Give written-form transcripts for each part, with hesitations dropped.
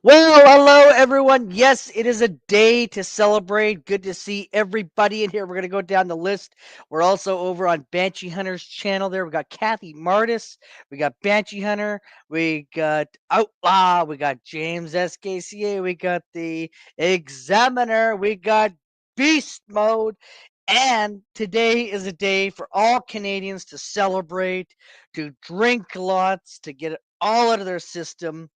Well, hello everyone. Yes, it is a day to celebrate. Good to see everybody in here. We're going to go down the list. We're also over on Banshee Hunter's channel there. We got Kathy Martis. We got Banshee Hunter. We got Outlaw. We got James SKCA. We got the Examiner. We got Beast Mode. And today is a day for all Canadians to celebrate, to drink lots, to get it all out of their system.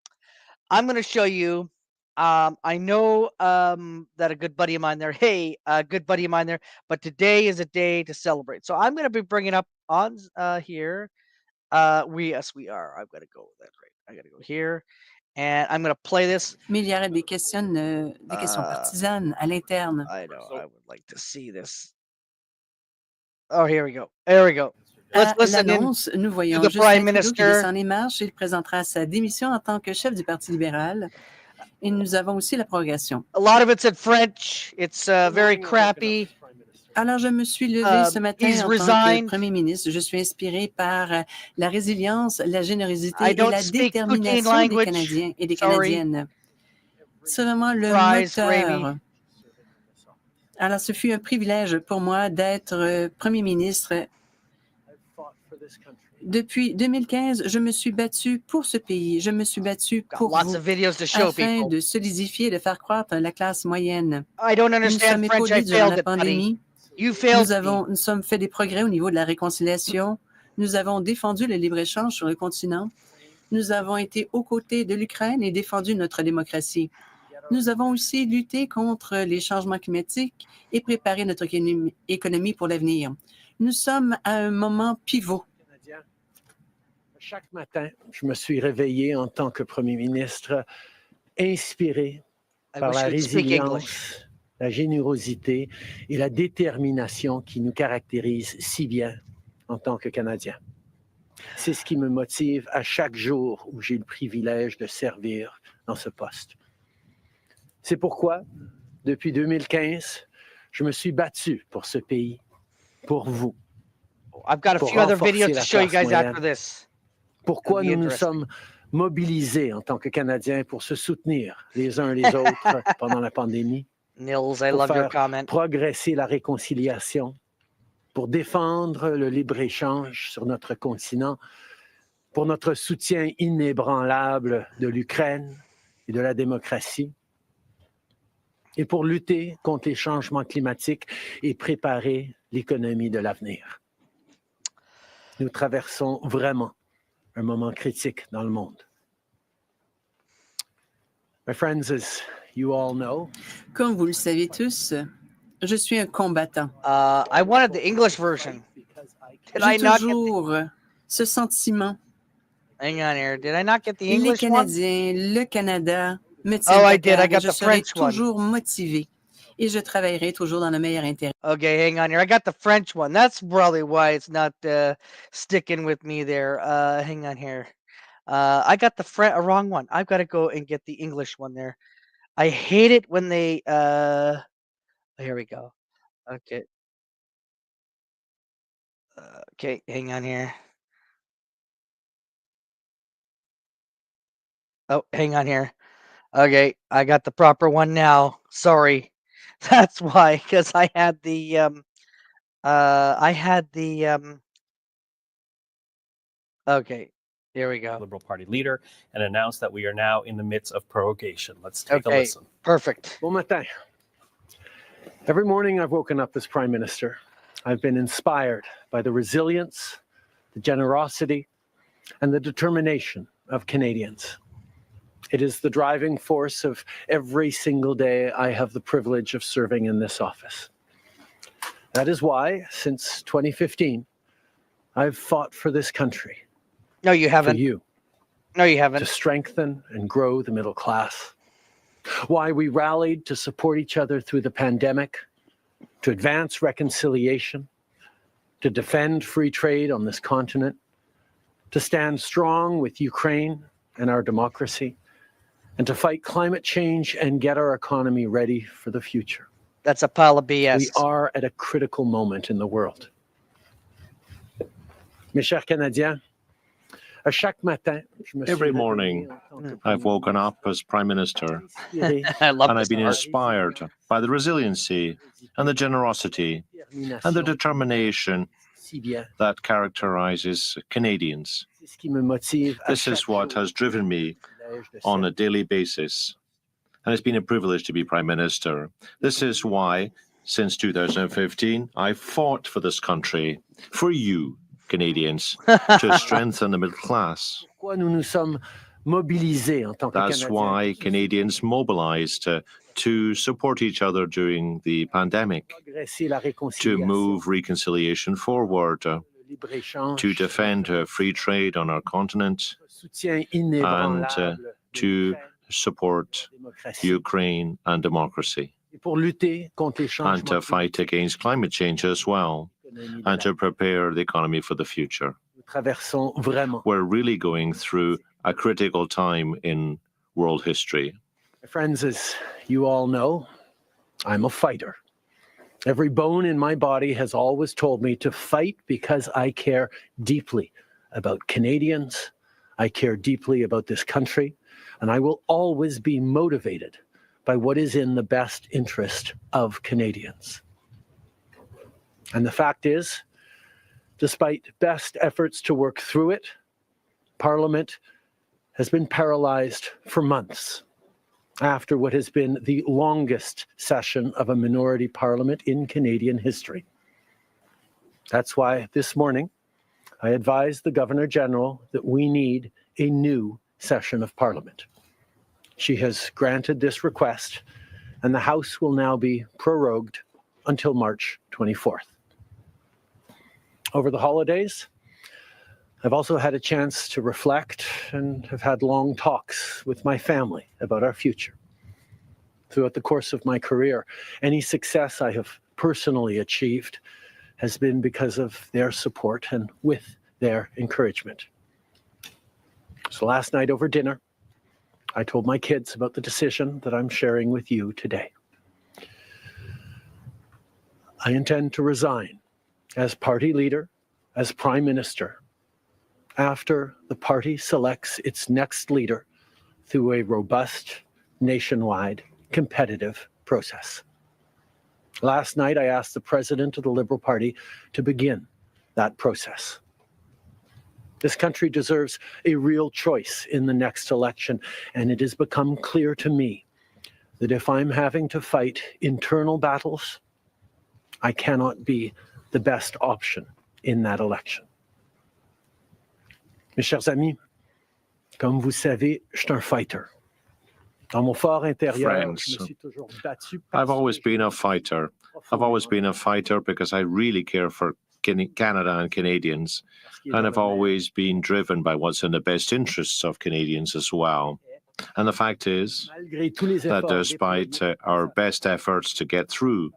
I'm going to show you. I know that a good buddy of mine there. Hey, a good buddy of mine there. But today is a day to celebrate. So I'm going to be bringing up on here. We are. I've got to go. That's right. I got to go here, and I'm going to play this. Mais il y aurait des questions partisanes à l'interne. I know. I would like to see this. Oh, here we go. There we go. À l'annonce, nous voyons Justin Trudeau qui descend les marches. Il présentera sa démission en tant que chef du Parti libéral. Et nous avons aussi la prorogation. A lot of it's in French. It's very crappy. Alors, je me suis levée ce matin en tant que Premier ministre. Je suis inspirée par la résilience, la générosité et la détermination des Canadiens et des Canadiennes. C'est vraiment le moteur. Alors, ce fut un privilège pour moi d'être Premier ministre. Depuis 2015, je me suis battue pour ce pays. Je me suis battue pour vous, afin de solidifier et de faire croître la classe moyenne. Nous sommes épaulés durant la pandémie. Nous sommes fait des progrès au niveau de la réconciliation. Nous avons défendu le libre-échange sur le continent. Nous avons été aux côtés de l'Ukraine et défendu notre démocratie. Nous avons aussi lutté contre les changements climatiques et préparé notre économie pour l'avenir. Nous sommes à un moment pivot. Chaque matin, je me suis réveillé en tant que Premier ministre, inspiré par la résilience, la générosité et la détermination qui nous caractérisent si bien en tant que Canadiens. C'est ce qui me motive à chaque jour où j'ai le privilège de servir dans ce poste. C'est pourquoi, depuis 2015, je me suis battu pour ce pays, pour vous. I've got a few other videos to show you guys after this. Pourquoi nous nous sommes mobilisés en tant que Canadiens pour se soutenir les uns les autres pendant la pandémie, Nils, I love your comment. Progresser la réconciliation, pour défendre le libre-échange sur notre continent, pour notre soutien inébranlable de l'Ukraine et de la démocratie, et pour lutter contre les changements climatiques et préparer l'économie de l'avenir. Nous traversons vraiment un moment critique dans le monde. My friends, as you all know, comme vous le savez tous, je suis un combattant. I wanted the English version. J'ai toujours ce sentiment. Hang on here. Did I not get the English Les Canadiens, one? le Canada me tiennent à cœur. Je serai toujours motivé et je travaillerai toujours dans le meilleur intérêt. Okay, hang on here. I got the French one. That's probably why it's not sticking with me there. Hang on here. I got the wrong one. I've got to go and get the English one there. I hate it when they here we go. Okay. Okay, hang on here. Oh, hang on here. Okay, I got the proper one now. Sorry. That's why, because I had the okay, here we go. Liberal Party leader and announced that we are now in the midst of prorogation. Let's take a listen. Perfect. Bon matin. Every morning I've woken up as Prime Minister. I've been inspired by the resilience, the generosity, and the determination of Canadians. It is the driving force of every single day I have the privilege of serving in this office. That is why, since 2015, I've fought for this country. No, you haven't. For you. No, you haven't. To strengthen and grow the middle class. Why we rallied to support each other through the pandemic, to advance reconciliation, to defend free trade on this continent, to stand strong with Ukraine and our democracy, and to fight climate change and get our economy ready for the future. That's a pile of BS. We are at a critical moment in the world. Mes chers Canadiens, Every morning, I've woken up as Prime Minister, I love and I've this been part. inspired by the resiliency and the generosity and the determination that characterizes Canadians. This is what has driven me on a daily basis, and it's been a privilege to be Prime Minister. This is why, since 2015, I've fought for this country, for you, Canadians, to strengthen the middle class. That's why Canadians mobilized to support each other during the pandemic, to move reconciliation forward, to defend free trade on our continent, and to support Ukraine and democracy, and to fight against climate change as well, and to prepare the economy for the future. We're really going through a critical time in world history. My friends, as you all know, I'm a fighter. Every bone in my body has always told me to fight because I care deeply about Canadians. I care deeply about this country, and I will always be motivated by what is in the best interest of Canadians. And the fact is, despite best efforts to work through it, Parliament has been paralyzed for months after what has been the longest session of a minority parliament in Canadian history. That's why this morning I advised the Governor-General that we need a new session of Parliament. She has granted this request, and the House will now be prorogued until March 24th. Over the holidays, I've also had a chance to reflect and have had long talks with my family about our future. Throughout the course of my career, any success I have personally achieved has been because of their support and with their encouragement. So last night over dinner, I told my kids about the decision that I'm sharing with you today. I intend to resign as party leader, as Prime Minister, after the party selects its next leader through a robust, nationwide, competitive process. Last night, I asked the President of the Liberal Party to begin that process. This country deserves a real choice in the next election, and it has become clear to me that if I'm having to fight internal battles, I cannot be the best option in that election. Mes chers amis, comme vous savez, je suis un fighter. Dans mon fort intérieur, je me suis toujours battu. I've always been a fighter. I've always been a fighter because I really care for Canada and Canadians, and I've always been driven by what's in the best interests of Canadians as well. And the fact is that despite our best efforts to get through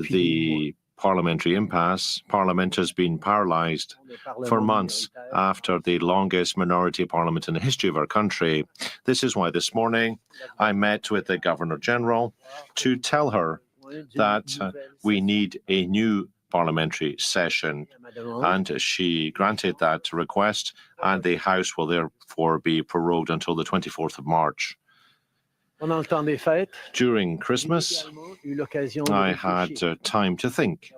the parliamentary impasse, Parliament has been paralysed for months after the longest minority parliament in the history of our country. This is why this morning I met with the Governor-General to tell her that we need a new parliamentary session, and she granted that request, and the House will therefore be prorogued until the 24th of March. During Christmas, I had time to think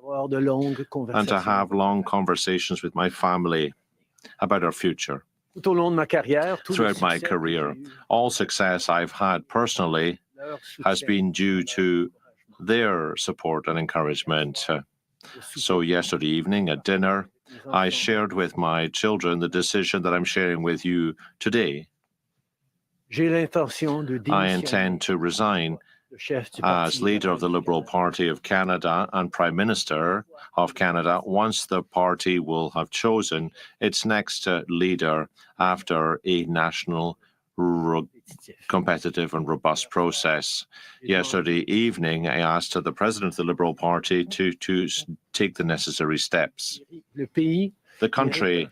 and to have long conversations with my family about our future. Throughout my career, all success I've had personally has been due to their support and encouragement. So yesterday evening at dinner, I shared with my children the decision that I'm sharing with you today. I intend to resign as leader of the Liberal Party of Canada and Prime Minister of Canada once the party will have chosen its next leader after a national competitive and robust process. Yesterday evening, I asked the President of the Liberal Party to take the necessary steps. The country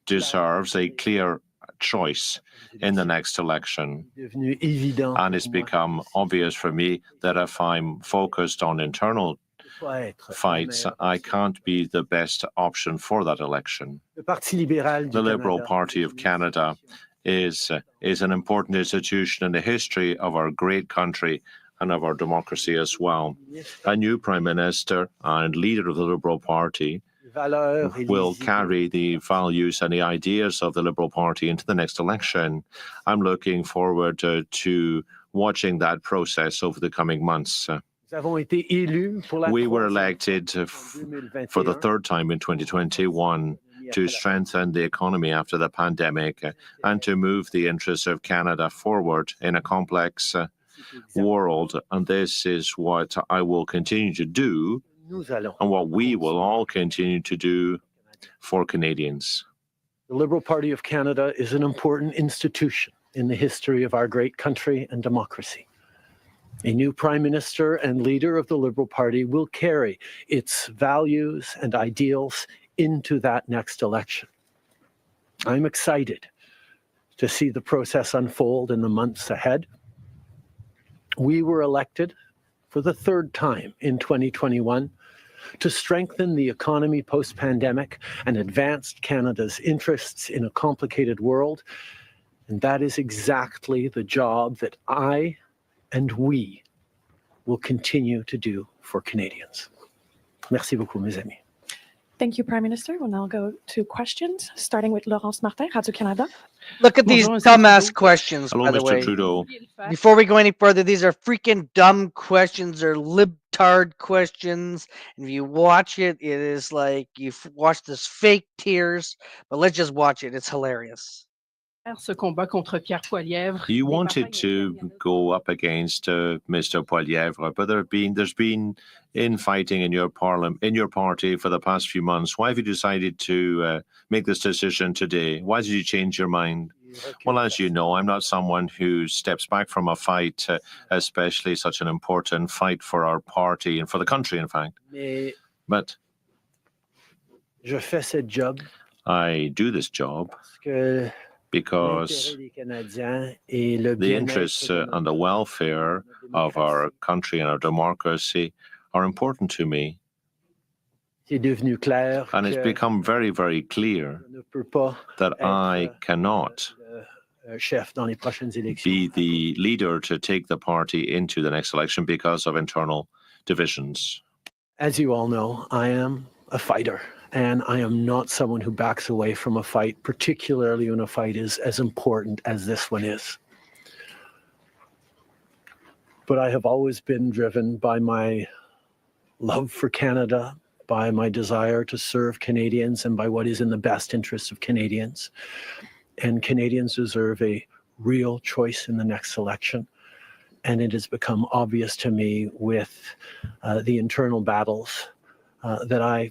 deserves a clear choice in the next election. And it's become obvious for me that if I'm focused on internal fights, I can't be the best option for that election. The Liberal Party of Canada is an important institution in the history of our great country and of our democracy as well. A new Prime Minister and leader of the Liberal Party will carry the values and the ideas of the Liberal Party into the next election. I'm looking forward to watching that process over the coming months. We were elected for the third time in 2021 to strengthen the economy after the pandemic and to move the interests of Canada forward in a complex world. And this is what I will continue to do and what we will all continue to do for Canadians. The Liberal Party of Canada is an important institution in the history of our great country and democracy. A new Prime Minister and leader of the Liberal Party will carry its values and ideals into that next election. I'm excited to see the process unfold in the months ahead. We were elected for the third time in 2021 to strengthen the economy post-pandemic and advance Canada's interests in a complicated world. And that is exactly the job that I and we will continue to do for Canadians. Merci beaucoup, mes amis. Thank you, Prime Minister. We'll now go to questions, starting with Laurence Martin, Radio-Canada. Look at these dumbass questions, Hello, by the Mr. way. Trudeau. Before we go any further, these are freaking dumb questions. They're libtard questions. And if you watch it, it is like you've watched this fake tears. But let's just watch it. It's hilarious. You wanted to go up against Mr. Poilievre, but there's been infighting in your party for the past few months. Why have you decided to make this decision today? Why did you change your mind? Well, as you know, I'm not someone who steps back from a fight, especially such an important fight for our party and for the country, in fact. But I do this job because the interests and the welfare of our country and our democracy are important to me. And it's become very, very clear that I cannot be the leader to take the party into the next election because of internal divisions. As you all know, I am a fighter. And I am not someone who backs away from a fight, particularly when a fight is as important as this one is. But I have always been driven by my love for Canada, by my desire to serve Canadians, and by what is in the best interests of Canadians. And Canadians deserve a real choice in the next election. And it has become obvious to me with the internal battles that I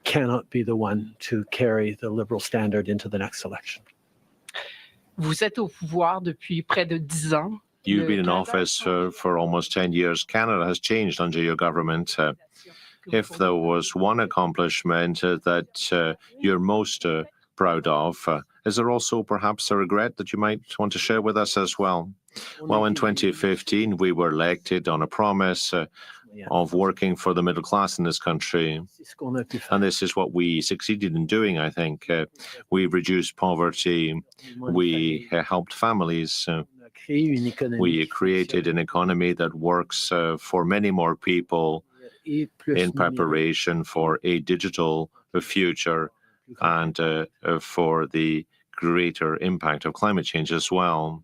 cannot be the one to carry the Liberal standard into the next election. Vous êtes au pouvoir depuis près de 10 ans. You've been in office for almost 10 years. Canada has changed under your government. If there was one accomplishment that you're most proud of, is there also perhaps a regret that you might want to share with us as well? Well, in 2015, we were elected on a promise of working for the middle class in this country. And this is what we succeeded in doing, I think. We reduced poverty. We helped families. We created an economy that works for many more people in preparation for a digital future and for the greater impact of climate change as well.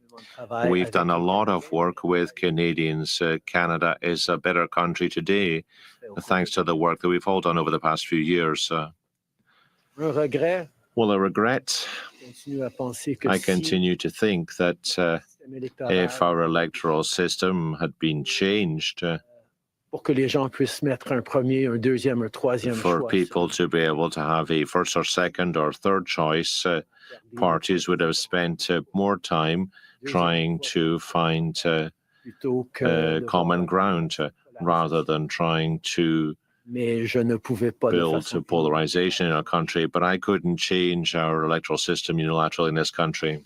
We've done a lot of work with Canadians. Canada is a better country today, thanks to the work that we've all done over the past few years. Well, a regret. I continue to think that if our electoral system had been changed, for people to be able to have a first or second or third choice, parties would have spent more time trying to find common ground rather than trying to build polarization in our country. But I couldn't change our electoral system unilaterally in this country.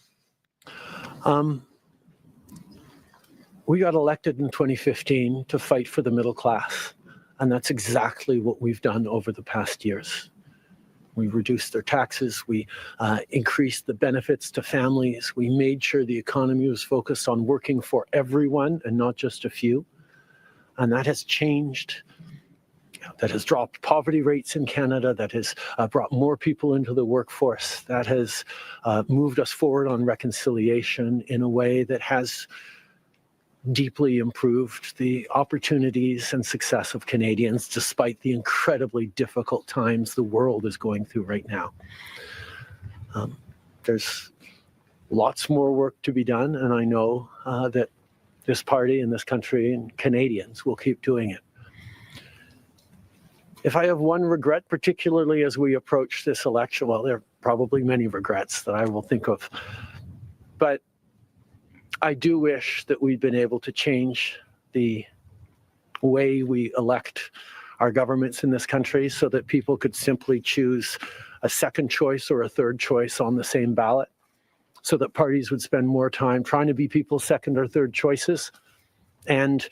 We got elected in 2015 to fight for the middle class. And that's exactly what we've done over the past years. We reduced their taxes. We increased the benefits to families. We made sure the economy was focused on working for everyone and not just a few. And that has changed. That has dropped poverty rates in Canada. That has brought more people into the workforce. That has moved us forward on reconciliation in a way that has deeply improved the opportunities and success of Canadians, despite the incredibly difficult times the world is going through right now. There's lots more work to be done, and I know that this party and this country and Canadians will keep doing it. If I have one regret, particularly as we approach this election, well, there are probably many regrets that I will think of, but I do wish that we'd been able to change the way we elect our governments in this country so that people could simply choose a second choice or a third choice on the same ballot, so that parties would spend more time trying to be people's second or third choices, and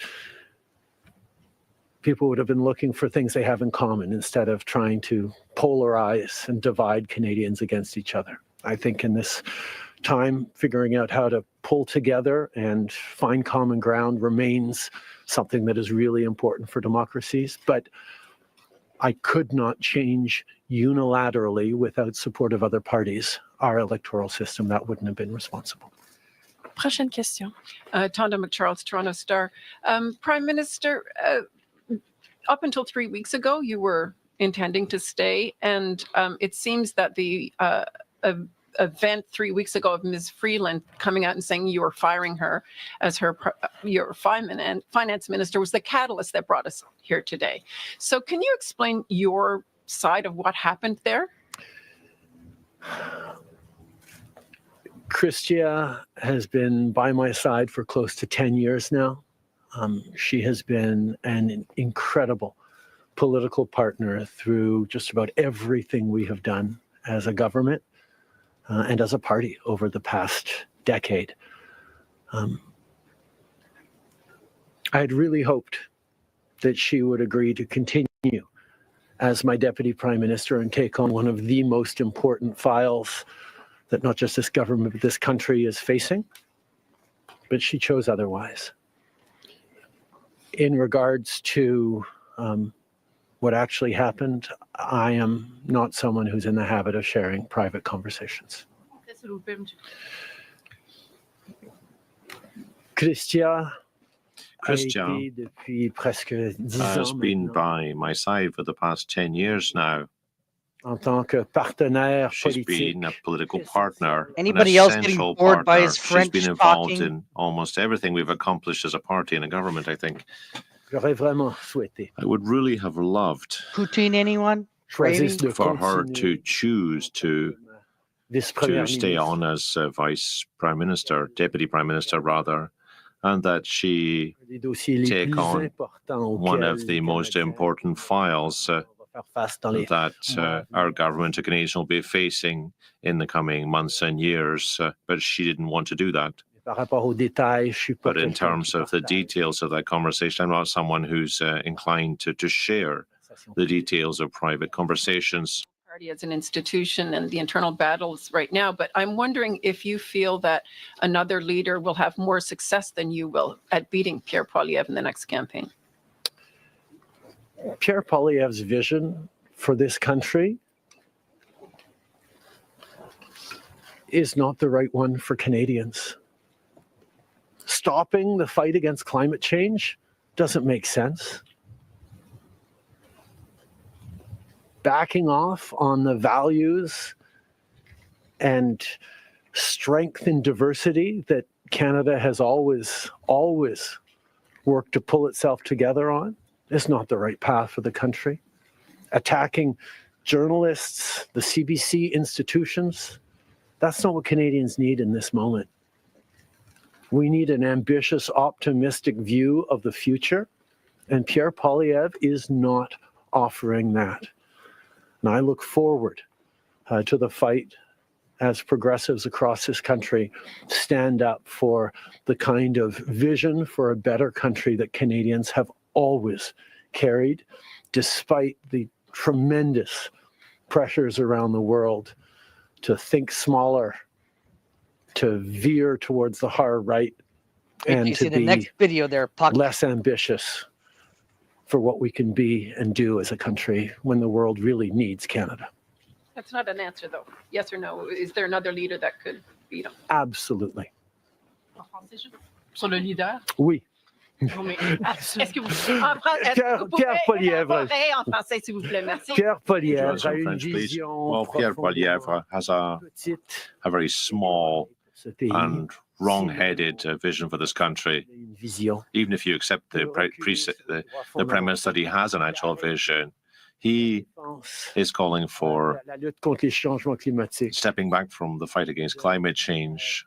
people would have been looking for things they have in common instead of trying to polarize and divide Canadians against each other. I think in this time, figuring out how to pull together and find common ground remains something that is really important for democracies. But I could not change unilaterally, without support of other parties, our electoral system. That wouldn't have been responsible. Prochaine question. Tonda McCharles, Toronto Star. Prime Minister, up until 3 weeks ago, you were intending to stay, and it seems that the event 3 weeks ago of Ms. Freeland coming out and saying you were firing her as your finance minister was the catalyst that brought us here today. So can you explain your side of what happened there? Chrystia has been by my side for close to 10 years now. She has been an incredible political partner through just about everything we have done as a government and as a party over the past decade. I had really hoped that she would agree to continue as my deputy prime minister and take on one of the most important files that not just this government, but this country is facing. But she chose otherwise. In regards to what actually happened, I am not someone who's in the habit of sharing private conversations. Chrystia has been by my side for the past 10 years now. She's been a political partner. Anybody else getting bored by his French talking? She's been involved in almost everything we've accomplished as a party and a government, I think. I would really have loved Poutine, anyone? For her to choose to stay on as vice prime minister, deputy prime minister rather, and that she take on one of the most important files that our government and Canadians will be facing in the coming months and years, but she didn't want to do that. But in terms of the details of that conversation, I'm not someone who's inclined to share the details of private conversations. Party as an institution and the internal battles right now, but I'm wondering if you feel that another leader will have more success than you will at beating Pierre Poilievre in the next campaign. Pierre Poilievre's vision for this country is not the right one for Canadians. Stopping the fight against climate change doesn't make sense. Backing off on the values and strength in diversity that Canada has always worked to pull itself together on is not the right path for the country. Attacking journalists, the CBC institutions, that's not what Canadians need in this moment. We need an ambitious, optimistic view of the future, and Pierre Poilievre is not offering that. And I look forward to the fight as progressives across this country stand up for the kind of vision for a better country that Canadians have always carried despite the tremendous pressures around the world to think smaller, to veer towards the hard right, and to be next video there, less ambitious for what we can be and do as a country when the world really needs Canada. That's not an answer, though. Yes or no? Is there another leader that could beat him? Absolutely. Sur le leader? Oui. Est-ce que vous Pierre Poilievre. en français, s'il vous plaît? Merci. Pierre Poilievre Some a une French, please. vision Well, Pierre Poilievre has a very small and wrong-headed vision for this country. Even if you accept the premise that he has an actual vision, he is calling for stepping back from the fight against climate change.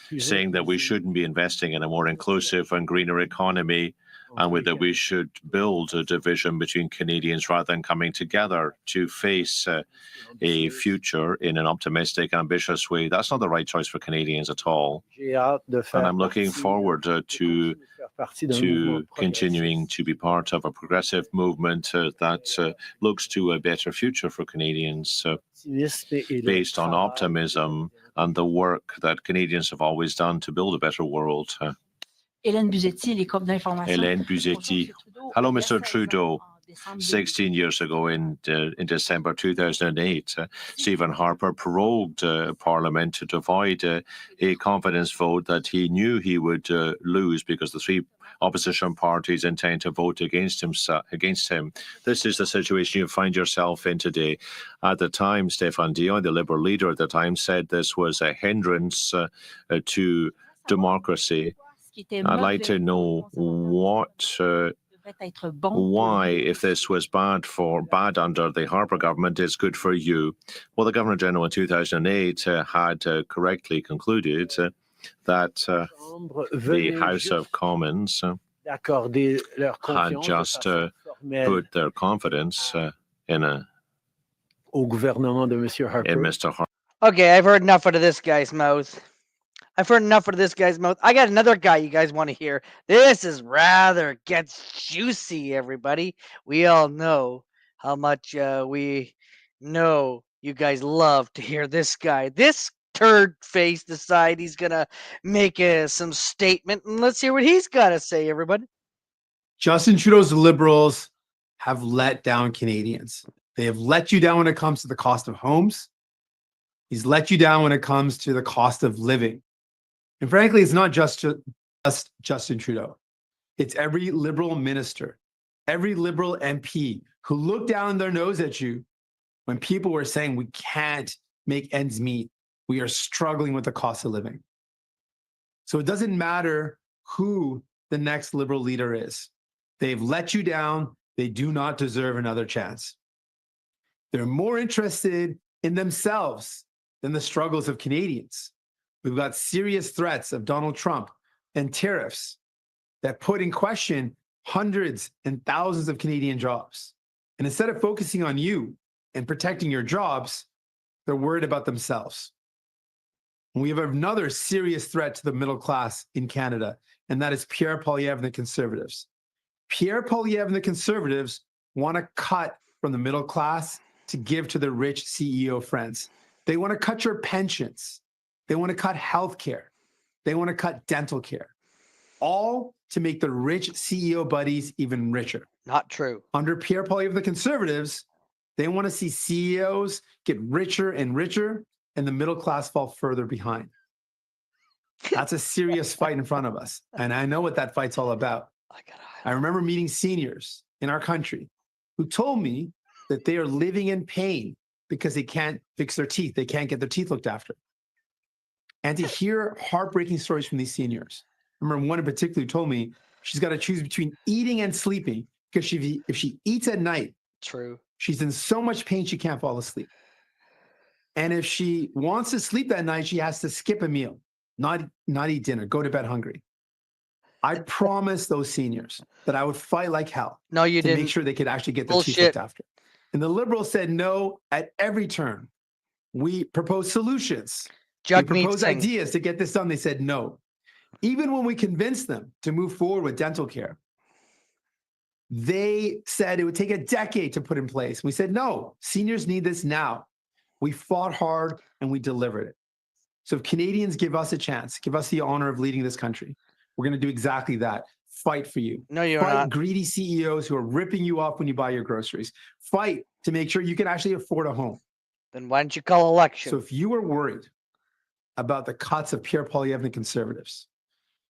He's saying that we shouldn't be investing in a more inclusive and greener economy, and that we should build a division between Canadians rather than coming together to face a future in an optimistic, ambitious way. That's not the right choice for Canadians at all. And I'm looking forward to continuing to be part of a progressive movement that looks to a better future for Canadians based on optimism and the work that Canadians have always done to build a better world. Hélène Buzetti, les groupes d'information. Hélène Buzetti. Hello, Mr. Trudeau. 16 years ago in December 2008, Stephen Harper prorogued Parliament to avoid a confidence vote that he knew he would lose because the three opposition parties intend to vote against him. This is the situation you find yourself in today. At the time, Stéphane Dion, the Liberal leader at the time, said this was a hindrance to democracy. I'd like to know why, if this was bad under the Harper government, is good for you. Well, the Governor General in 2008 had correctly concluded that the House of Commons had just put their confidence in Mr. Harper. Okay, I've heard enough out of this guy's mouth. I got another guy you guys want to hear. This is rather gets juicy, everybody. We all know how much we know you guys love to hear this guy. This turd face decide he's going to make some statement, and let's hear what he's got to say, everybody. Justin Trudeau's Liberals have let down Canadians. They have let you down when it comes to the cost of homes. He's let you down when it comes to the cost of living. And frankly, it's not just Justin Trudeau. It's every Liberal minister, every Liberal MP who looked down their nose at you when people were saying we can't make ends meet. We are struggling with the cost of living. So it doesn't matter who the next Liberal leader is. They've let you down. They do not deserve another chance. They're more interested in themselves than the struggles of Canadians. We've got serious threats of Donald Trump and tariffs that put in question hundreds and thousands of Canadian jobs. And instead of focusing on you and protecting your jobs, they're worried about themselves. And we have another serious threat to the middle class in Canada, and that is Pierre Poilievre and the Conservatives. Pierre Poilievre and the Conservatives want to cut from the middle class to give to the rich CEO friends. They want to cut your pensions. They want to cut health care. They want to cut dental care, all to make the rich CEO buddies even richer. Not true. Under Pierre Poilievre, the Conservatives, they want to see CEOs get richer and richer and the middle class fall further behind. That's a serious fight in front of us. And I know what that fight's all about. I remember meeting seniors in our country who told me that they are living in pain because they can't fix their teeth. They can't get their teeth looked after. And to hear heartbreaking stories from these seniors. I remember one in particular who told me she's got to choose between eating and sleeping because if she eats at night, true, she's in so much pain she can't fall asleep. And if she wants to sleep that night, she has to skip a meal, not eat dinner, go to bed hungry. I promised those seniors that I would fight like hell to make sure they could actually get their teeth looked after. And the Liberals said no at every turn. We proposed solutions. We proposed ideas to get this done. They said no. Even when we convinced them to move forward with dental care, they said it would take a decade to put in place. We said, no, seniors need this now. We fought hard and we delivered it. So if Canadians give us a chance, give us the honor of leading this country, we're going to do exactly that. Fight for you. No, you're Fight not. greedy CEOs who are ripping you off when you buy your groceries. Fight to make sure you can actually afford a home. Then why don't you call election? So if you are worried about the cuts of Pierre Poilievre and Conservatives,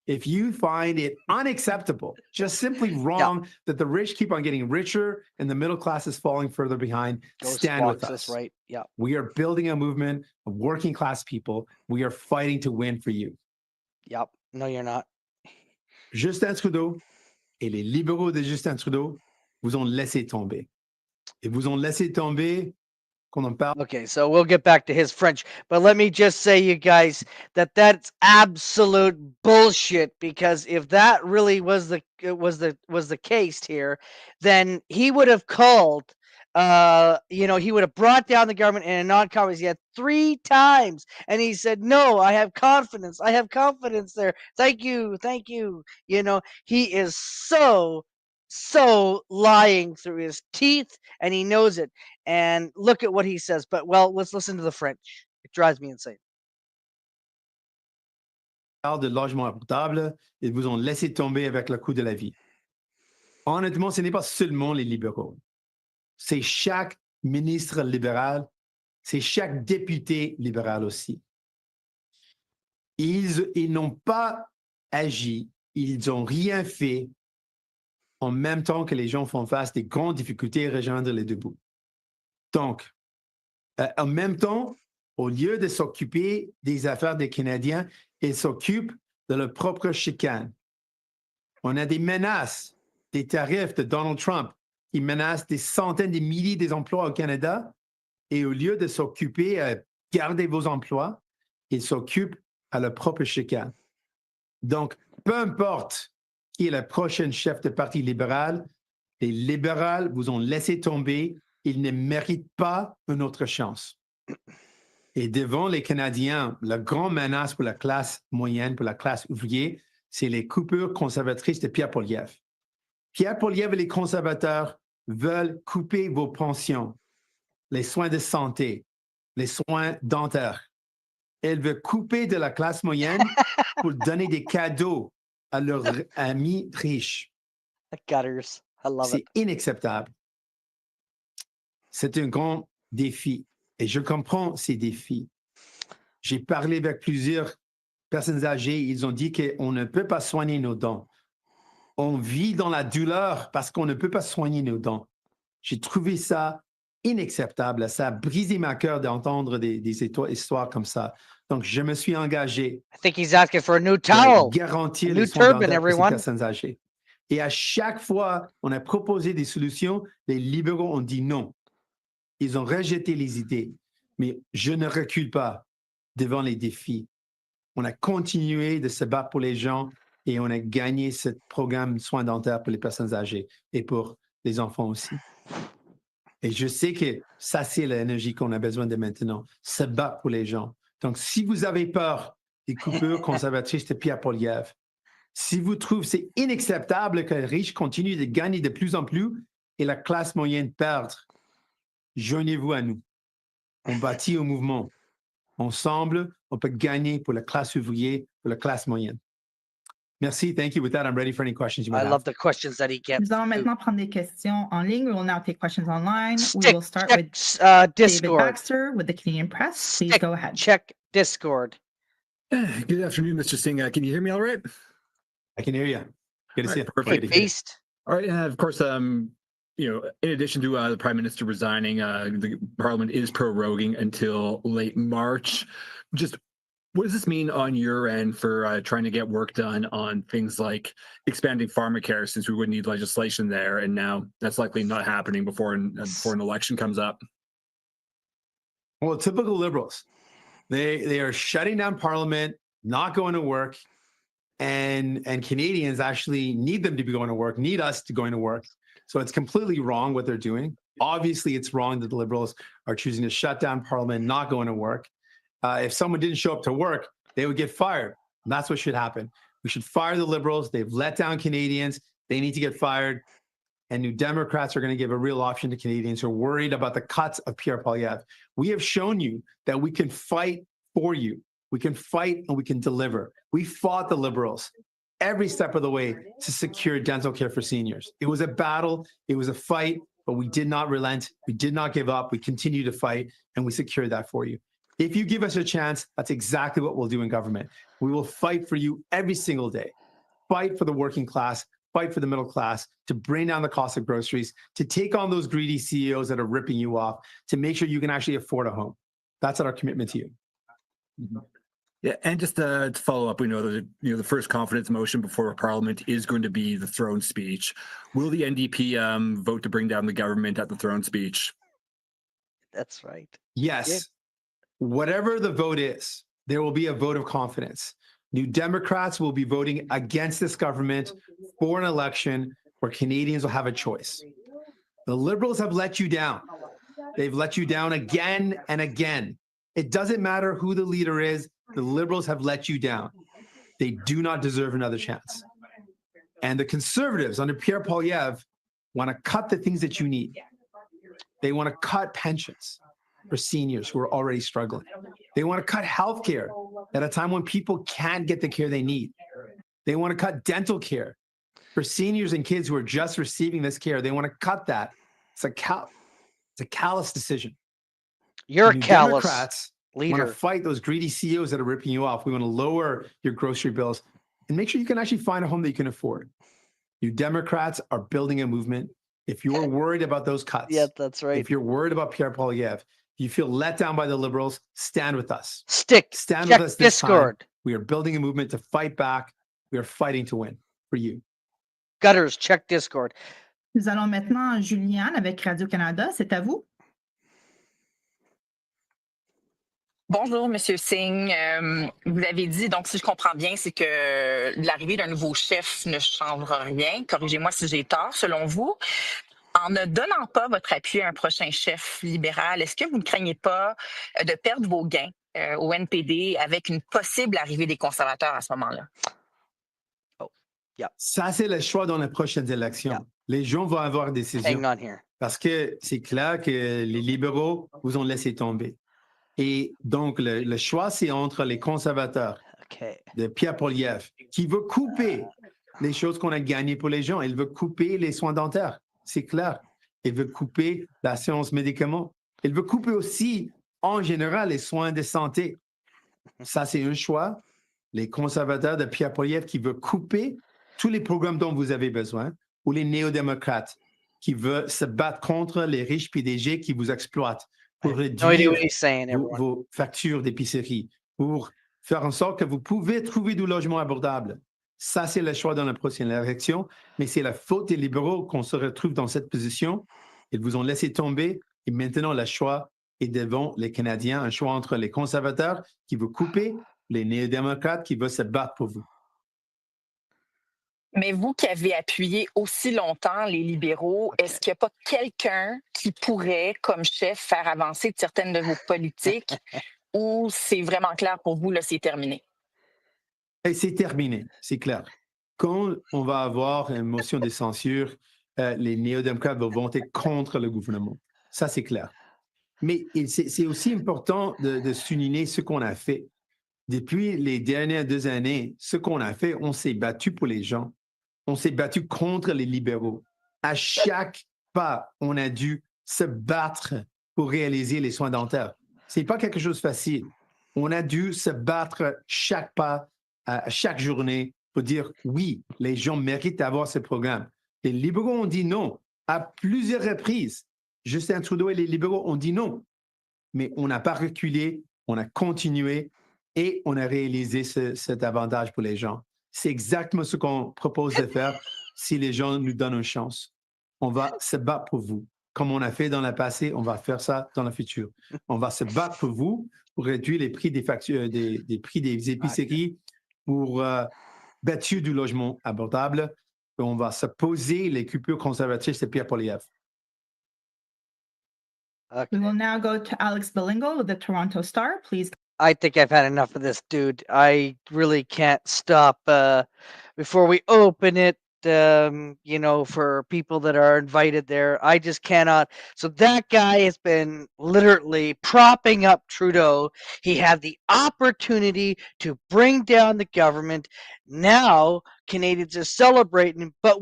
if you find it unacceptable, just simply wrong that the rich keep on getting richer and the middle class is falling further behind, stand with us. Right? Yeah. We are building a movement of working class people. We are fighting to win for you. Yep. No, you're not. Justin Trudeau et les libéraux de Justin Trudeau vous ont laissé tomber. Et vous ont laissé tomber. Okay, so we'll get back to his French, but let me just say, you guys, that's absolute bullshit. Because if that really was the case here, then he would have called. He would have brought down the government in a non-conference. He had 3 times, and he said, "No, I have confidence. I have confidence there. Thank you, thank you." He is so lying through his teeth, and he knows it. And look at what he says. But, well, let's listen to the French. It drives me insane. De logement abordable, ils vous ont laissé tomber avec le coût de la vie. Honnêtement, ce n'est pas seulement les libéraux. C'est chaque ministre libéral, c'est chaque député libéral aussi. Ils n'ont pas agi, ils n'ont rien fait en même temps que les gens font face des grandes difficultés à rejoindre les deux bouts. Donc, en même temps, au lieu de s'occuper des affaires des Canadiens, ils s'occupent de leur propre chicane. On a des menaces, des tarifs de Donald Trump qui menacent des centaines de milliers d'emplois au Canada, et au lieu de s'occuper à garder vos emplois, ils s'occupent à leur propre chicane. Donc, peu importe qui est le prochain chef de parti libéral, les libéraux vous ont laissé tomber. Ils ne méritent pas une autre chance. Et devant les Canadiens, la grande menace pour la classe moyenne, pour la classe ouvrière, c'est les coupures conservatrices de Pierre Poilievre. Pierre Poilievre et les conservateurs veulent couper vos pensions, les soins de santé, les soins dentaires. Elle veut couper de la classe moyenne pour donner des cadeaux à leurs amis riches. Gutters. I love it. C'est inacceptable. C'est un grand défi et je comprends ces défis. J'ai parlé avec plusieurs personnes âgées, ils ont dit qu'on ne peut pas soigner nos dents. On vit dans la douleur parce qu'on ne peut pas soigner nos dents. J'ai trouvé ça inacceptable. Ça a brisé ma cœur d'entendre des histoires comme ça. Donc, je me suis engagé. I think he's asking for a new towel. Garantir a les new soins turban, dentaires pour ces everyone. personnes âgées. Et à chaque fois, on a proposé des solutions, les libéraux ont dit non. Ils ont rejeté les idées. Mais je ne recule pas devant les défis. On a continué de se battre pour les gens et on a gagné ce programme de soins dentaires pour les personnes âgées et pour les enfants aussi. Et je sais que ça, c'est l'énergie qu'on a besoin de maintenant, se battre pour les gens. Donc, si vous avez peur des coupures conservatrices de Pierre Poilievre, si vous trouvez que c'est inacceptable que les riches continuent de gagner de plus en plus et la classe moyenne perdre, joignez-vous à nous. On bâtit un mouvement. Ensemble, on peut gagner pour la classe ouvrière, pour la classe moyenne. Merci. Thank you. With that, I'm ready for any questions you might have. I love the questions that he gets. Nous allons maintenant prendre des questions en ligne. We will now take questions online. We will start with David Discord. Baxter with the Canadian Press. Please go ahead. Check Discord. Good afternoon, Mr. Singh. Can you hear me all right? I can hear you. Good to see you. Perfect. Hey, Beast. All right. And of course, in addition to the Prime Minister resigning, the Parliament is proroguing until late March. Just what does this mean on your end for trying to get work done on things like expanding pharmacare, since we would need legislation there, and now that's likely not happening before an election comes up? Well, typical Liberals. They are shutting down Parliament, not going to work, and Canadians actually need them to be going to work, need us to going to work. So it's completely wrong what they're doing. Obviously, it's wrong that the Liberals are choosing to shut down Parliament, not going to work. If someone didn't show up to work, they would get fired. And that's what should happen. We should fire the Liberals. They've let down Canadians. They need to get fired. And New Democrats are going to give a real option to Canadians who are worried about the cuts of Pierre Poilievre. We have shown you that we can fight for you. We can fight and we can deliver. We fought the Liberals every step of the way to secure dental care for seniors. It was a battle. It was a fight, but we did not relent. We did not give up. We continue to fight, and we secured that for you. If you give us a chance, that's exactly what we'll do in government. We will fight for you every single day. Fight for the working class, fight for the middle class, to bring down the cost of groceries, to take on those greedy CEOs that are ripping you off, to make sure you can actually afford a home. That's our commitment to you. Mm-hmm. Yeah, and just to follow up, we know that the first confidence motion before Parliament is going to be the throne speech. Will the NDP vote to bring down the government at the throne speech? That's right. Yes. Yeah. Whatever the vote is, there will be a vote of confidence. New Democrats will be voting against this government for an election where Canadians will have a choice. The Liberals have let you down. They've let you down again and again. It doesn't matter who the leader is. The Liberals have let you down. They do not deserve another chance. And the Conservatives under Pierre Poilievre want to cut the things that you need. They want to cut pensions for seniors who are already struggling. They want to cut healthcare at a time when people can't get the care they need. They want to cut dental care for seniors and kids who are just receiving this care. They want to cut that. It's a callous decision. You're a callous Democrats leader. Want to fight those greedy CEOs that are ripping you off. We want to lower your grocery bills and make sure you can actually find a home that you can afford. You Democrats are building a movement. If you're worried about those cuts, yeah, that's right. If you're worried about Pierre Poilievre, you feel let down by the Liberals, stand with us. Stand Check with us this Discord. time. We are building a movement to fight back. We are fighting to win for you. Gutters, check Discord. Nous allons maintenant Juliane avec Radio-Canada. C'est à vous. Bonjour, Monsieur Singh. Vous avez dit, donc si je comprends bien, c'est que l'arrivée d'un nouveau chef ne changera rien. Corrigez-moi si j'ai tort, selon vous. En ne donnant pas votre appui à un prochain chef libéral, est-ce que vous ne craignez pas de perdre vos gains au NPD avec une possible arrivée des conservateurs à ce moment-là? Oh, yeah. Ça, c'est le choix dans les prochaines élections. Yeah. Les gens vont avoir une décision. Hang on here. Parce que c'est clair que les libéraux vous ont laissé tomber. Et donc, le choix, c'est entre les conservateurs de Pierre Poilievre, qui veut couper les choses qu'on a gagnées pour les gens. Il veut couper les soins dentaires, c'est clair. Il veut couper l'assurance médicaments. Il veut couper aussi, en général, les soins de santé. Ça, c'est un choix. Les conservateurs de Pierre Poilievre qui veulent couper tous les programmes dont vous avez besoin, ou les néo-démocrates qui veulent se battre contre les riches PDG qui vous exploitent pour réduire vos factures d'épicerie, pour faire en sorte que vous pouvez trouver du logement abordable. Ça, c'est le choix dans la prochaine élection, mais c'est la faute des libéraux qu'on se retrouve dans cette position. Ils vous ont laissé tomber et maintenant le choix est devant les Canadiens, un choix entre les conservateurs qui veulent couper, les néo-démocrates qui veulent se battre pour vous. Mais vous qui avez appuyé aussi longtemps les libéraux, est-ce qu'il n'y a pas quelqu'un qui pourrait, comme chef, faire avancer certaines de vos politiques ou c'est vraiment clair pour vous, là, c'est terminé? Et c'est terminé, c'est clair. Quand on va avoir une motion de censure, les néo-démocrates vont voter contre le gouvernement. Ça, c'est clair. Mais c'est aussi important de souligner ce qu'on a fait. Depuis les dernières 2 années, ce qu'on a fait, on s'est battu pour les gens. On s'est battu contre les libéraux. À chaque pas, on a dû se battre pour réaliser les soins dentaires. Ce n'est pas quelque chose de facile. On a dû se battre chaque pas, chaque journée pour dire oui, les gens méritent d'avoir ce programme. Les libéraux ont dit non à plusieurs reprises. Justin Trudeau et les libéraux ont dit non. Mais on n'a pas reculé, on a continué et on a réalisé cet avantage pour les gens. C'est exactement ce qu'on propose de faire si les gens nous donnent une chance. On va se battre pour vous. Comme on a fait dans le passé, on va faire ça dans le futur. On va se battre pour vous, pour réduire les prix des factures, des prix des épiceries, pour bâtir du logement abordable. Et on va se poser les coupures conservatrices de Pierre Poilievre. We will now go to Alex Belingo with the Toronto Star. Please. I think I've had enough of this, dude. I really can't stop. Before we open it, for people that are invited there, I just cannot. So that guy has been literally propping up Trudeau. He had the opportunity to bring down the government. Now Canadians are celebrating, but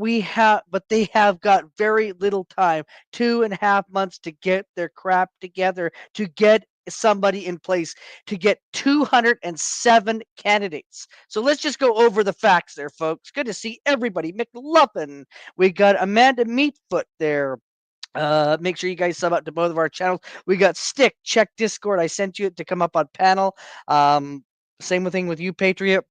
they have got very little time, 2.5 months to get their crap together, to get somebody in place, to get 207 candidates. So let's just go over the facts there, folks. Good to see everybody. McLuffin, we got Amanda Meatfoot there. Make sure you guys sub out to both of our channels. We got Stick. Check Discord. I sent you to come up on panel. Same thing with you, Patriot.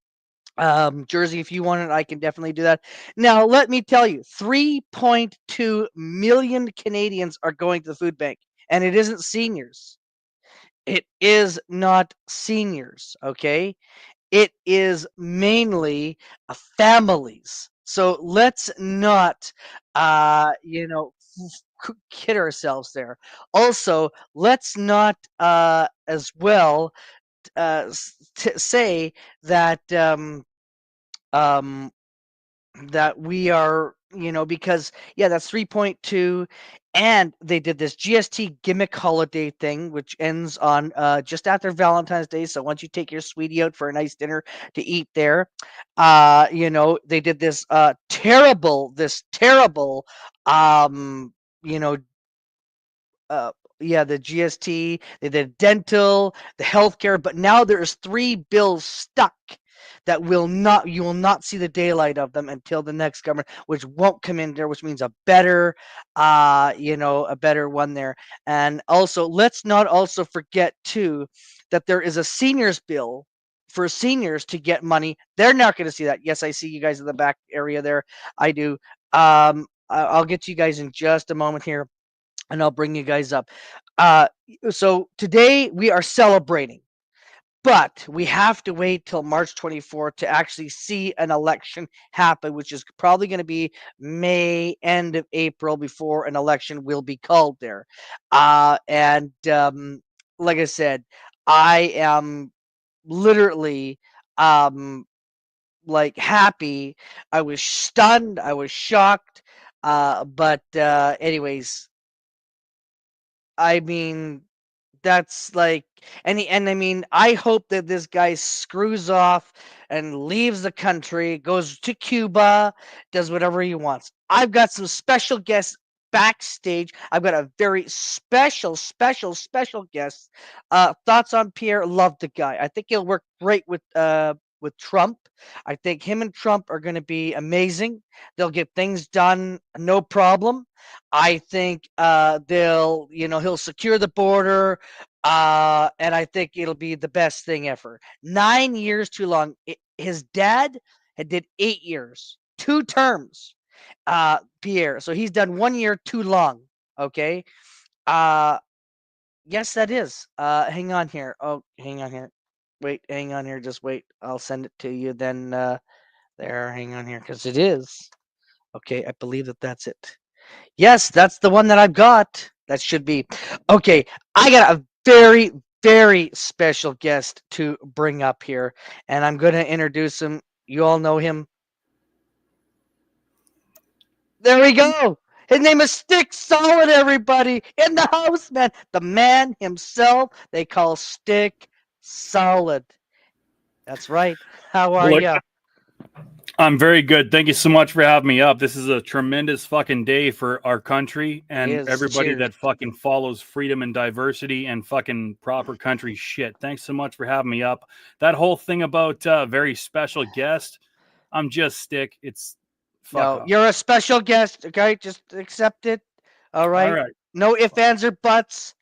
Jersey, if you want it, I can definitely do that. Now, let me tell you, 3.2 million Canadians are going to the food bank, and it isn't seniors. It is not seniors, okay? It is mainly families. So let's not, kid ourselves there. Also, let's not as well say that that we are, because that's 3.2, and they did this GST gimmick holiday thing, which ends on just after Valentine's Day. So once you take your sweetie out for a nice dinner to eat there, they did this terrible, the GST, they did dental, the healthcare, but now there's 3 bills stuck that you will not see the daylight of them until the next government, which won't come in there, which means a better one there. And also, let's not also forget too that there is a seniors bill for seniors to get money. They're not going to see that. Yes, I see you guys in the back area there. I do. I'll get to you guys in just a moment here, and I'll bring you guys up. So today we are celebrating, but we have to wait till March 24th to actually see an election happen, which is probably going to be May, end of April, before an election will be called there. And like I said, I am literally happy. I was stunned. I was shocked. But anyways, I mean, that's I hope that this guy screws off and leaves the country, goes to Cuba, does whatever he wants. I've got some special guests backstage. I've got a very special guest. Thoughts on Pierre? Love the guy. I think he'll work great with Trump. I think him and Trump are going to be amazing. They'll get things done, no problem. I think he'll secure the border, and I think it'll be the best thing ever. 9 years too long. His dad did 8 years, 2 terms, Pierre. So he's done 1 year too long. Okay. Yes, that is. Hang on here. Oh, hang on here. Wait, hang on here. Just wait. I'll send it to you then. There, hang on here, because it is. Okay, I believe that's it. Yes, that's the one that I've got. That should be. Okay, I got a very, very special guest to bring up here, and I'm going to introduce him. You all know him. There we go. His name is Stick Solid, everybody. In the house, man. The man himself, they call Stick Solid. That's right. How are you? I'm very good. Thank you so much for having me up. This is a tremendous fucking day for our country and everybody that fucking follows freedom and diversity and fucking proper country shit. Thanks so much for having me up. That whole thing about very special guest, I'm just Stick. It's no, you're a special guest. Okay, just accept it. All right. All right. No ifs, ands, or buts,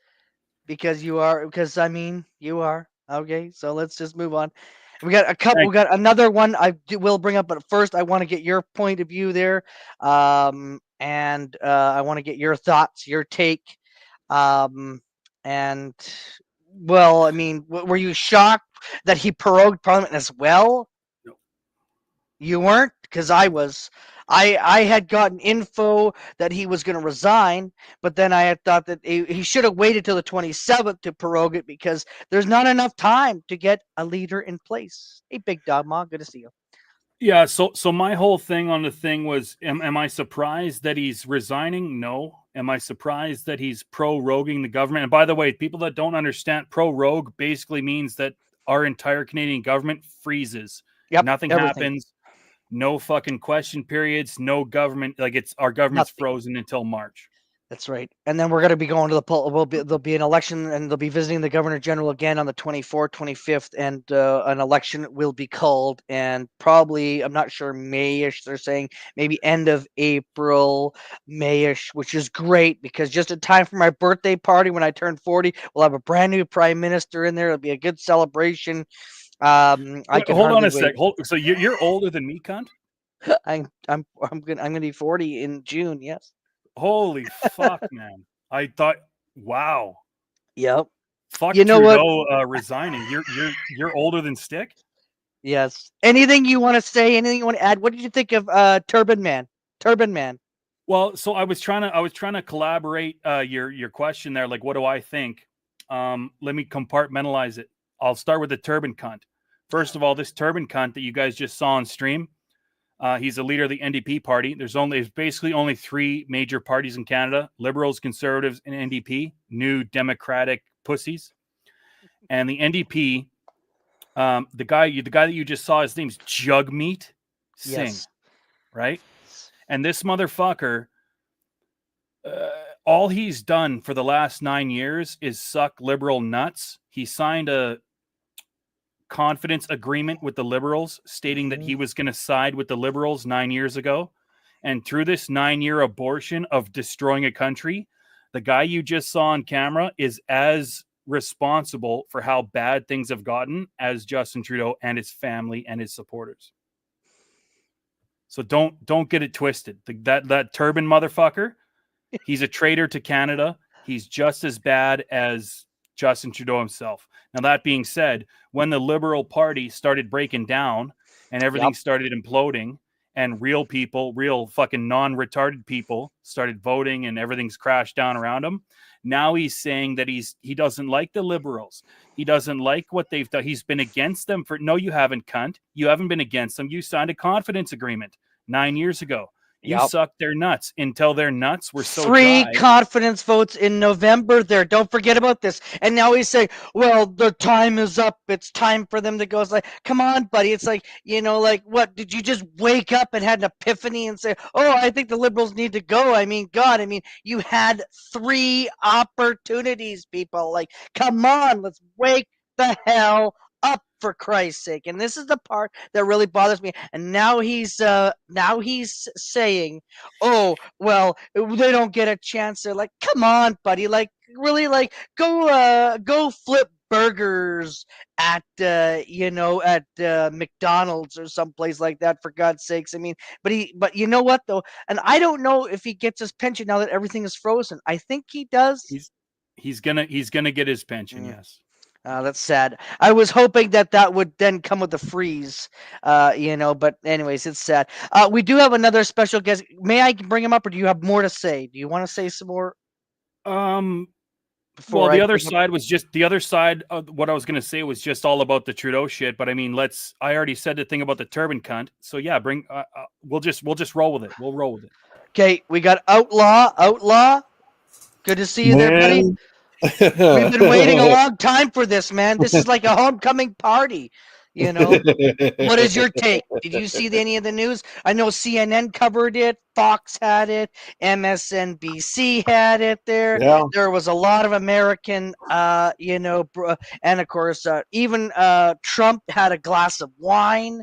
because you are. Because I mean, you are. Okay, so let's just move on. We got a couple. We got another one I will bring up, but first I want to get your point of view there, and I want to get your thoughts, your take, and well, I mean, were you shocked that he prorogued Parliament as well? No. You weren't, because I was. I had gotten info that he was going to resign, but then I had thought that he should have waited till the 27th to prorogue it because there's not enough time to get a leader in place. Hey, Big Dog Ma, good to see you. Yeah, so my whole thing on the thing was, am I surprised that he's resigning? No. Am I surprised that he's proroguing the government? And by the way, people that don't understand, prorogue basically means that our entire Canadian government freezes. Yep, nothing happens. No fucking question periods. No government. Like our government's frozen until March. That's right. And then we're going to be going to the poll. There'll be an election, and they'll be visiting the Governor General again on the 24th, 25th, and an election will be called. And probably, I'm not sure, May-ish. They're saying maybe end of April, May-ish, which is great because just in time for my birthday party when I turn 40, we'll have a brand new prime minister in there. It'll be a good celebration. Hold on a sec. So you're older than me, cunt? I'm gonna be 40 in June. Yes. Holy fuck, man! I thought, wow. Yep. Fuck Trudeau resigning. You're older than Stick. Yes. Anything you want to say? Anything you want to add? What did you think of Turban Man? Turban Man. Well, so I was trying to collaborate your question there. Like, what do I think? Let me compartmentalize it. I'll start with the turban cunt. First of all, this turban cunt that you guys just saw on stream. He's a leader of the NDP party. There's basically only three major parties in Canada: Liberals, Conservatives, and NDP. New Democratic pussies. And the NDP, the guy that you just saw, his name's Jugmeat Singh, yes. Right? And this motherfucker, all he's done for the last 9 years is suck Liberal nuts. He signed a confidence agreement with the Liberals stating that he was going to side with the Liberals 9 years ago. And through this 9-year abortion of destroying a country, the guy you just saw on camera is as responsible for how bad things have gotten as Justin Trudeau and his family and his supporters. So don't get it twisted. That turban motherfucker, he's a traitor to Canada. He's just as bad as Justin Trudeau himself. Now, that being said, when the Liberal Party started breaking down and everything started imploding and real people, real fucking non-retarded people started voting and everything's crashed down around him, now he's saying that he doesn't like the Liberals. He doesn't like what they've done. He's been against them for... No, you haven't, cunt. You haven't been against them. You signed a confidence agreement 9 years ago. You sucked their nuts until their nuts were so dry. 3 confidence votes in November there. Don't forget about this. And now he's saying, well, the time is up. It's time for them to go. It's like, come on, buddy. It's like, like, what? Did you just wake up and had an epiphany and say, oh, I think the Liberals need to go? I mean, God, you had 3 opportunities, people. Like, come on, let's wake the hell up, for Christ's sake. And this is the part that really bothers me. And now he's saying, oh, well, they don't get a chance. They're like, come on, buddy. Like, really, like, go flip burgers at McDonald's or someplace like that, for God's sakes. But you know what though? And I don't know if he gets his pension now that everything is frozen. I think he does. He's gonna get his pension, yes. That's sad. I was hoping that would then come with a freeze, but anyways, it's sad. We do have another special guest. May I bring him up, or do you have more to say? Do you want to say some more? Well, the other side of what I was going to say was just all about the Trudeau shit. But I already said the thing about the turban cunt. So yeah, we'll just roll with it. We'll roll with it. Okay, we got Outlaw. Good to see you there, buddy. We've been waiting a long time for this, man. This is like a homecoming party. What is your take? Did you see any of the news? I know CNN covered it, Fox had it, MSNBC had it there. Yeah. There was a lot of American, and of course, even Trump had a glass of wine.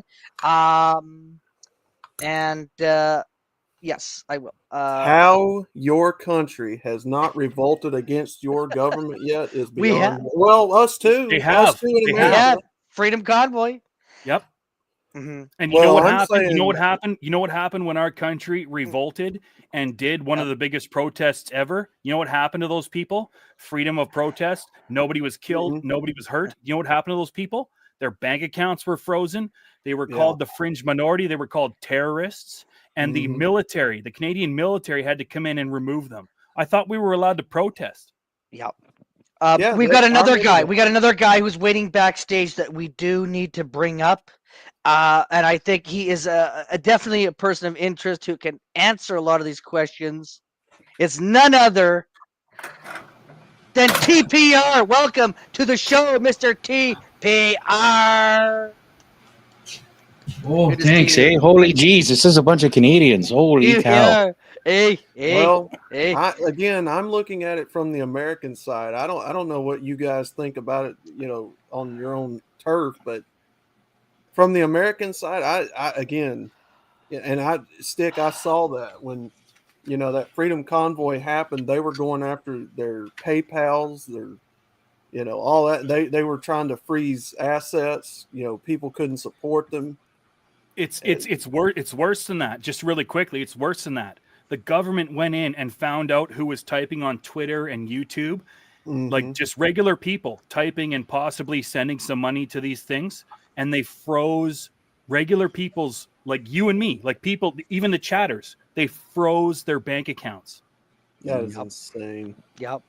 Yes, I will. How your country has not revolted against your government yet is beyond. Well, us too. They have. They have. Freedom Convoy. Yep. Mm-hmm. And you know what happened? You know what happened? You know what happened when our country revolted and did one of the biggest protests ever? You know what happened to those people? Freedom of protest. Nobody was killed. Mm-hmm. Nobody was hurt. You know what happened to those people? Their bank accounts were frozen. They were called the fringe minority. They were called terrorists. and the military, the Canadian military, had to come in and remove them. I thought we were allowed to protest. Yep. We've got another guy. We got another guy who's waiting backstage that we do need to bring up. And I think he is definitely a person of interest who can answer a lot of these questions. It's none other than TPR. Welcome to the show, Mr. TPR. Oh, thanks, eh? Holy jeez, this is a bunch of Canadians. Holy cow. Hey, Well, hey. I'm looking at it from the American side. I don't know what you guys think about it, on your own turf, but from the American side, I saw that when, that Freedom Convoy happened, they were going after their PayPals, their, all that. They were trying to freeze assets. People couldn't support them. It's worse than that. Just really quickly, it's worse than that. The government went in and found out who was typing on Twitter and YouTube, like just regular people typing and possibly sending some money to these things, and they froze regular people's, like you and me, like people, even the chatters, they froze their bank accounts. That is insane. Yep.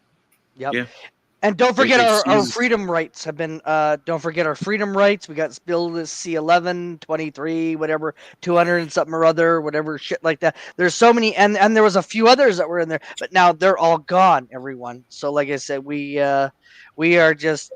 Yeah. And don't forget our freedom rights have been, don't forget our freedom rights. We got Bill C-11, 23, whatever, 200 and something or other, whatever shit like that. There's so many, and there was a few others that were in there, but now they're all gone, everyone. So like I said, we are just,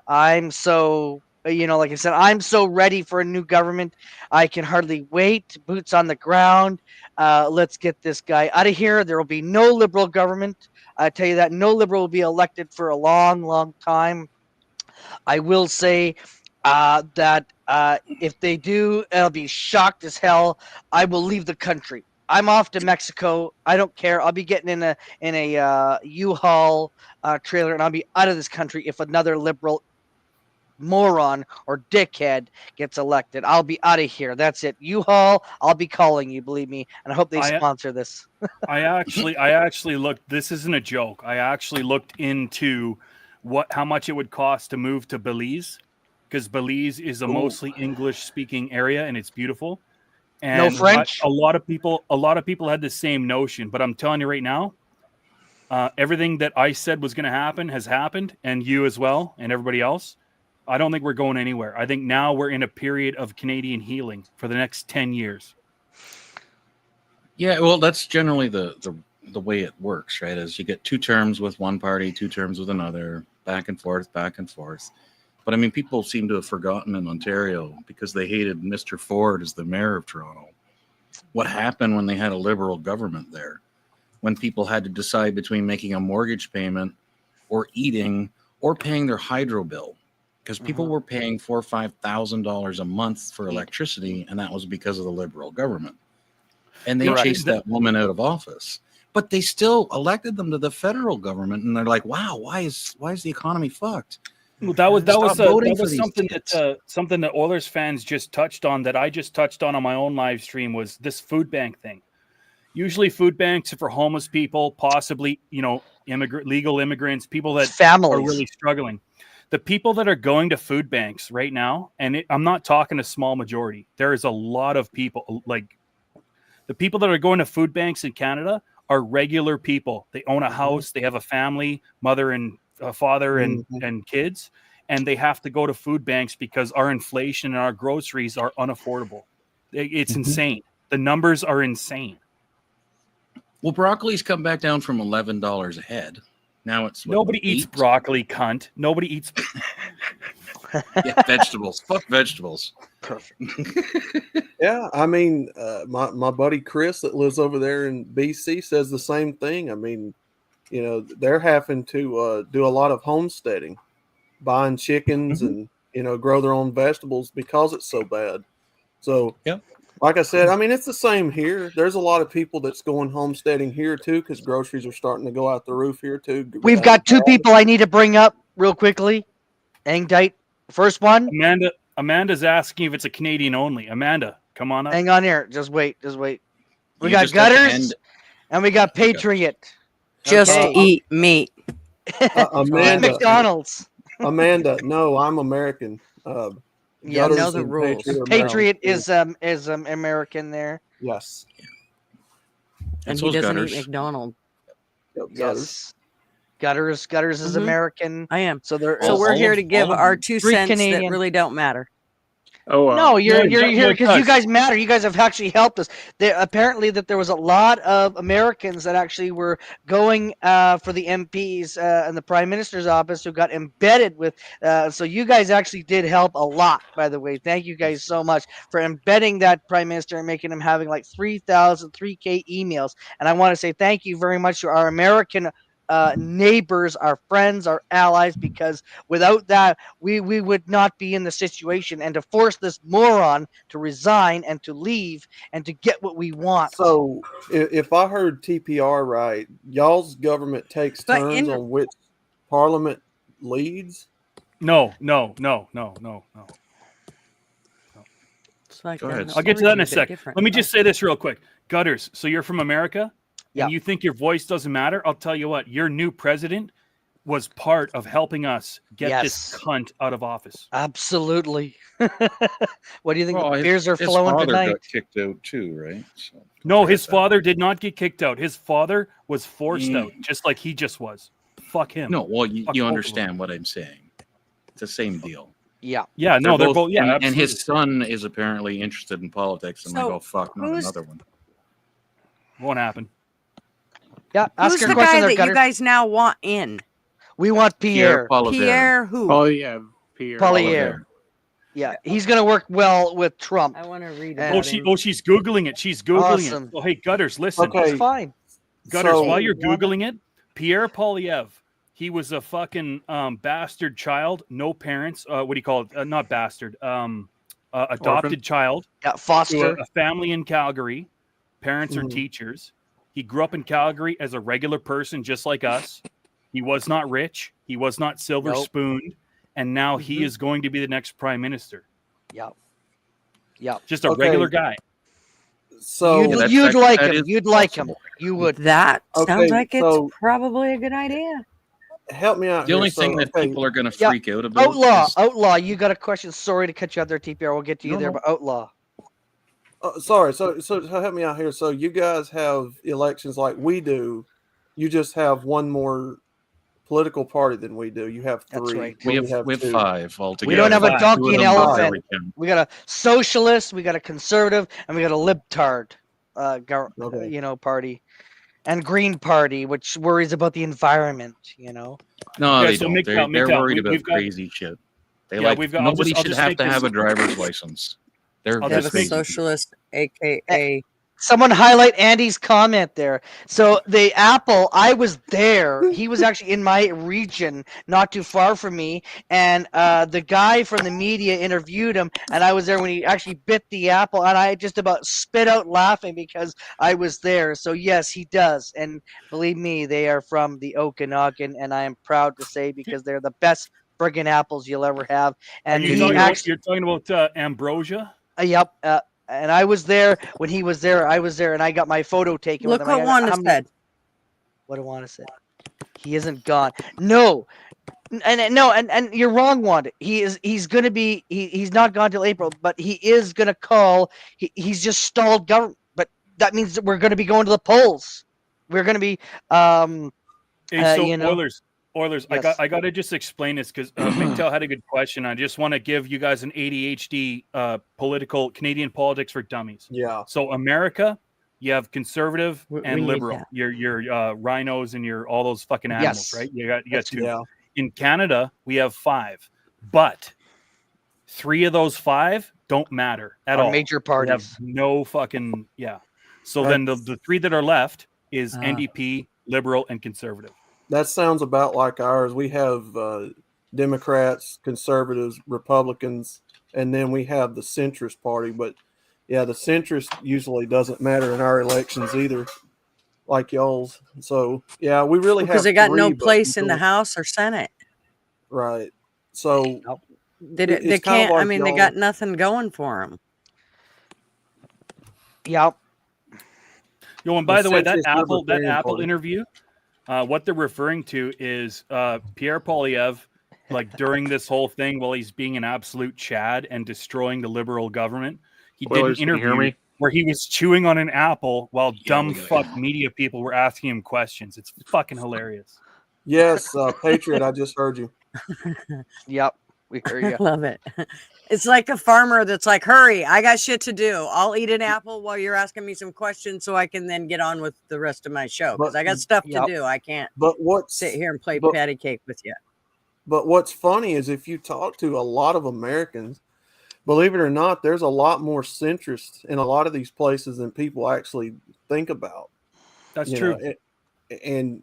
I'm so, like I said, I'm so ready for a new government. I can hardly wait. Boots on the ground. Let's get this guy out of here. There will be no liberal government. I tell you that no liberal will be elected for a long, long time. I will say that if they do, I'll be shocked as hell. I will leave the country. I'm off to Mexico. I don't care. I'll be getting in a U-Haul trailer, and I'll be out of this country if another liberal moron or dickhead gets elected. I'll be out of here. That's it. U-Haul, I'll be calling you, believe me, and I hope they sponsor this. I actually looked, this isn't a joke. I actually looked into how much it would cost to move to Belize, because Belize is a mostly English speaking area and it's beautiful. And no French. A lot of people had the same notion, but I'm telling you right now, everything that I said was going to happen has happened, and you as well, and everybody else. I don't think we're going anywhere. I think now we're in a period of Canadian healing for the next 10 years. Yeah, well, that's generally the way it works, right? Is you get 2 terms with one party, 2 terms with another, back and forth, back and forth. But I mean, people seem to have forgotten in Ontario, because they hated Mr. Ford as the mayor of Toronto, what happened when they had a liberal government there, when people had to decide between making a mortgage payment or eating or paying their hydro bill. Because people were paying $4,000 or $5,000 a month for electricity, and that was because of the liberal government. And they chased that woman out of office, but they still elected them to the federal government, and they're like, "Wow, why is the economy fucked?" Well, that was something that Oilers fans just touched on, that I just touched on my own live stream, was this food bank thing. Usually, food banks are for homeless people, possibly legal immigrants, people that are really struggling. The people that are going to food banks right now, and I'm not talking a small majority, there is a lot of people, like the people that are going to food banks in Canada are regular people. They own a house, they have a family, mother and father and kids, and they have to go to food banks because our inflation and our groceries are unaffordable. It's insane. The numbers are insane. Well, broccoli's come back down from $11 a head. Now it's nobody eats broccoli, cunt. Nobody eats. Yeah, vegetables. Fuck vegetables. Perfect. Yeah, I mean, my buddy Chris that lives over there in BC says the same thing. I mean, they're having to do a lot of homesteading, buying chickens and grow their own vegetables because it's so bad. So yeah. Like I said, I mean, it's the same here. There's a lot of people that's going homesteading here, too, because groceries are starting to go out the roof here, too. We've got 2 people I need to bring up real quickly. Hang tight. First one. Amanda's asking if it's a Canadian only. Amanda, come on up. Hang on here. Just wait. We got Gutters and we got Patriot. Just eat meat. Amanda. McDonald's. Amanda, no, I'm American. Yeah, know the rules. Patriot is American there. Yes. And he doesn't eat McDonald's. Yes. Gutters is American. I am. So they're so we're here to give our 2 cents Canadian. that really don't matter. No, you're here because you guys matter. You guys have actually helped us. Apparently, that there was a lot of Americans that actually were going for the MPs and the Prime Minister's office who got embedded with. So you guys actually did help a lot. By the way, thank you guys so much for embedding that Prime Minister and making him having like 3K emails. And I want to say thank you very much to our American neighbors, our friends, our allies, because without that we would not be in the situation, and to force this moron to resign and to leave and to get what we want. So if I heard TPR right, y'all's government takes turns on which parliament leads? No. Like Go ahead. I'll get to that in a sec. Let me just say this real quick. Gutters, so you're from America? And you think your voice doesn't matter? I'll tell you what, your new president was part of helping us get this cunt out of office. Absolutely. What do you think? The beers are flowing tonight? His father got kicked out too, right? So, no, his father did not get kicked out. His father was forced out, just like he just was. Fuck him. No, well, you understand what I'm saying. It's the same deal. Yeah. Yeah, no, they're both and his son is apparently interested in politics, and I go, fuck, not another one. Won't happen. Yeah, who's the guy that you guys now want in? We want Pierre. Pierre who? Poilievre. Yeah, he's gonna work well with Trump. I want to read it. She's googling it. She's googling it. Oh, hey, Gutters, listen. Okay, it's fine. Gutters, while you're googling it, Pierre Poilievre, he was a fucking bastard child, no parents. What do you call it? Not bastard. Adopted Orphan. Child. Yeah, foster. A family in Calgary. Parents are teachers. He grew up in Calgary as a regular person, just like us. He was not rich. He was not silver spooned. And now he is going to be the next prime minister. Yep. Just a regular guy. So you'd like him. You'd like him. You would. That sounds like it's probably a good idea. Help me out. The only thing that people are going to freak out about. Outlaw. You got a question? Sorry to cut you out there, TPR. We'll get to you there, but Outlaw. Sorry. So help me out here. So you guys have elections like we do. You just have one more political party than we do. You have 3. That's right. We have 5 altogether. We don't have a donkey and elephant. We got a socialist, we got a conservative, and we got a libtard, party, and Green Party, which worries about the environment. No, they don't. They're worried about crazy shit. Nobody should have to have a driver's license. They're a socialist, aka. Someone highlight Andy's comment there. So the Apple, I was there. He was actually in my region, not too far from me. And the guy from the media interviewed him, and I was there when he actually bit the apple, and I just about spit out laughing because I was there. So yes, he does. And believe me, they are from the Okanagan, and I am proud to say because they're the best friggin' apples you'll ever have. And you're talking about ambrosia? Yep. And I was there when he was there. I was there, and I got my photo taken. Look what Wanda said. What did Wanda say? He isn't gone. No, and you're wrong, Wanda. He's gonna be. He's not gone till April, but he is gonna call. He's just stalled government, but that means that we're gonna be going to the polls. We're gonna be. Oilers, yes. I got to just explain this because McTell had a good question. I just want to give you guys an ADHD Canadian politics for dummies. Yeah. So America, you have conservative and liberal. Your rhinos and your all those fucking animals, right? You got 2. Yeah. In Canada, we have 5, but 3 of those 5 don't matter at all. Major parties. Have no fucking So then the 3 that are left is NDP, liberal, and conservative. That sounds about like ours. We have Democrats, conservatives, Republicans, and then we have the centrist party. But yeah, the centrist usually doesn't matter in our elections either, like y'all's. So yeah, we really have because they got no place in the House or Senate. Right. So they can't. Like they got nothing going for them. Yep. And by the way, that Apple interview. What they're referring to is Pierre Poilievre, during this whole thing, while he's being an absolute Chad and destroying the Liberal government, he did an interview where he was chewing on an apple while dumb fuck media people were asking him questions. It's fucking hilarious. Yes, Patriot, I just heard you. Yep, we hear you. I love it. It's like a farmer that's like, hurry, I got shit to do. I'll eat an apple while you're asking me some questions so I can then get on with the rest of my show. Because I got stuff to do. I can't sit here and play patty cake with you. But what's funny is if you talk to a lot of Americans, believe it or not, there's a lot more centrists in a lot of these places than people actually think about. That's true. And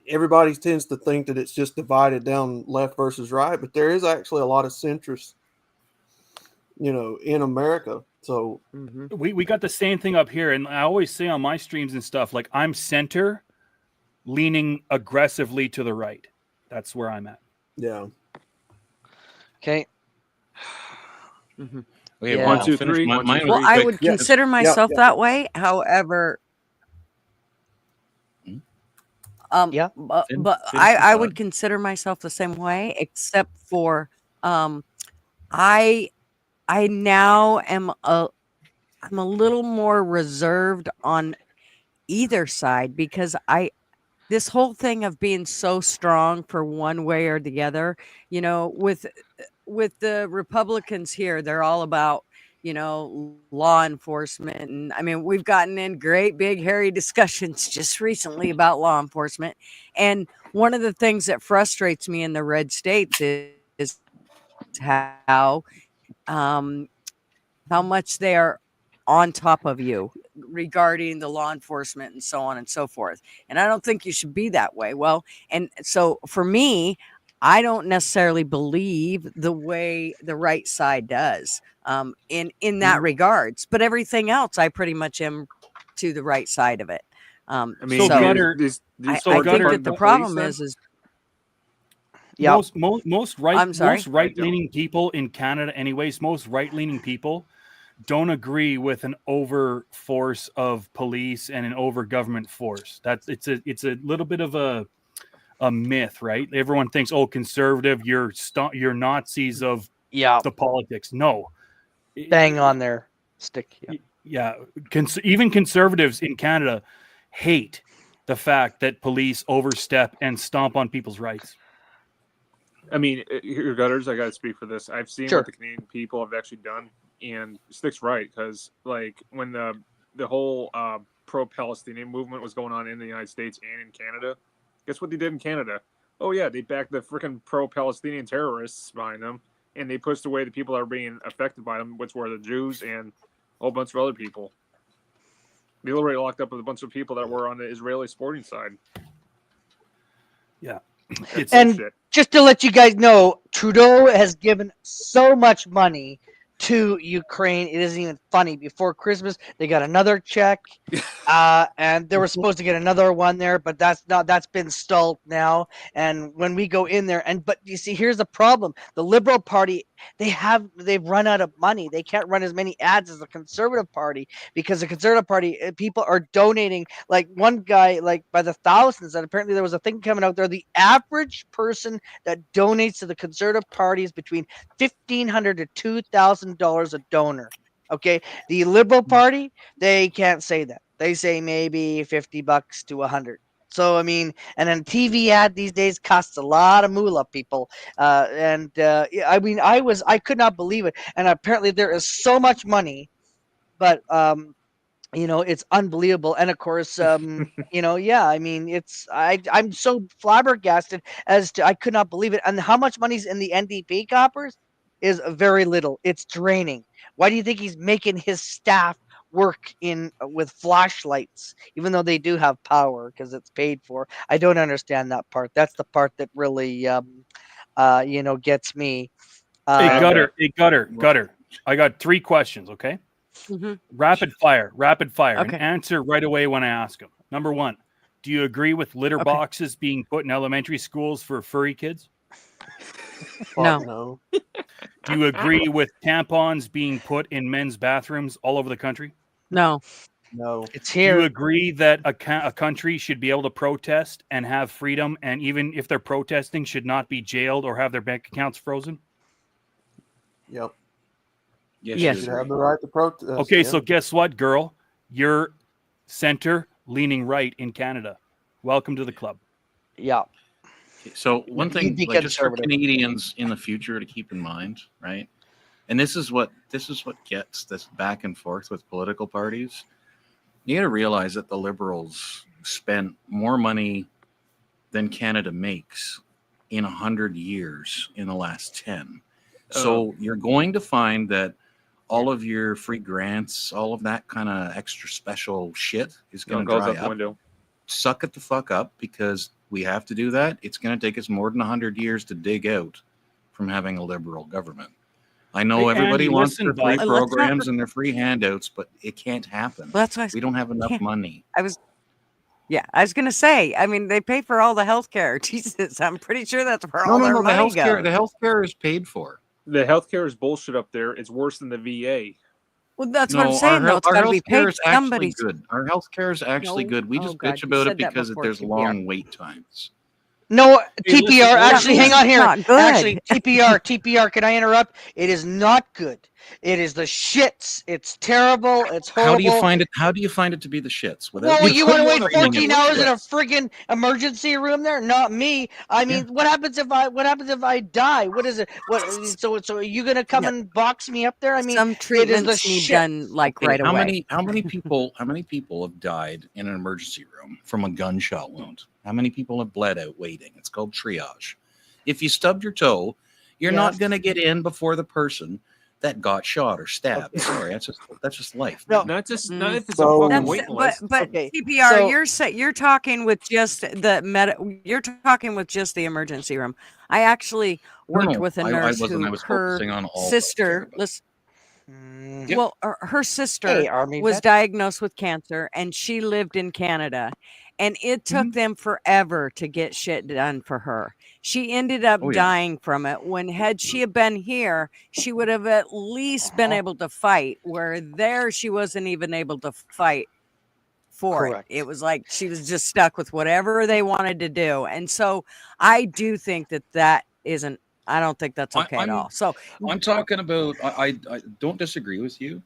everybody tends to think that it's just divided down left versus right, but there is actually a lot of centrists, in America. So we got the same thing up here, and I always say on my streams and stuff, like, I'm center, leaning aggressively to the right. That's where I'm at. Yeah. Okay. Okay, 1, 2, 3. Well, I would consider myself that way. However, but I would consider myself the same way, except for I now am I'm a little more reserved on either side, because this whole thing of being so strong for one way or the other, with the Republicans here, they're all about, law enforcement. And I mean, we've gotten in great big hairy discussions just recently about law enforcement. And one of the things that frustrates me in the red states is how much they are on top of you regarding the law enforcement and so on and so forth. And I don't think you should be that way. Well, and so for me, I don't necessarily believe the way the right side does in that regards, but everything else, I pretty much am to the right side of it. I think that the problem is most right-leaning people in Canada, anyways, most right-leaning people don't agree with an over force of police and an over government force. It's a little bit of a myth, right? Everyone thinks, oh, conservative, you're Nazis of the politics. No, bang on their stick. Even conservatives in Canada hate the fact that police overstep and stomp on people's rights. I mean, your gutters, I got to speak for this. I've seen what the Canadian people have actually done, and Stick's right, because like when the whole pro-Palestinian movement was going on in the United States and in Canada, guess what they did in Canada? Oh yeah, they backed the freaking pro-Palestinian terrorists behind them, and they pushed away the people that are being affected by them, which were the Jews and a whole bunch of other people. They already locked up with a bunch of people that were on the Israeli sporting side. Yeah. And just to let you guys know, Trudeau has given so much money to Ukraine. It isn't even funny. Before Christmas, they got another check, and they were supposed to get another one there, but that's been stalled now. And when we go in there, but you see, here's the problem: the Liberal Party, they've run out of money. They can't run as many ads as the Conservative Party, because the Conservative Party people are donating, like one guy, like by the thousands. And apparently there was a thing coming out there. The average person that donates to the Conservative Party is between $1,500 to $2,000 a donor. Okay, the Liberal Party, they can't say that. They say maybe $50 to $100. So I mean, and then TV ad these days costs a lot of moolah, people. I mean, I could not believe it. And apparently there is so much money, but it's unbelievable. And of course, I mean, I'm so flabbergasted as to, I could not believe it. And how much money's in the NDP coppers is very little. It's draining. Why do you think he's making his staff work with flashlights, even though they do have power because it's paid for? I don't understand that part. That's the part that really, gets me. Hey, Gutter. I got 3 questions. Okay. Mm-hmm. Rapid fire, Okay. and answer right away when I ask them. Number 1, do you agree with litter boxes being put in elementary schools for furry kids? No. Do you agree with tampons being put in men's bathrooms all over the country? No. It's here. Do you agree that a country should be able to protest and have freedom, and even if they're protesting, should not be jailed or have their bank accounts frozen? Yep. Yes, you should have the right to protest. Okay, so guess what, girl? You're center leaning right in Canada. Welcome to the club. Yeah. So one thing, like just for Canadians in the future to keep in mind, right? And this is what gets this back and forth with political parties. You got to realize that the Liberals spent more money than Canada makes in 100 years in the last 10. So you're going to find that all of your free grants, all of that kind of extra special shit is going to dry up. Window. Suck it the fuck up, because we have to do that. It's going to take us more than 100 years to dig out from having a Liberal government. I know everybody wants their free programs and their free handouts, but it can't happen. Well, that's why we don't have enough money. I was going to say, I mean, they pay for all the health care. Jesus, I'm pretty sure that's where all their money goes. The health care is paid for. The healthcare is bullshit up there. It's worse than the VA. Well, that's what I'm saying, though. It's got to be paid. Somebody's good. Our health care is actually good. We just bitch about it because there's long wait times. No, TPR, actually, hang on here. Actually, TPR, can I interrupt? It is not good. It is the shits. It's terrible. It's horrible. How do you find it to be the shits? Well, you want to wait 14 hours in a friggin' emergency room there? Not me. I mean, what happens if I die? What is it? So are you gonna come and box me up there? I mean, some treatments need done like right away. How many people have died in an emergency room from a gunshot wound? How many people have bled out waiting? It's called triage. If you stubbed your toe, you're not going to get in before the person that got shot or stabbed. Sorry, that's just life. No, not if it's a fucking waiting list. But TPR, you're talking with just you're talking with just the emergency room. I actually worked with a nurse her sister. Well, her sister was diagnosed with cancer, and she lived in Canada. And it took them forever to get shit done for her. She ended up dying from it. Had she been here, she would have at least been able to fight, where there she wasn't even able to fight for it. It was like she was just stuck with whatever they wanted to do. And so I do think that isn't, I don't think that's okay at all. So I'm talking about, I don't disagree with you.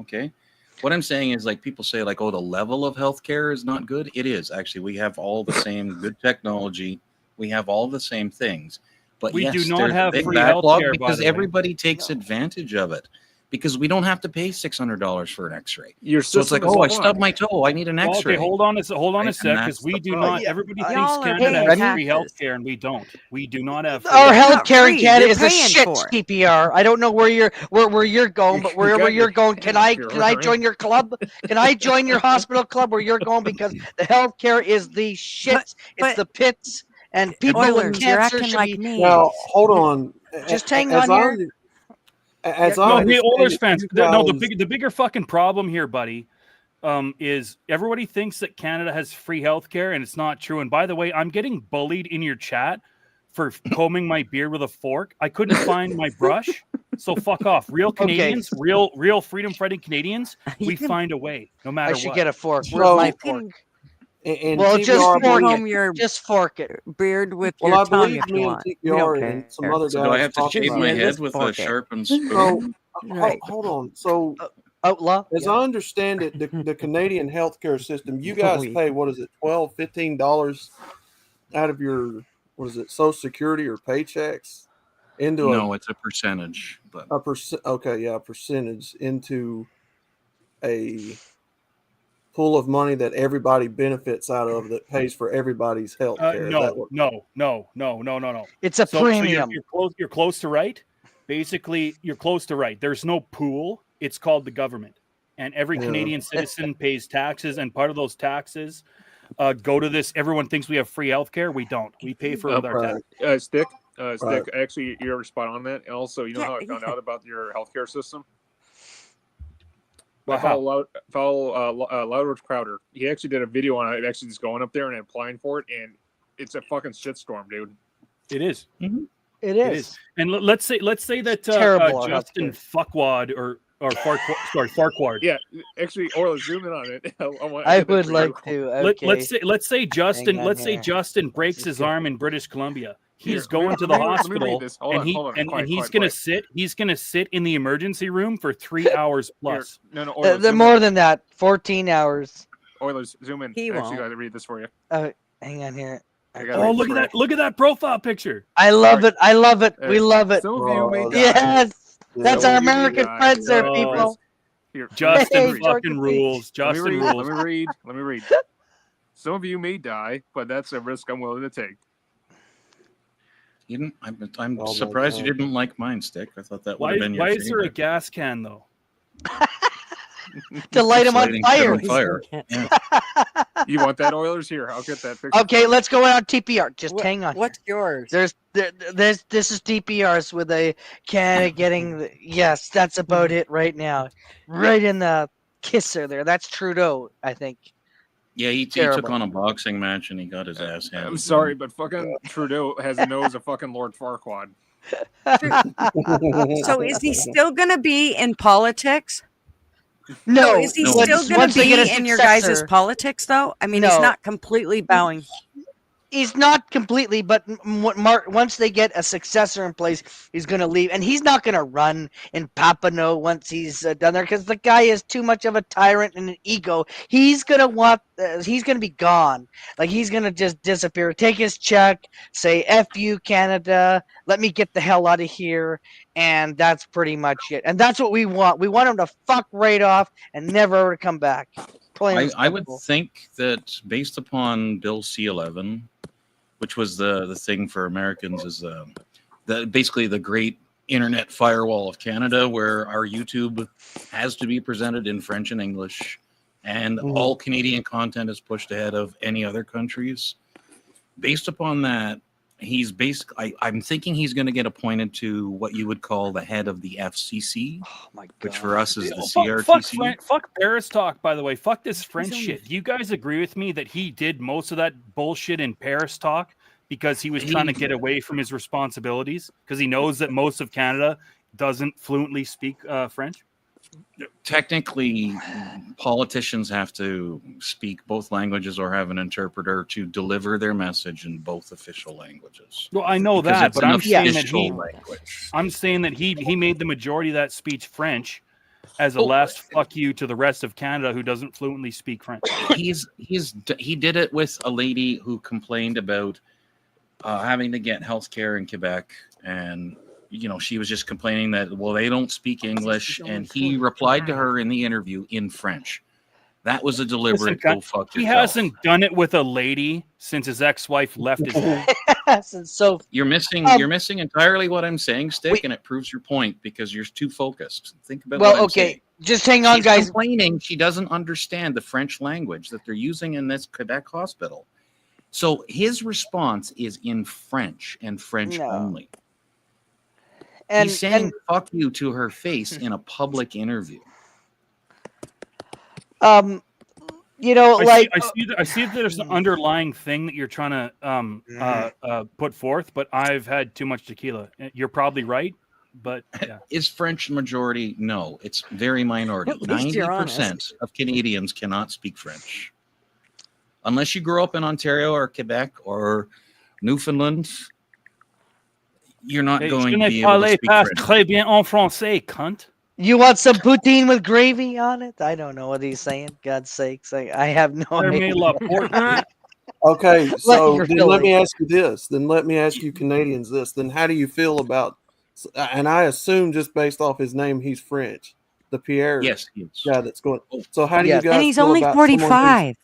Okay. What I'm saying is, like, people say, like, oh, the level of healthcare is not good. It is. Actually, we have all the same good technology. We have all the same things. But we do not have free healthcare because everybody takes advantage of it. Because we don't have to pay $600 for an X-ray. So it's like, oh, I stubbed my toe. I need an X-ray. Okay, hold on a sec, because we do not. Everybody thinks Canada has free healthcare, and we don't. We do not have. Our healthcare in Canada is a shit, TPR. I don't know where you're going, but wherever you're going, can I join your club? Can I join your hospital club where you're going? Because the healthcare is the shit. It's the pits, and people with cancer should be. Well, hold on. Just hang on here. Oilers fans. The bigger fucking problem here, buddy, is everybody thinks that Canada has free healthcare, and it's not true. And by the way, I'm getting bullied in your chat for combing my beard with a fork. I couldn't find my brush, so fuck off. Real Canadians, real freedom fighting Canadians, we find a way, no matter what. I should get a fork. Where's my fork? Well, just fork it. Beard with your tongue. I believe me and TPR and some other guys. So do I have to shave my head with a sharpened spoon? So, hold on. So, outlaw. As I understand it, the Canadian healthcare system, you guys pay, what is it, $12, $15 out of your, Social Security or paychecks into it's a percentage, but a percentage into a pool of money that everybody benefits out of that pays for everybody's health care. No. It's a premium. So you're close to right. Basically, you're close to right. There's no pool. It's called the government. And every Canadian citizen pays taxes. And part of those taxes go to this. Everyone thinks we have free health care. We don't. We pay for it with our tax. Stick, actually, you're spot on that. And also, you know how I found out about your healthcare system? I follow Loudward Crowder. He actually did a video on it, actually just going up there and applying for it, and it's a fucking shitstorm, dude. It is. Mm-hmm. It is. And let's say that Justin Fuckwad or Farquhar. Yeah, actually, or let's zoom in on it. I would like to. Okay. Let's say Justin breaks his arm in British Columbia. He's going to the hospital, and he's going to sit. He's going to sit in the emergency room for 3 hours plus. Here. No, Oilers, they're more than that. 14 hours. Oilers, zoom in. I actually got to read this for you. Hang on here. Oh, look at that! Look at that profile picture. I love it. I love it. We love it. Some of you may die. Yes, that's our American friends there, people. Here, Justin fucking rules. Justin rules. Let me read. Some of you may die, but that's a risk I'm willing to take. I'm surprised you didn't like mine, Stick. I thought that would have been your Why is there a gas can though? To light them on fire. Yeah. You want that, Oilers? Here, I'll get that picture. Okay, let's go on TPR. Just hang on. What's yours? This is TPRs with a can getting. Yes, that's about it right now. Right in the kisser there. That's Trudeau, I think. Yeah, he took on a boxing match and he got his ass handed. I'm sorry, but fucking Trudeau has a nose of fucking Lord Farquaad. So is he still going to be in politics? No. So is he still going to be in your guys' politics, though? I mean, he's not completely bowing. He's not completely, but once they get a successor in place, he's going to leave. And he's not going to run in Papineau once he's done there because the guy is too much of a tyrant and an ego. He's going to he's going to be gone. Like, he's going to just disappear, take his check, say, F you, Canada, let me get the hell out of here. And that's pretty much it. And that's what we want. We want him to fuck right off and never ever come back. I would think that based upon Bill C-11, which was the thing for Americans, is basically the great internet firewall of Canada, where our YouTube has to be presented in French and English, and all Canadian content is pushed ahead of any other countries. Based upon that, he's basically, I'm thinking he's going to get appointed to what you would call the head of the FCC, which for us is the CRTC. Fuck Paris talk, by the way. Fuck this French shit. Do you guys agree with me that he did most of that bullshit in Paris talk because he was trying to get away from his responsibilities? Because he knows that most of Canada doesn't fluently speak French? Technically, politicians have to speak both languages or have an interpreter to deliver their message in both official languages. Well, I know that, but I'm saying that he made the majority of that speech French as a last fuck you to the rest of Canada who doesn't fluently speak French. He did it with a lady who complained about having to get health care in Quebec, and she was just complaining that, well, they don't speak English, and he replied to her in the interview in French. That was a deliberate go fuck yourself. He hasn't done it with a lady since his ex-wife left his house. So you're missing entirely what I'm saying, Stick, and it proves your point because you're too focused. Think about what I'm saying. Just hang on, guys. Complaining she doesn't understand the French language that they're using in this Quebec hospital. So his response is in French and French only. He's saying fuck you to her face in a public interview. I see that there's an underlying thing that you're trying to put forth, but I've had too much tequila. You're probably right, but yeah. Is French majority? No, it's very minority. 90% of Canadians cannot speak French. Unless you grow up in Ontario or Quebec or Newfoundland, you're not going to be able to speak French. Très bien en français, cunt. You want some poutine with gravy on it? I don't know what he's saying. God's sakes, I have no idea. Okay, so then let me ask you this. Then let me ask you Canadians this. Then how do you feel about? And I assume just based off his name, he's French. The Pierre guy that's going. So how do you guys? And he's only 45.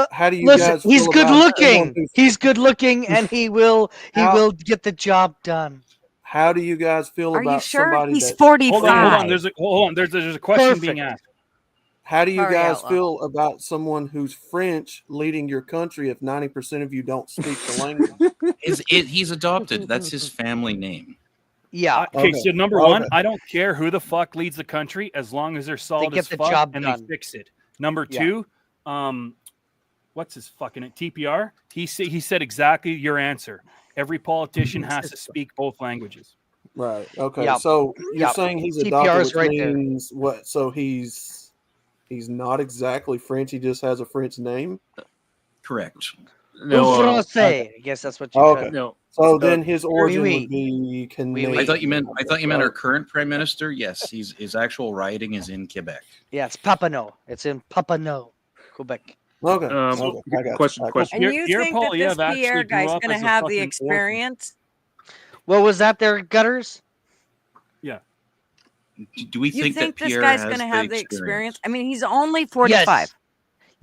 How do you listen? Guys he's feel good about looking. He's good looking, and he will get the job done. How do you guys feel Are about you sure? somebody? He's 45. Hold on. There's a question being asked. How do you guys feel about someone who's French leading your country if 90% of you don't speak the language? He's adopted. That's his family name. Yeah. Okay, so number one, I don't care who the fuck leads the country as long as they're solid as fuck and they fix it. Number two, what's his fucking TPR? He said exactly your answer. Every politician has to speak both languages. Right. Okay. So you're saying he's adopted, which means what? So he's not exactly French. He just has a French name. Correct. No, Français. I guess that's what you okay. cut. No. So then his origin would be I Canadian. thought you meant our current prime minister. Yes, his actual riding is in Quebec. Yeah, it's Papineau. It's in Papineau, Quebec. Okay. I got question. And you Pierre think that this Poilievre Pierre actually grew guy's up going to as a have the fucking experience? What was that there, Gutters? Yeah. Do we You think that this Pierre guy's has going to have the experience? experience? I mean, he's only 45.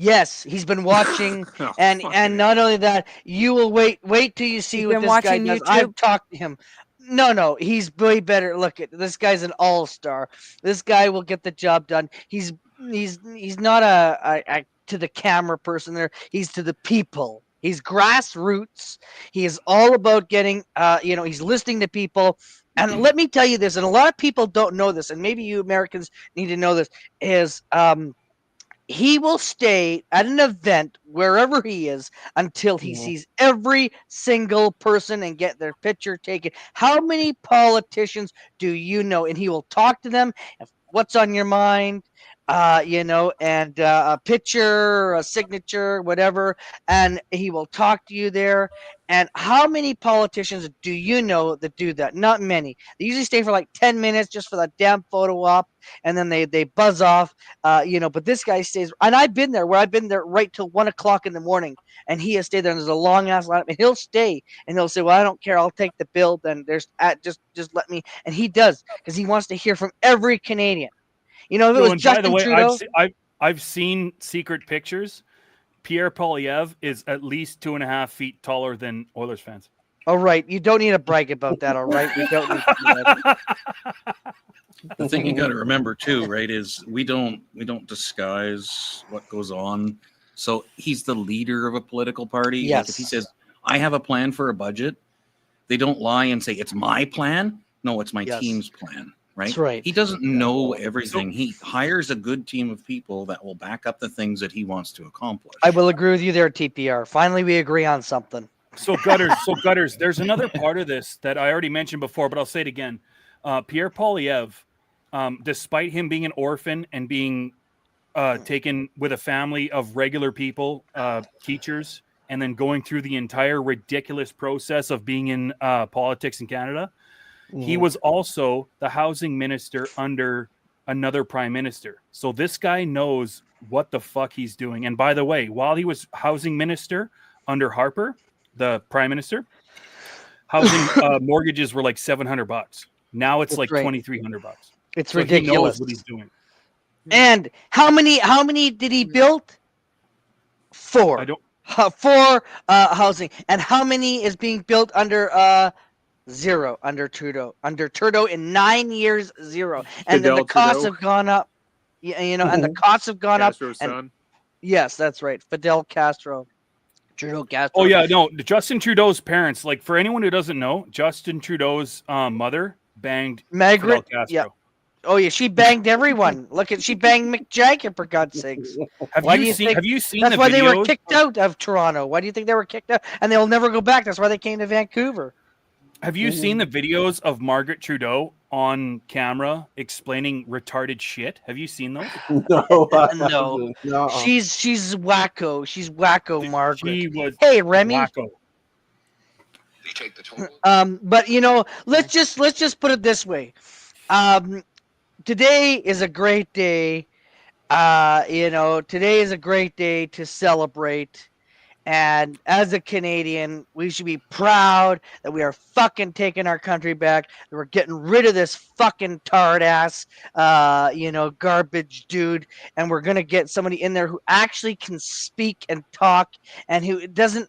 Yes, he's been watching, Oh, and not only that, you will wait till you see He's what been this guy watching does. YouTube? I've talked to him. No, he's way better. Look at this guy's an all-star. This guy will get the job done. He's not a to the camera person there. He's to the people. He's grassroots. He is all about getting he's listening to people. And let me tell you this, and a lot of people don't know this, and maybe you Americans need to know this, is he will stay at an event wherever he is until he sees every single person and get their picture taken. How many politicians do you know? And he will talk to them. What's on your mind? And a picture, a signature, whatever. And he will talk to you there. And how many politicians do you know that do that? Not many. They usually stay for like 10 minutes just for that damn photo op, and then they buzz off. But this guy stays, and I've been there right till 1:00 in the morning, and he has stayed there. And there's a long ass lineup, and he'll stay, and he'll say, "Well, I don't care. I'll take the bill. Then just let me." And he does, because he wants to hear from every Canadian. If it was Justin Trudeau, I've seen secret pictures. Pierre Poilievre is at least 2.5 feet taller than Oilers fans. All right, you don't need to brag about that. All right, we don't need to do that. The thing you got to remember too, right, is we don't disguise what goes on. So he's the leader of a political party. Yes. Like if he says, "I have a plan for a budget," they don't lie and say it's my plan. No, it's my team's plan. Right? That's right. He doesn't know everything. He hires a good team of people that will back up the things that he wants to accomplish. I will agree with you there, TPR. Finally, we agree on something. So Gutters, there's another part of this that I already mentioned before, but I'll say it again. Pierre Poilievre, despite him being an orphan and being taken with a family of regular people, teachers, and then going through the entire ridiculous process of being in politics in Canada, he was also the housing minister under another prime minister. So this guy knows what the fuck he's doing. And by the way, while he was housing minister under Harper, the prime minister, housing mortgages were like $700. Now it's like $2,300. It's so ridiculous. He knows what he's doing. And how many did he build? 4. I don't. 4 housing. And how many is being built under 0 under Trudeau? Under Trudeau in 9 years, 0. And then the costs have gone up. And the costs have gone Castro's up. son. Yes, that's right. Fidel Castro. Trudeau Castro. Oh yeah, no, Justin Trudeau's parents. Like for anyone who doesn't know, Justin Trudeau's mother banged Margaret. Fidel Castro. Yeah. Oh yeah, she banged everyone. She banged Mick Jagger, for God's sakes. Have you seen? That's the why videos? they were kicked out of Toronto. Why do you think they were kicked out? And they'll never go back. That's why they came to Vancouver. Have you seen the videos of Margaret Trudeau on camera explaining retarded shit? Have you seen those? No. She's wacko. She's wacko, Margaret. She was Remy. wacko. But let's just put it this way. Today is a great day. Today is a great day to celebrate. And as a Canadian, we should be proud that we are fucking taking our country back. That we're getting rid of this fucking tard ass, garbage dude. And we're gonna get somebody in there who actually can speak and talk, and who doesn't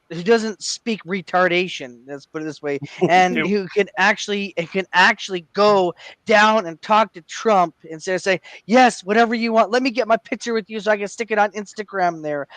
speak retardation. Let's put it this way, and who can actually go down and talk to Trump instead of say, yes, whatever you want. Let me get my picture with you so I can stick it on Instagram there.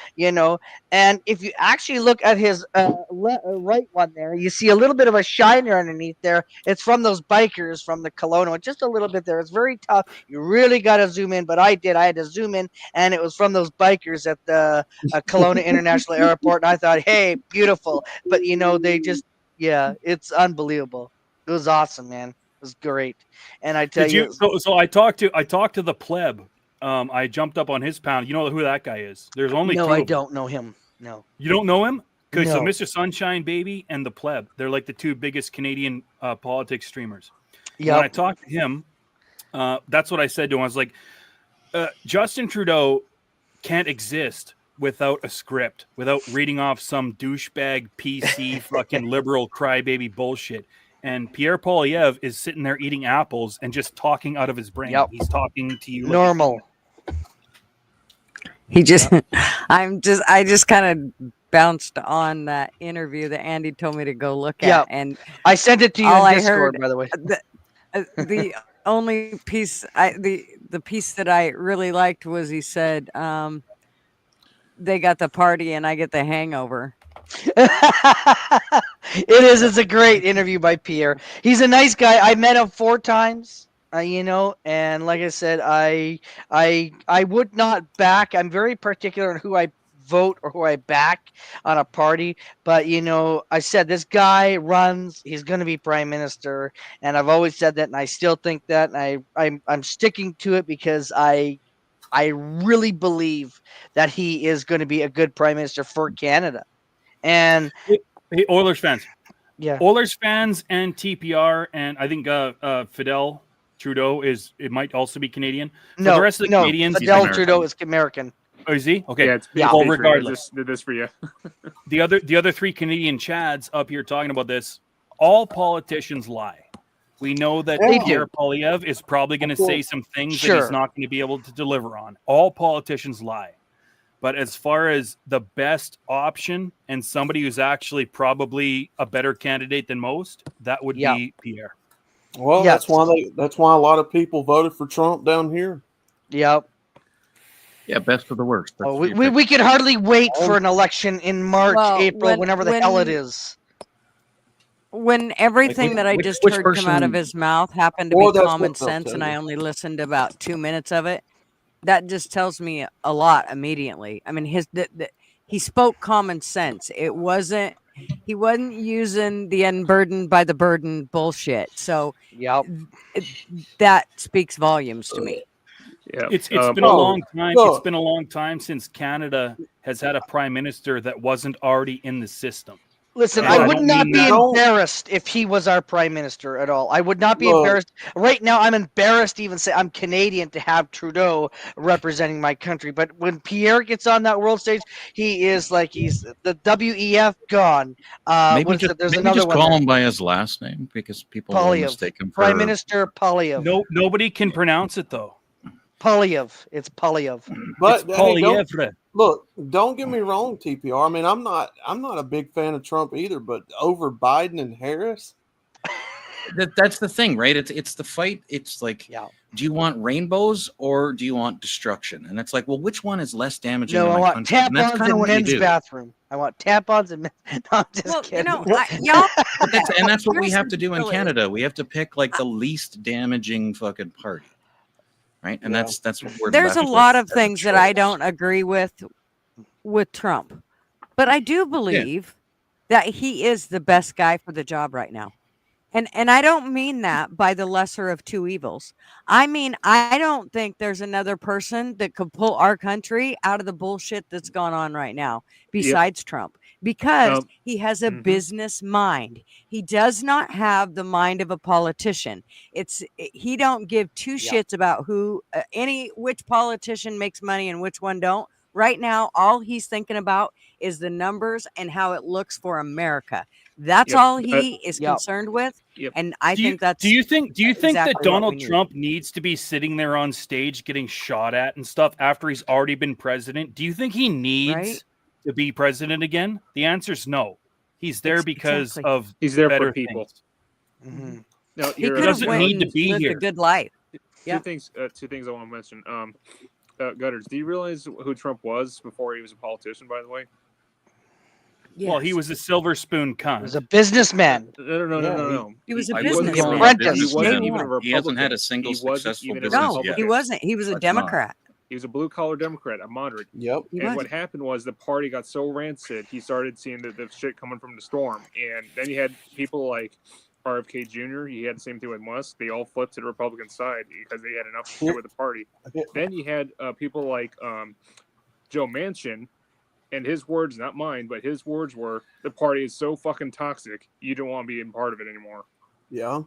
And if you actually look at his right one there, you see a little bit of a shiner underneath there. It's from those bikers from the Kelowna, just a little bit there. It's very tough. You really got to zoom in, but I had to zoom in, and it was from those bikers at the Kelowna International Airport. And I thought, hey, beautiful. But they just, it's unbelievable. It was awesome, man. It was great. And I tell you, so I talked to the pleb. I jumped up on his pound. You know who that guy is? There's only no, two. I don't know him. No. You don't know him? Okay, so No. Mr. Sunshine Baby and the Pleb, they're like the two biggest Canadian politics streamers. Yep. When I talked to him, that's what I said to him. I was like, Justin Trudeau can't exist without a script, without reading off some douchebag PC fucking liberal crybaby bullshit. And Pierre Poilievre is sitting there eating apples and just talking out of his brain. Yep. He's talking to you Normal. He just, I just kind of bounced on that interview that Andy told me to go look at, and I sent it to you all in I Discord, heard, by the way. The only piece, the piece that I really liked was he said, "They got the party and I get the hangover." It's a great interview by Pierre. He's a nice guy. I met him 4 times. You know, and like I said, I would not back. I'm very particular on who I vote or who I back on a party. But you know, I said this guy runs. He's going to be prime minister, and I've always said that, and I still think that. And I'm sticking to it because I really believe that he is going to be a good prime minister for Canada. And hey, Oilers fans. Yeah. Oilers fans and TPR, and I think Fidel Trudeau it might also be Canadian. For the rest of the Canadians, Fidel Trudeau is American. Oh, is he? Okay. Yeah, Well, regardless, I just did this for you. the other 3 Canadian Chads up here talking about this. All politicians lie. We know that Pierre Poilievre is probably going to say some things that he's not going to be able to deliver on. All politicians lie. But as far as the best option and somebody who's actually probably a better candidate than most, that would be Pierre. Well, that's why a lot of people voted for Trump down here. Yep. Yeah, best of the worst. Oh, we could hardly wait for an election in March, April, whenever the hell it is. When everything that I just heard come out of his mouth happened to be common sense, and I only listened to about 2 minutes of it, that just tells me a lot immediately. I mean, he spoke common sense. He wasn't using the unburdened by the burden bullshit. So that speaks volumes to me. Yeah, it's been a long time. It's been a long time since Canada has had a prime minister that wasn't already in the system. Listen, I would not be embarrassed if he was our prime minister at all. I would not be embarrassed. Right now, I'm embarrassed to even say I'm Canadian to have Trudeau representing my country. But when Pierre gets on that world stage, he is like he's the WEF gone. Maybe just call him by his last name because people will mistake him for Prime Minister Poilievre. No, nobody can pronounce it though. Poilievre. It's Poilievre. But it's Poilievre. Look, don't get me wrong, TPR. I mean, I'm not a big fan of Trump either, but over Biden and Harris. That's the thing, right? It's the fight. It's like, do you want rainbows or do you want destruction? And it's like, well, which one is less damaging to my country? No, I want tampons in men's bathroom. I want tampons in men's. No, I'm just kidding. You know, y'all. And that's what we have to do in Canada. We have to pick like the least damaging fucking party. Right, and that's what we're. There's a lot of things that I don't agree with Trump, but I do believe that he is the best guy for the job right now, and I don't mean that by the lesser of two evils. I mean I don't think there's another person that could pull our country out of the bullshit that's going on right now besides Trump. Because he has a business mind. He does not have the mind of a politician. He don't give two shits about which politician makes money and which one don't. Right now, all he's thinking about is the numbers and how it looks for America. That's all he is concerned with. And I think that's. Do you think exactly that Donald Trump needs to be sitting there on stage getting shot at and stuff after he's already been president? Do you think he needs to be president again? The answer is no. He's there because of he's there better for people. Mm-hmm. No, he doesn't need to be here. A good life. Two things I want to mention. Gutters, do you realize who Trump was before he was a politician? By the way. Yes. Well, he was a silver spoon cunt. He was a businessman. No. He was a businessman. He hasn't had a single successful business yet. He wasn't. He was a Democrat. He was a blue-collar Democrat, a moderate. Yep. And what happened was the party got so rancid, he started seeing the shit coming from the storm. And then you had people like RFK Jr., he had the same thing with Musk. They all flipped to the Republican side because they had enough to do with the party. Then you had people like Joe Manchin, And his words, not mine, but his words were, the party is so fucking toxic, you don't want to be a part of it anymore. Yeah.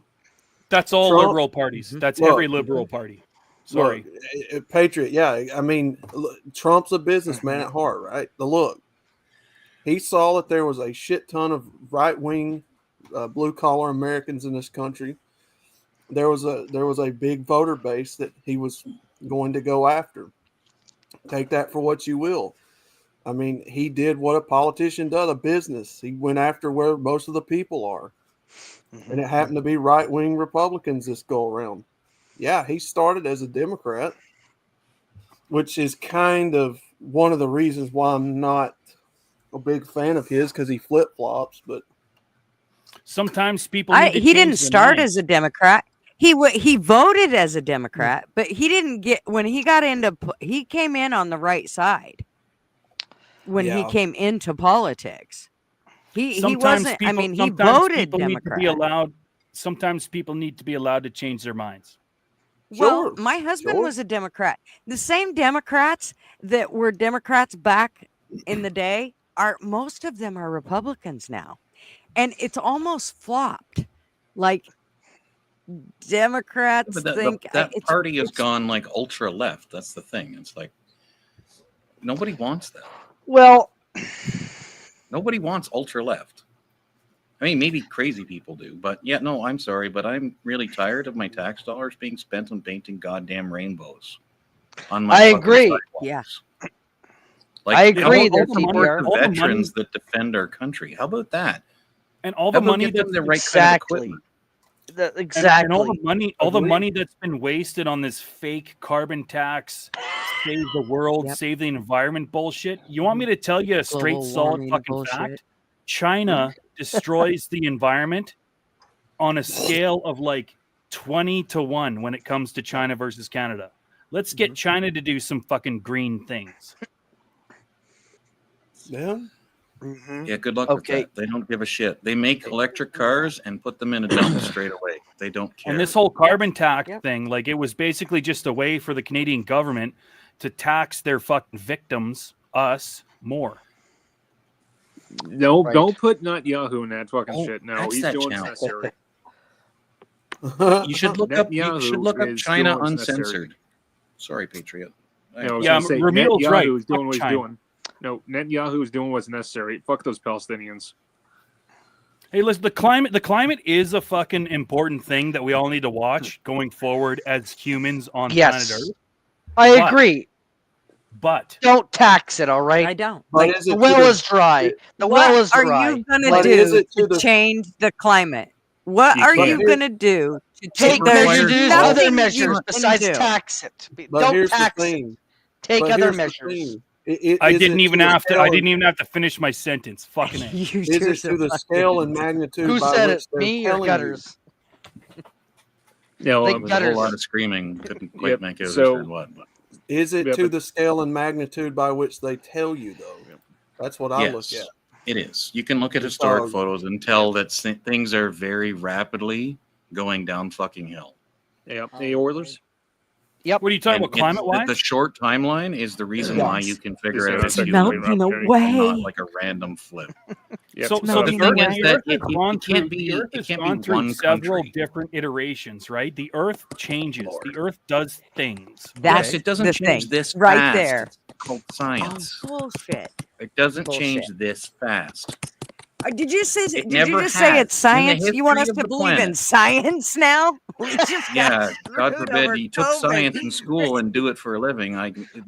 That's all Trump, liberal parties. That's look, every liberal party. Sorry. Look, Patriot, yeah. I mean, look, Trump's a businessman at heart, right? The look. He saw that there was a shit ton of right-wing, blue-collar Americans in this country. There was a big voter base that he was going to go after. Take that for what you will. I mean, he did what a politician does, a business. He went after where most of the people are. And it happened to be right-wing Republicans this go around. Yeah, he started as a Democrat, which is kind of one of the reasons why I'm not a big fan of his, because he flip-flops. But sometimes people need to he didn't change their start minds. as a Democrat. He voted as a Democrat, but he didn't get when he got into he came in on the right side when he came into politics. He wasn't. I mean, he voted Democrat. Sometimes people need to be allowed to change their minds. Well, my husband was a Democrat. The same Democrats that were Democrats back in the day most of them are Republicans now. And it's almost flopped. Like Democrats think that party has gone like ultra left. That's the thing. It's like nobody wants that. Well, nobody wants ultra left. I mean, maybe crazy people do, but yeah, no, I'm sorry, but I'm really tired of my tax dollars being spent on painting goddamn rainbows on my. I agree. Sidewalks. Yeah. Like, I agree. All the veterans that defend our country. How about that? And all the money that's the right exactly. kind of equipment. Exactly. And all the money that's been wasted on this fake carbon tax, save the world, save the environment bullshit. You want me to tell you a straight, solid fucking fact? China destroys the environment on a scale of like 20-1 when it comes to China versus Canada. Let's get China to do some fucking green things. Yeah. Yeah, good luck with that. They don't give a shit. They make electric cars and put them in a dump straight away. They don't care. And this whole carbon tax thing, like it was basically just a way for the Canadian government to tax their fucking victims, us, more. No, don't put Netanyahu in that fucking shit. No, he's doing what's necessary. You should look up. You should look up China Uncensored. Sorry, Patriot. Ramil's right. Netanyahu is doing what he's doing. No, Netanyahu is doing what's necessary. Fuck those Palestinians. Hey, listen, the climate is a fucking important thing that we all need to watch going forward as humans on planet Earth. I agree. But don't tax it, all right? I don't. Like, the well is dry. The well is dry. What are you going to do to change the climate? What are you going to do to take measures, other measures besides tax it? Don't tax it. Take other measures. I didn't even have to finish my sentence. Fucking it. Is it to the scale and magnitude? Who said it? Me or Gutters? Yeah, well, it was a whole lot of screaming. Couldn't quite make it understand what. But. Is it to the scale and magnitude by which they tell you, though? That's what I look at. It is. You can look at historic photos and tell that things are very rapidly going down fucking hill. Yep. The Oilers. Yep. What are you talking about, climate-wise? The short timeline is the reason why you can figure out it's melting away, not like a random flip. So the thing is that it can't be one several different iterations, right? The Earth changes. The Earth does things. That's it doesn't change this right fast. there. It's called science. Oh, bullshit. It doesn't change this fast. Did you say it's science? You want us to believe in science now? Yeah, God forbid you took science in school and do it for a living.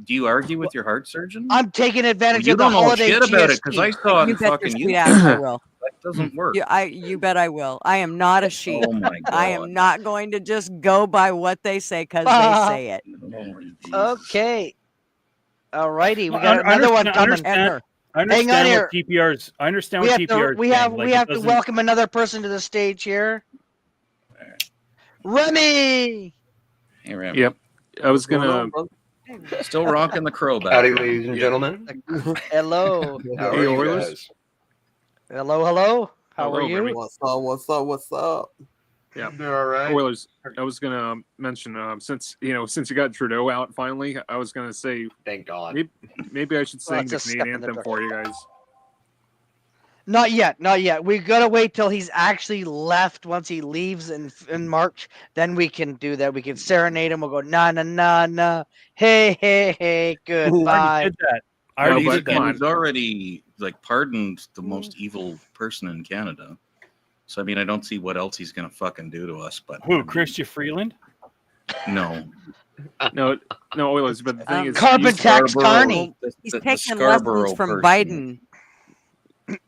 Do you argue with your heart surgeon? I'm taking advantage of the holiday. You don't know shit about it because I saw it in fucking YouTube. I will. That doesn't work. You bet I will. I am not a sheep. Oh my God. I am not going to just go by what they say because they say it. Okay. All righty. We got another one coming. Hang on here. I understand what TPRs. We have to welcome another person to the stage here. Remy. Hey, Remy. Yep. I was gonna. Still rocking the crow back. Howdy, ladies and gentlemen. Hello. How are you guys? Hello. How are you? Remy. What's up? Yeah, they're all right. Oilers. I was gonna mention since you got Trudeau out finally, I was gonna say, thank God. Maybe I should sing the it's a Canadian step in the anthem for you guys. Not yet, not yet. We gotta wait till he's actually left. Once he leaves in March, then we can do that. We can serenade him. We'll go na na na na. Hey hey hey. Goodbye. I already did that. I Well, already he's, did that. he's already like pardoned the most evil person in Canada. So I mean, I don't see what else he's gonna fucking do to us. But Who, Chrystia Freeland? No. No, Oilers. But the thing is, carbon tax Carney. He's taking lessons from Biden.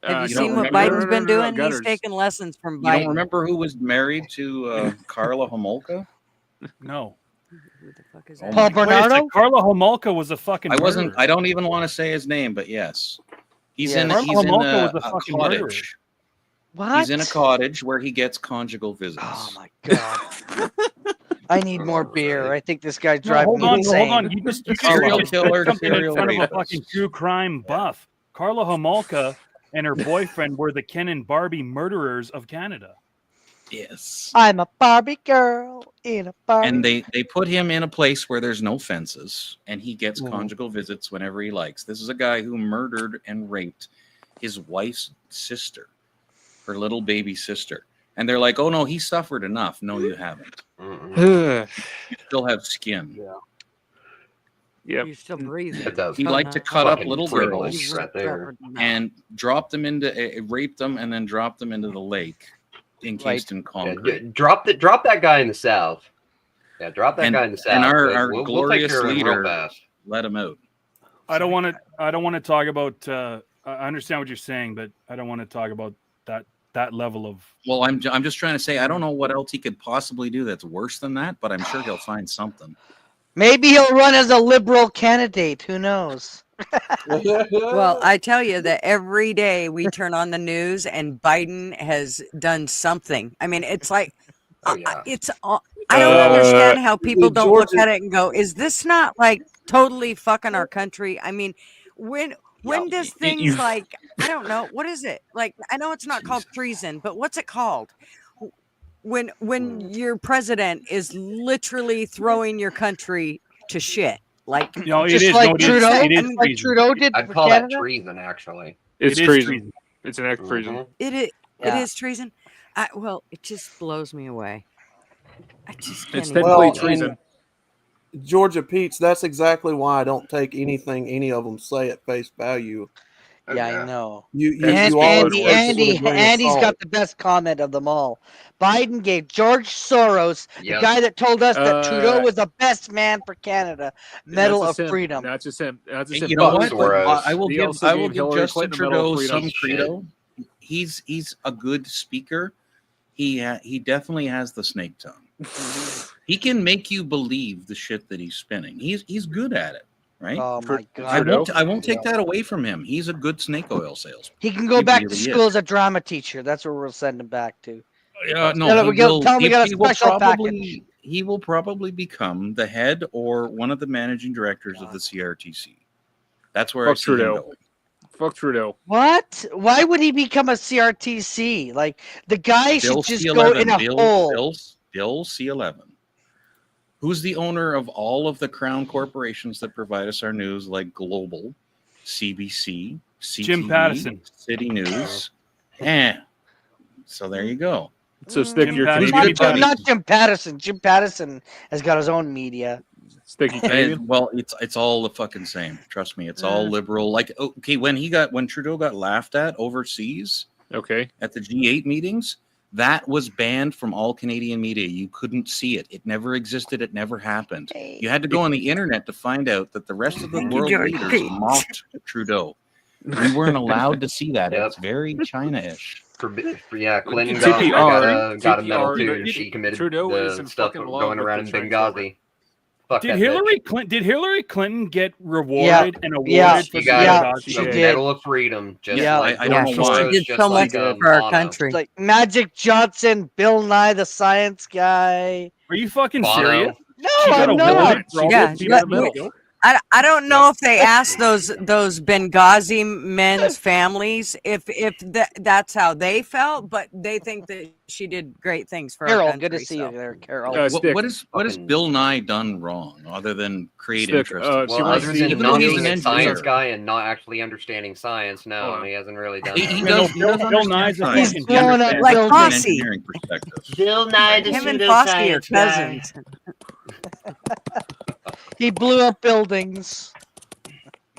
Have you seen what Biden's been doing? He's taking lessons from Biden. You don't remember who was married to Carla Homolka? No. Who the fuck is Oh that? my Paul God. Bernardo? Carla Homolka was a fucking murderer. I don't even want to say his name, but yes. He's Yeah. in Carla he's in Homolka a, was a a fucking murderer. cottage. What? He's in a cottage where he gets conjugal visits. Oh my god. I need more beer. I think this guy's No, driving hold me on, insane. hold on. You just Serial said killer, something in serial front of a rapist. fucking true crime buff. Carla Homolka and her boyfriend were the Ken and Barbie murderers of Canada. Yes. I'm a Barbie girl in a Barbie. And they put him in a place where there's no fences, and he gets Mhm. conjugal visits whenever he likes. This is a guy who murdered and raped his wife's sister, her little baby sister. And they're like, oh, no, he suffered enough. No, you haven't. You still have skin. Yeah. You're still breathing. He liked to cut up little privilege girls right there. and drop them into, rape them, and then drop them into the lake encased in concrete. Drop that guy in the South. Yeah, drop that guy in the South. And our 'cause we'll take glorious care of him real leader fast. let him out. I don't want to talk about. I understand what you're saying, but I don't want to talk about that level of. Well, I'm just trying to say I don't know what else he could possibly do that's worse than that, but I'm sure he'll find something. Maybe he'll run as a liberal candidate. Who knows? Well, I tell you that every day we turn on the news and Biden has done something. I mean, it's like, it's. I don't understand how people don't look at it and go, "Is this not like totally fucking our country?" I mean, when does things like, I don't know, what is it like? I know it's not called treason, but what's it called? When your president is literally throwing your country to shit. Like, No, it just is. like No, it is. Trudeau, It is like treason. Trudeau did I'd for call that Canada. treason, actually. It's It is treason. treason. It's an act of treason. It is. Yeah. It is treason. Well, it just blows me away. I just can't. It's even technically believe it. treason. Georgia Pete's, that's exactly why I don't take anything any of them say at face value. Yeah, I know. You always take it with a grain of Andy's salt. got the best comment of them all. Biden gave George Soros, the guy that told us that Trudeau was the best man for Canada, Medal of Freedom. Not just him. Not just him. You know what? Soros. I will He give also gave Hillary Justin Clinton the Medal of Trudeau Freedom. some credo. He's a good speaker. He definitely has the snake tongue. He can make you believe the shit that he's spinning. He's good at it, right? Oh my God! I won't take that away from him. He's a good snake oil salesman. He can go back really to school as a drama teacher. That's where we'll send him back to. No, we tell him we got a special package. He will probably become the head or one of the managing directors of the CRTC. That's where I see him going. Fuck Trudeau. What? Why would he become a CRTC? Like, the guy Bill should just C11, go in a hole. Bill C11. Who's the owner of all of the crown corporations that provide us our news, like Global, CBC, CTV, Jim Pattison. City News? So there you go. So stick your Not Jim Pattison. Jim Pattison has got his own media. Sticky Canadian. Well, it's all the fucking same. Trust me, it's all liberal. Like, okay, when Trudeau got laughed at overseas, at the G8 meetings, that was banned from all Canadian media. You couldn't see it. It never existed. It never happened. You had to go on the internet to find out that the rest of the world leaders mocked Trudeau. We weren't allowed to see that. It's very China-ish. Clinton TPR, got a medal too. TPR, She committed Trudeau is the in stuff fucking love going with around in the Chinese Benghazi. Fuck Did that Hillary Clinton get rewarded and awarded for She got Benghazi? the Medal of Freedom. Just like I don't know why. She did so much for our country. Like Magic Johnson, Bill Nye the Science Guy. Are you fucking Bono. serious? No, She got I'm not. awarded for all Yeah, those people in the let- middle. I don't know if they asked those Benghazi men's families if that's how they felt, but they think that she did great things for our Carol, country. good to see you there, Carol. What has Bill Nye done wrong other than create interest? Well, other than not being a science guy and not actually understanding science, no, he hasn't really done that. He does Bill Nye's a He's blowing up like Fosse. engineering perspective. Bill Nye, the Him and Fosse are pseudoscience guy. cousins. He blew up buildings.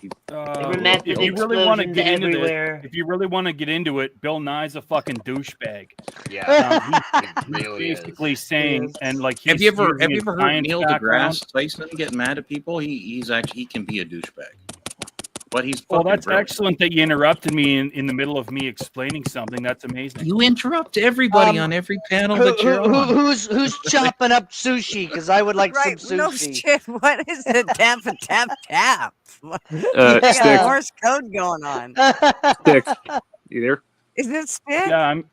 If you really want to get into this, if you really want to get into it, Bill Nye's a fucking douchebag. Yeah, he's basically saying, and like, have you ever heard Neil deGrasse Tyson get mad at people? He can be a douchebag. But he's that's brilliant. Excellent that you interrupted me in the middle of me explaining something. That's amazing. You interrupt everybody on every panel that you're on. Who's chopping up sushi? Because I would like some sushi. No shit. What is the tap? Stick. Morse code going on. Stick. You there? Is it Stick? Yeah, I'm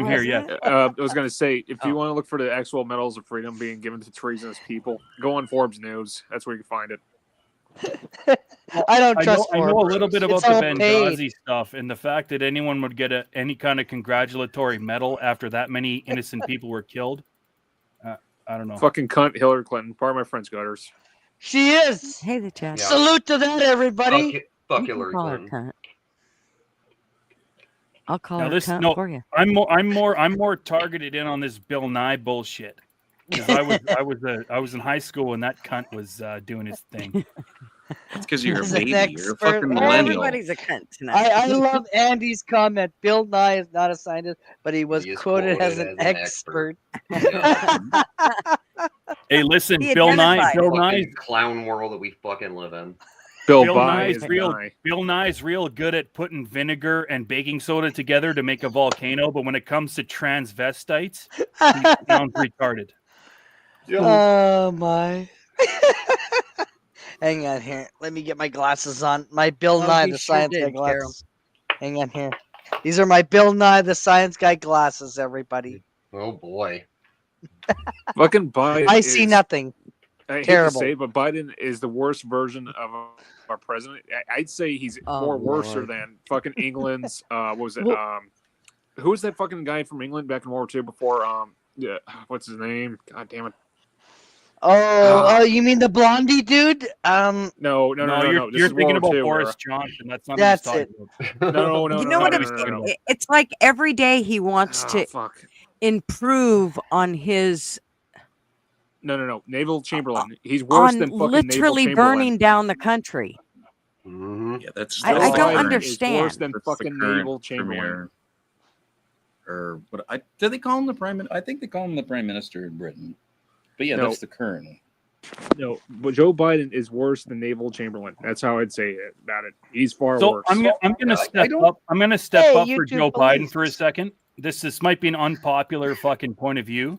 here. Yeah. I was going to say, if you want to look for the actual medals of freedom being given to treasonous people, go on Forbes News. That's where you can find it. I don't trust. I know a little bit about the Benghazi stuff, and the fact that anyone would get any kind of congratulatory medal after that many innocent people were killed. I don't know. Fucking cunt, Hillary Clinton. Part of my friend's gutters. She is. Hey, the chat. Yeah. Salute to that, everybody. Fuck Hillary Clinton. I'll call her cunt for you. I'm more targeted in on this Bill Nye bullshit. Because I was in high school when that cunt was doing his thing. That's because you're a baby. You're a fucking millennial. Everybody's a cunt tonight. I love Andy's comment. Bill Nye is not a scientist, but he was quoted as an expert. Hey, listen, Bill Nye. Clown world that we fucking live in. Bill Nye's real good at putting vinegar and baking soda together to make a volcano, but when it comes to transvestites, he sounds retarded. Oh my. Hang on here. Let me get my glasses on. My Bill Nye the Science Guy glasses. Hang on here. These are my Bill Nye the Science Guy glasses, everybody. Oh boy. Fucking Biden. I see nothing. I hate Terrible. to say, but Biden is the worst version of our president. I'd say he's more worse than fucking England's. What was it? Who was that fucking guy from England back in World War II before? What's his name? God damn it. Oh, you mean the blondie dude? No. You're thinking about Boris Johnson. That's not. That's it. No. You know what? It's like every day he wants to improve on his. No. Naval Chamberlain. He's worse than fucking literally Naval Chamberlain. burning down the country. Mm-hmm. Yeah, that's. I don't understand. Worse than fucking Naval Chamberlain. Or what? Do they call him the prime? I think they call him the prime minister in Britain. But yeah, that's the current. No, but Joe Biden is worse than Naval Chamberlain. That's how I'd say it about it. He's far worse. I'm gonna step up. I'm gonna step up for Joe Biden for a second. This might be an unpopular fucking point of view,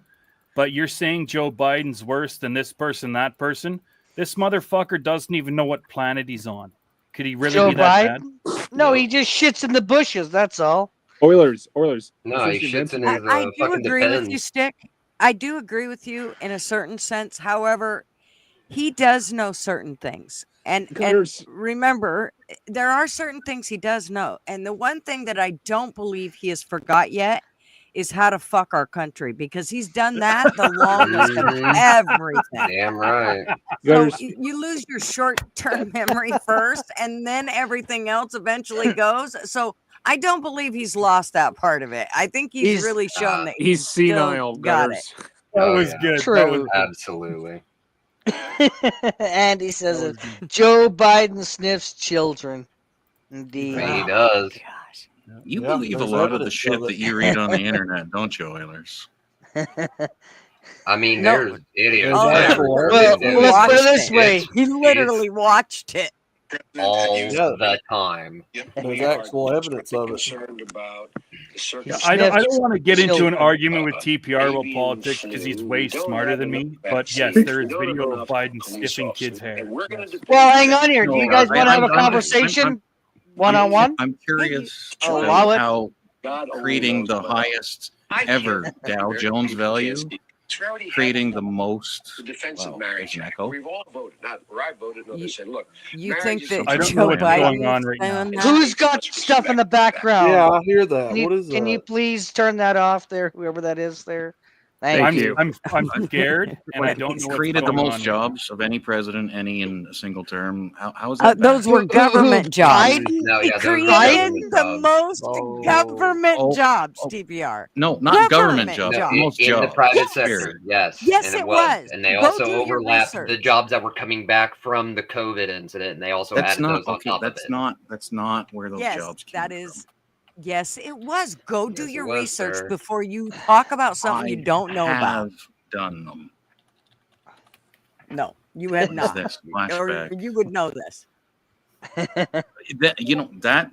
but you're saying Joe Biden's worse than this person, that person. This motherfucker doesn't even know what planet he's on. Could he really be that bad? No, he just shits in the bushes. That's all. Oilers. No, he shits in his I do fucking agree depends. with you, Stick. I do agree with you in a certain sense. However, he does know certain things. And remember, there are certain things he does know. And the one thing that I don't believe he has forgot yet is how to fuck our country, because he's done that the longest of everything. Damn right. So you lose your short-term memory first, and then everything else eventually goes. So I don't believe he's lost that part of it. I think he's really shown that he's senile. Got it. That was good. True. That was Absolutely. Andy says it. Joe Biden sniffs children. Indeed. He does. Gosh. You believe a lot of the shit that you read on the internet, don't you, Oilers? I mean, there's idiots. Let's put it this way. He literally watched it. All the time. There's actual evidence of it. I don't want to get into an argument with TPR about politics because he's way smarter than me. But yes, there is video of Biden sniffing kids' hair. Well, hang on here. Do you guys want to have a conversation one-on-one? I'm curious Allow it. how creating the highest ever Dow Jones value creating the most. The defense of Wow, marriage. there's an echo. We've all voted, not where I voted. No, they said, look, You marriage think is that I don't Joe know what's going Biden on is right now. doing that? Who's got stuff in the background? Yeah, I hear that. Can you, What is can you that? please turn that off there, whoever that is there? Thank you. I'm scared, and I don't know what's created the going most on. jobs of any president, any in a single term. How is that? Those bad? were government jobs. Biden? No, He yeah, those were created government the jobs. most government jobs, TPR. No, not government jobs. No, the most in the jobs. private sector, yes. Yes, and it was. And they Go also do your overlapped the research. jobs that were coming back from the COVID incident, and they also That's added not those on okay. top That's of it. not. That's not where those Yes, jobs came that is. Yes, it was. Go do Yes, it your was, research sir. before you talk about something you I don't know about. have done them. No, you have What is not. this Or flashback? you would know this. That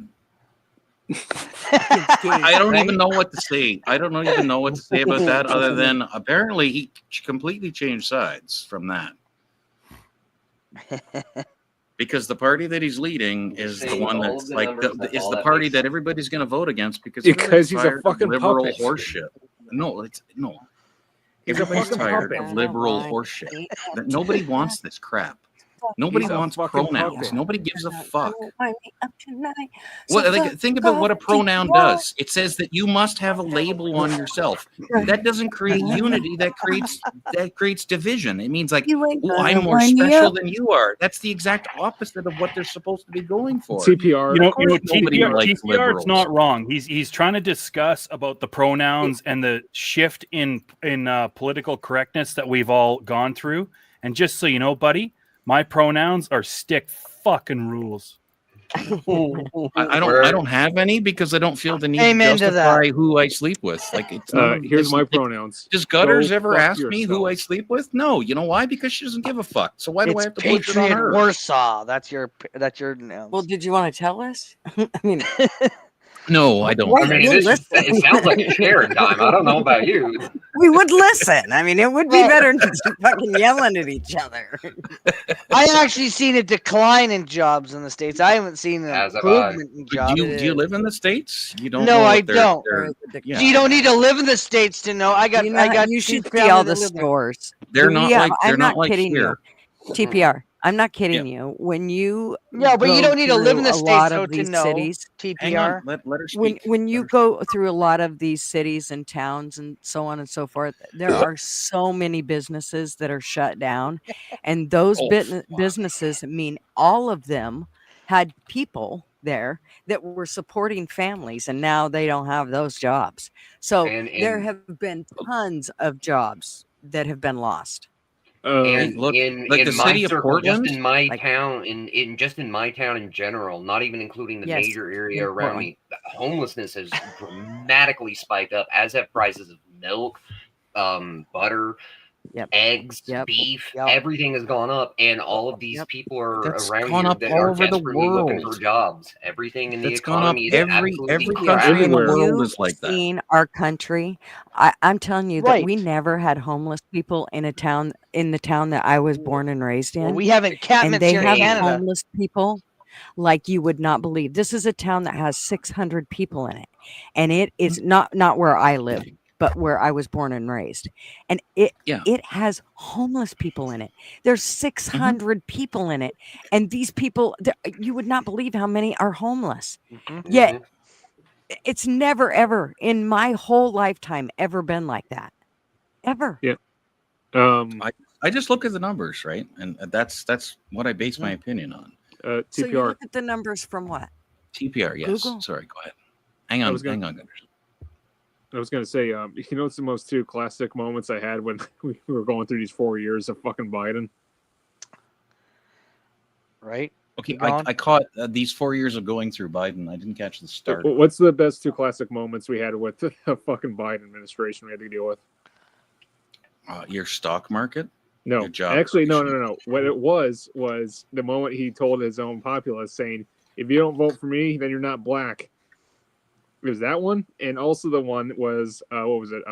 I don't even know what to say. I don't even know what to say about that other than apparently he completely changed sides from that. Because the party that he's leading is the one that's like is the party that everybody's going to vote against because he's a fucking liberal puppet. horseshit. No, no. He's a Everybody's fucking tired puppet. of liberal horseshit. Nobody wants this crap. Nobody He's a wants fucking pronouns. puppet. Nobody gives a fuck. So Think about what a pronoun does. It says that you must have a label on yourself. That doesn't create unity. That creates division. It means like, oh, I'm more special than you are. That's the exact opposite of what they're supposed to be going for. TPR. TPR is not wrong. He's trying to discuss about the pronouns and the shift in political correctness that we've all gone through. And just so you know, buddy, my pronouns are stick fucking rules. I don't have any because I don't feel the need to Amen to justify who I sleep with. Like it's here's my pronouns. Does Gutters Go ever fuck ask me who I yourself. sleep with? No. You know why? Because she doesn't give a fuck. So why do I have to push it on Patriot her? Warsaw. That's your no. Well, did you want to tell us? I mean, No, I don't. Wait, I mean, we'll it sounds like a shared time. I don't know about you. we would listen. I mean, it would be better than just fucking yelling at each other. I actually seen a decline in jobs in the States. I haven't seen an improvement in jobs. Do you live in the States? You don't. No, know I what don't. yeah. You don't need to live in the States to know. I got. You should two see all family the that live there. stores. They're not like I'm not like kidding here. you. TPR. I'm not kidding you. When you No, but you go don't need to live in through the a States lot though of to these know. cities. Hang on. TPR. Let her speak. When you go through a lot of these cities and towns and so on and so forth, there are so many businesses that are shut down, and those businesses mean all of them had people there that were supporting families, and now they don't have those jobs. So there have been tons of jobs that have been lost. And look, in like the my city of circle, Portland, just in my town, in my town in general, not even including the Yes, major area in around Portland. me, homelessness has dramatically spiked up, as have prices of milk, butter, eggs, beef. Everything has gone up, and all of these people are That's around gone here up that all are over the desperately looking world. for jobs. Everything in the That's gone up economy is every absolutely country in the crashing. world is like that. Seen our country. I'm telling you that we never had homeless people in the town that I was born and raised in. Well, we have and encampments they here in have Canada. homeless people like you would not believe. This is a town that has 600 people in it, and it is not where I live, but where I was born and raised, and it has homeless people in it. There's 600 people in it, and these people, you would not believe how many are homeless. Yet it's never ever in my whole lifetime ever been like that, ever. Yeah. I just look at the numbers, right, and that's what I base my opinion on. TPR. So you look at the numbers from what? TPR, yes. Google? Sorry, go ahead. Hang on, hang on. I was gonna say, you know, it's the most two classic moments I had when we were going through these 4 years of fucking Biden. Right. Okay, I caught these 4 years of going through Biden. I didn't catch the start. What's the best two classic moments we had with the fucking Biden administration we had to deal with? Your stock market? No, Your job actually, no. What it was the moment he told his own populace, saying, "If you don't vote for me, then you're not black." It was that one, and also the one was what was it?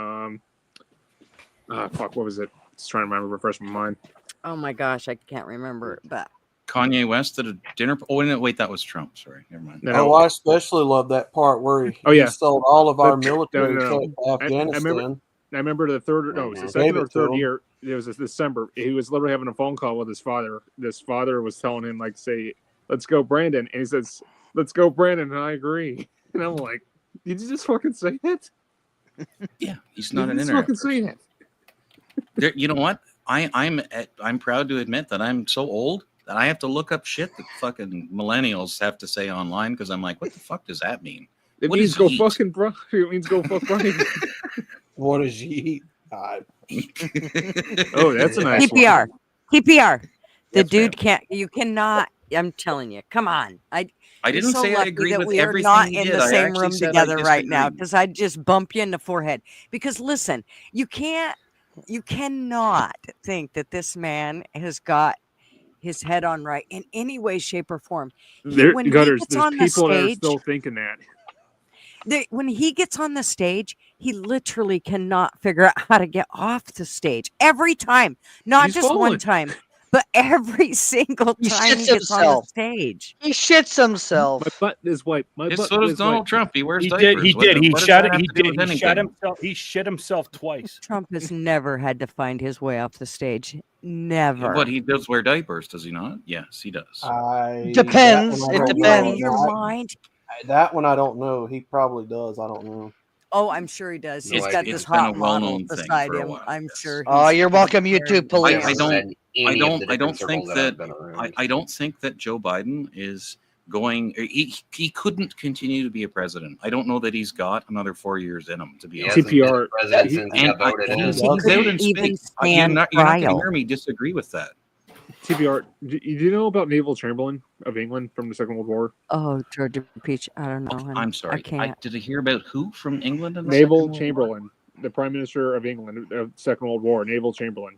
What was it? Just trying to remember, refresh my mind. Oh my gosh, I can't remember, but Kanye West at a dinner. Oh, no, wait, that was Trump. Sorry, never mind. Oh, I especially love that part where he sold all of our military to I Afghanistan. I remember the third, no, it was the second or third year. It was December. He was literally having a phone call with his father. This father was telling him, like, say, let's go, Brandon. And he says, let's go, Brandon. And I agree. And I'm like, did you just fucking say that? Yeah, he's not did an you internet fucking say person. You know what? I'm proud to admit that I'm so old that I have to look up shit that fucking millennials have to say online because I'm like, what the fuck does that mean? It What means does go he eat? fucking bro. It means go fuck Brian. What does he eat? Oh, that's a nice TPR. one. TPR. The Yes, dude can't. You cannot. I'm telling you. Come on. I You're didn't so say I lucky agreed that with we are everything not he in did. the I same actually room said I together right now, disagreed. because I'd just bump you in the forehead. Because listen, you cannot think that this man has got his head on right in any way, shape, or form. When he Gutters, gets there's on the people that are stage, still thinking that. when he gets on the stage, he literally cannot figure out how to get off the stage every time. Not He's just one falling. time, but every single He time he shits gets on the himself. stage. He shits himself. My butt is white. My butt So does is Donald white. Trump. He wears He diapers. did. He What does shot that it. have He to do did. with He shot anything? himself. He shit himself twice. Trump has never had to find his way off the stage. Never. But he does wear diapers, does he not? Yes, he does. Depends. It Are you out of your mind? That one I don't know. He probably does. I don't know. Oh, I'm sure he does. No He's idea. got this It's been a hot model well-known thing beside for a him. while, I'm sure. Oh, he's you're welcome, very YouTube police. I don't different think circles that I've that been around. I don't think that Joe Biden is going. He couldn't continue to be a president. I don't know that he's got another 4 years in him. To be honest, TPR. President since he got voted in. he's out in space. You're not going to hear me disagree with that. TPR. Do you know about Neville Chamberlain of England from the Second World War? Oh, Georgia Peach. I don't know. I'm sorry. I can't. Did I hear about who from England? In the Neville Second World War? Chamberlain, the Prime Minister of England of Second World War. Neville Chamberlain.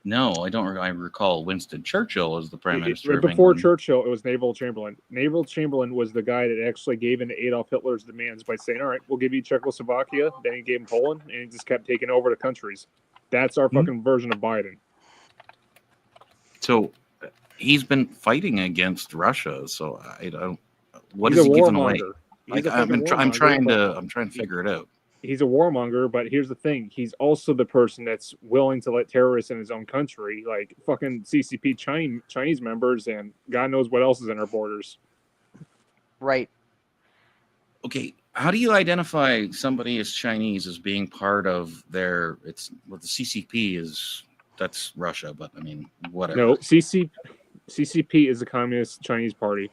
No, I don't. I recall Winston Churchill as the Prime Minister of Before England. Churchill, it was Neville Chamberlain. Neville Chamberlain was the guy that actually gave in to Adolf Hitler's demands by saying, all right, we'll give you Czechoslovakia. Then he gave him Poland, and he just kept taking over the countries. That's our fucking version of Biden. So he's been fighting against Russia. So I don't. What He's is a he giving away? warmonger. Like, He's a I'm fucking trying warmonger, to figure it out. He's a warmonger, but here's the thing. He's also the person that's willing to let terrorists in his own country, like fucking CCP Chinese members, and God knows what else is in our borders. Right. Okay, how do you identify somebody as Chinese as being part of their? It's what the CCP is. That's Russia, but I mean, whatever. No, CCP is the Communist Chinese Party.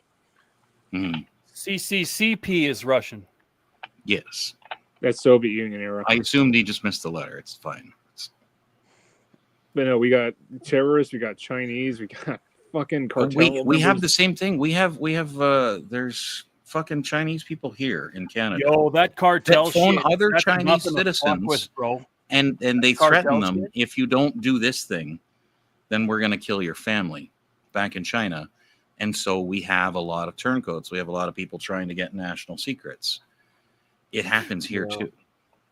Mm-hmm. CCCP is Russian. Yes. That's Soviet Union era. I assumed he just missed the letter. It's fine. But no, we got terrorists, we got Chinese, we got fucking cartel. We have the same thing. We have there's fucking Chinese people here in Canada. Yo, that cartel that phone shit, other that's Chinese nothing to fuck citizens, with, bro. And they Cartel threaten them, shit? if you don't do this thing, then we're going to kill your family back in China. And so we have a lot of turncoats. We have a lot of people trying to get national secrets. It happens here too.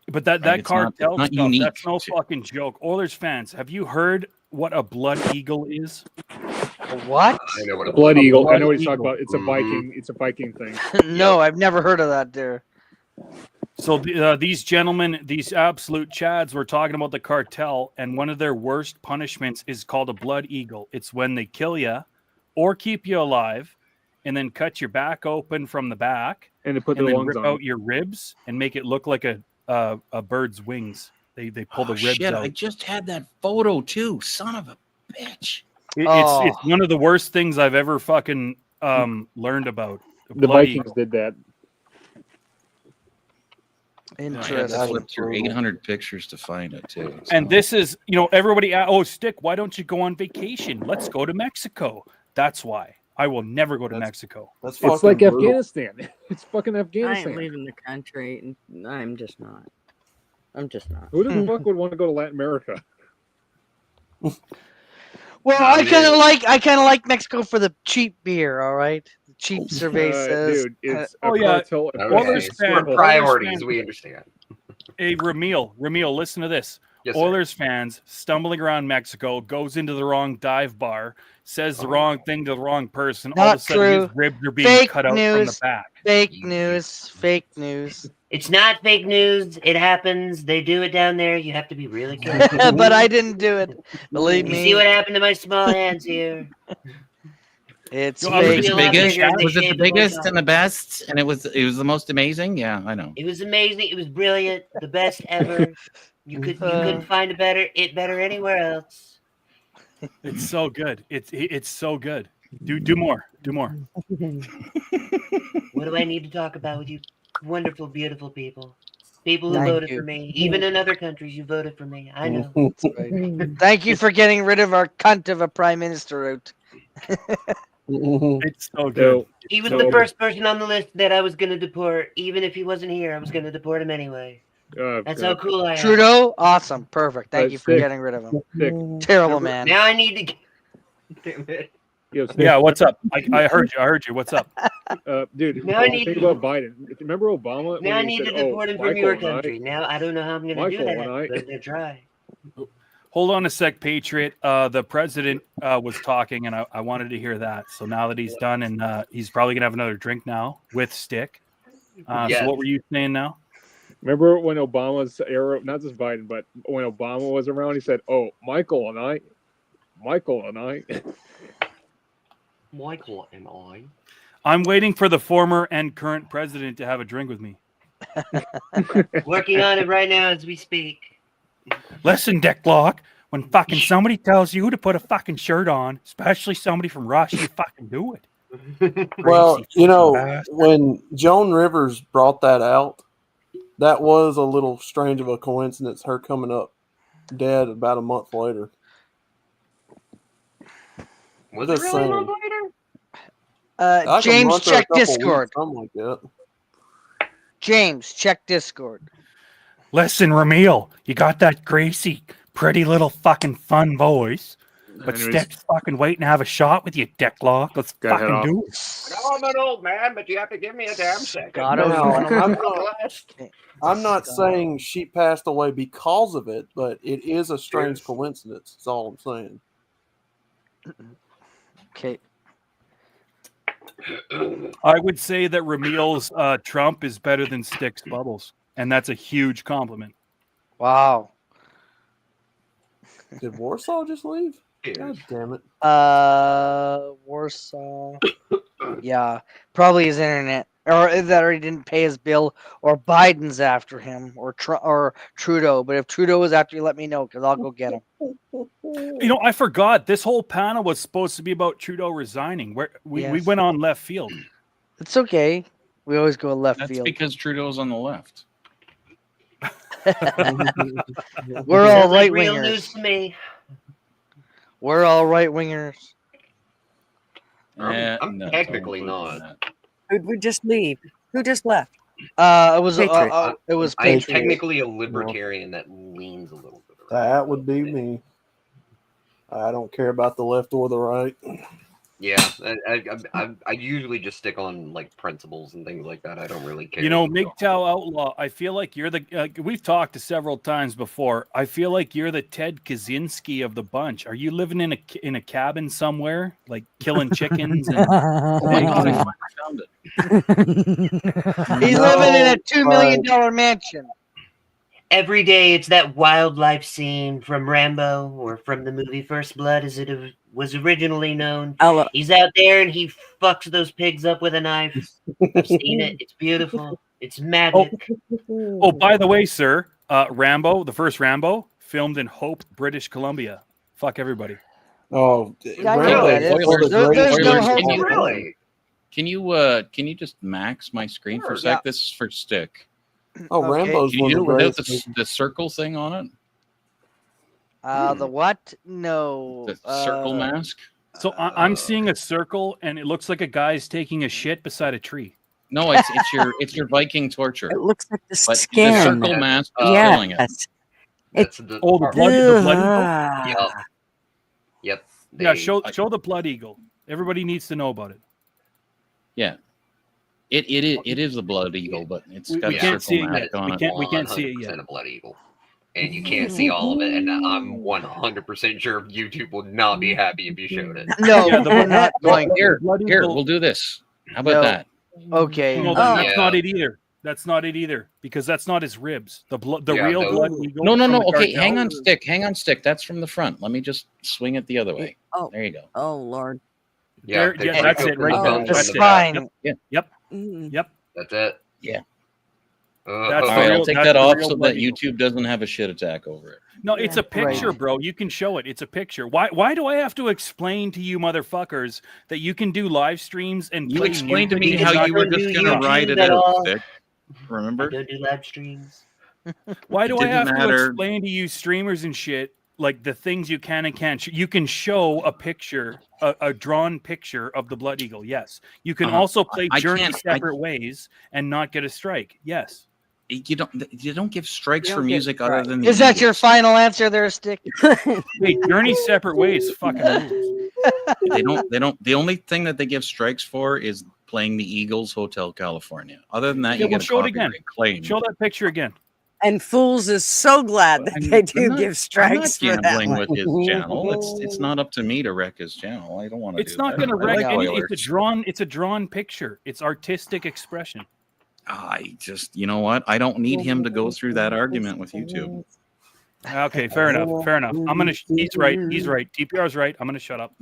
But that Right? It's cartel not stuff, unique that's no fucking joke. Oilers fans, have you heard what a blood eagle is? What? I know what A blood eagle. I blood know what he's eagle. talking about. It's a Viking. It's a Viking thing. No, I've never heard of that there. So these gentlemen, these absolute chads, were talking about the cartel, and one of their worst punishments is called a blood eagle. It's when they kill you or keep you alive and then cut your back open from the back and they put their then lungs rip on out it. your ribs and make it look like a bird's wings. They pull the ribs Shit, out. I just had that photo too. Son of a bitch. It's one of the worst things I've ever fucking learned about. The Blood Vikings eagle. did that. I had to flip through 800 pictures to find it too. And this is, everybody, Stick, why don't you go on vacation? Let's go to Mexico. That's why. I will never go to Mexico. It's like Afghanistan. It's fucking I Afghanistan. ain't leaving the country. I'm just not. Who the fuck would want to go to Latin America? Well, I kind of like Mexico for the cheap beer. All right, the cheap cervezas. Dude, it's Oh, yeah. cartel. Oilers fan, priorities. We understand. Hey, Ramil, listen to this. Yes, sir. Oilers fans stumbling around Mexico, goes into the wrong dive bar, says the wrong thing to the wrong person. All of a Not sudden, his true. ribs are being Fake cut out from the news. back. Fake news. Fake news. It's not fake news. It happens. They do it down there. You have to be really careful. But I didn't do it. Believe You me. see what happened to my small hands here? It's Was it fake. the biggest? Was it the shape of biggest my and the best? And it was the most amazing? Yeah, I know. It was amazing. It was brilliant. The best ever. You couldn't find it better anywhere else. It's so good. It's so good. Do more. Do more. What do I need to talk about with you wonderful, beautiful people? People who Thank voted you. for me. Even in other countries, you voted for me. I know. Thank you for getting rid of our cunt of a prime minister out. It's so good. He was the first person on the list that I was going to deport. Even if he wasn't here, I was going to deport him anyway. That's how cool I am. Trudeau, awesome, perfect. Thank you for Stick. getting rid of him. Stick. Terrible man. Now I need to. Damn it. Yo, Stick. Yeah, what's up? I heard you. I heard you. What's up? Dude, Now I need think to- about Biden. Remember Obama? Now I when he need to said, deport him from Michael your and I- country. Now I don't know how I'm going to do Michael that. and I- But I'm going to try. Hold on a sec, Patriot. The president was talking, and I wanted to hear that. So now that he's done, and he's probably gonna have another drink now with Stick. Yes. So what were you saying now? Remember when Obama's era, not just Biden, but when Obama was around, he said, "Oh, Michael and I." Michael and I. I'm waiting for the former and current president to have a drink with me. Working on it right now as we speak. Listen, Dick Glock, when fucking somebody tells you to put a fucking shirt on, especially somebody from Russia, you fucking do it. Well, Crazy you know, bastard. when Joan Rivers brought that out, that was a little strange of a coincidence, her coming up dead about a month later. Was it really a month later? Like a James, month or a check couple Discord. weeks, something like that. James, check Discord. Listen, Ramil, you got that greasy, pretty little fucking fun voice. But Anyways. Stick's fucking waiting to have a shot with you, Dick Glock. Let's Gotta head fucking off. do it. I know I'm an old man, but you have to give me a damn second. I'm not saying she passed away because of it, but it is a strange coincidence. That's all I'm saying. Okay. I would say that Ramil's Trump is better than Stick's Bubbles, and that's a huge compliment. Wow. Did Warsaw just leave? God damn it. Warsaw. Yeah, probably his internet, or that, or he didn't pay his bill, or Biden's after him, or Trudeau. But if Trudeau is after you, let me know, because I'll go get him. You know, I forgot this whole panel was supposed to be about Trudeau resigning. Where we Yes. went on left field. It's okay. We always go left That's field. because Trudeau's on the left. We're all Sounds like right real news wingers. to me. We're all right wingers. I'm no, technically don't not. Who'd we just leave? Who just left? It was Patriot. it was I'm Patriot. technically a libertarian that leans a little bit. That would be me. I don't care about the left or the right. Yeah, I usually just stick on like principles and things like that. I don't really care. You know, MGTOW Outlaw, I feel like you're the, we've talked to several times before. I feel like you're the Ted Kaczynski of the bunch. Are you living in a cabin somewhere, like killing chickens? And Oh my God, I found it. He's living in a $2 million mansion. Every day it's that wildlife scene from Rambo or from the movie First Blood as it was originally known. He's out there and he fucks those pigs up with a knife. I've seen it. It's beautiful. It's magic. Oh, by the way, sir, Rambo, the first Rambo, filmed in Hope, British Columbia. Fuck everybody. Oh, Yeah, I know that is. There's no hope. Can you just max my screen for a sec? Yeah. This is for Stick. Oh, Okay. Rambo's Can one you of do the it without greatest. the circle thing on it? The what? No. The circle mask? So I'm seeing a circle, and it looks like a guy's taking a shit beside a tree. No, it's your Viking torture. It looks like the But skin. the circle mask is killing it. Yes. That's It's the Oh, the blood eagle. Yep. Yeah, show the blood eagle. Everybody needs to know about it. Yeah. It is a blood eagle, but it's got we a can't see circle it mask yet. on it. We can't see it yet. A blood eagle. and you can't see all of it. And I'm 100% sure YouTube will not be happy if you showed it. No, we're not going. Here, we'll do this. How about No. that? Okay. No, that's not it either. That's not it either, because that's not his ribs. The real blood eagle. No. from the Okay, cartel. hang on, stick. That's from the front. Let me just swing it the other way. Oh, there you go. Oh Lord. Yeah, that's it right there. That's fine. Yep. That's it. Yeah. That's all right, I'll take that the off real so blood that eagle. YouTube doesn't have a shit attack over it. No, it's a picture, bro. You can show it. It's a picture. Why do I have to explain to you motherfuckers that you can do live streams and You play explained to me music how and you were just going to ride it out, Stick. Remember? I don't do live streams. Why do I didn't have to matter. explain to you streamers and shit like the things you can and can't? You can show a picture, a drawn picture of the blood eagle. Yes. You can also play I Journey can't- separate ways and not get a strike. Yes. You don't give strikes You for don't get music other than the Is that your Eagles. final answer there, Stick? Wait, Journey separate ways fucking rules. They don't. The only thing that they give strikes for is playing the Eagles Hotel California. Other than that, Yeah, you well, get a show it again. copyright claim. Show that picture again. And Fools is so glad that they do give strikes for I'm not that gambling one. with his channel. It's not up to me to wreck his channel. I don't want to. It's not going to wreck any. It's a drawn picture. It's artistic expression. I just, you know what? I don't need him to go through that argument with YouTube. Okay, fair enough. Fair enough. I'm gonna. He's right. He's right. TPR's right. I'm gonna shut up.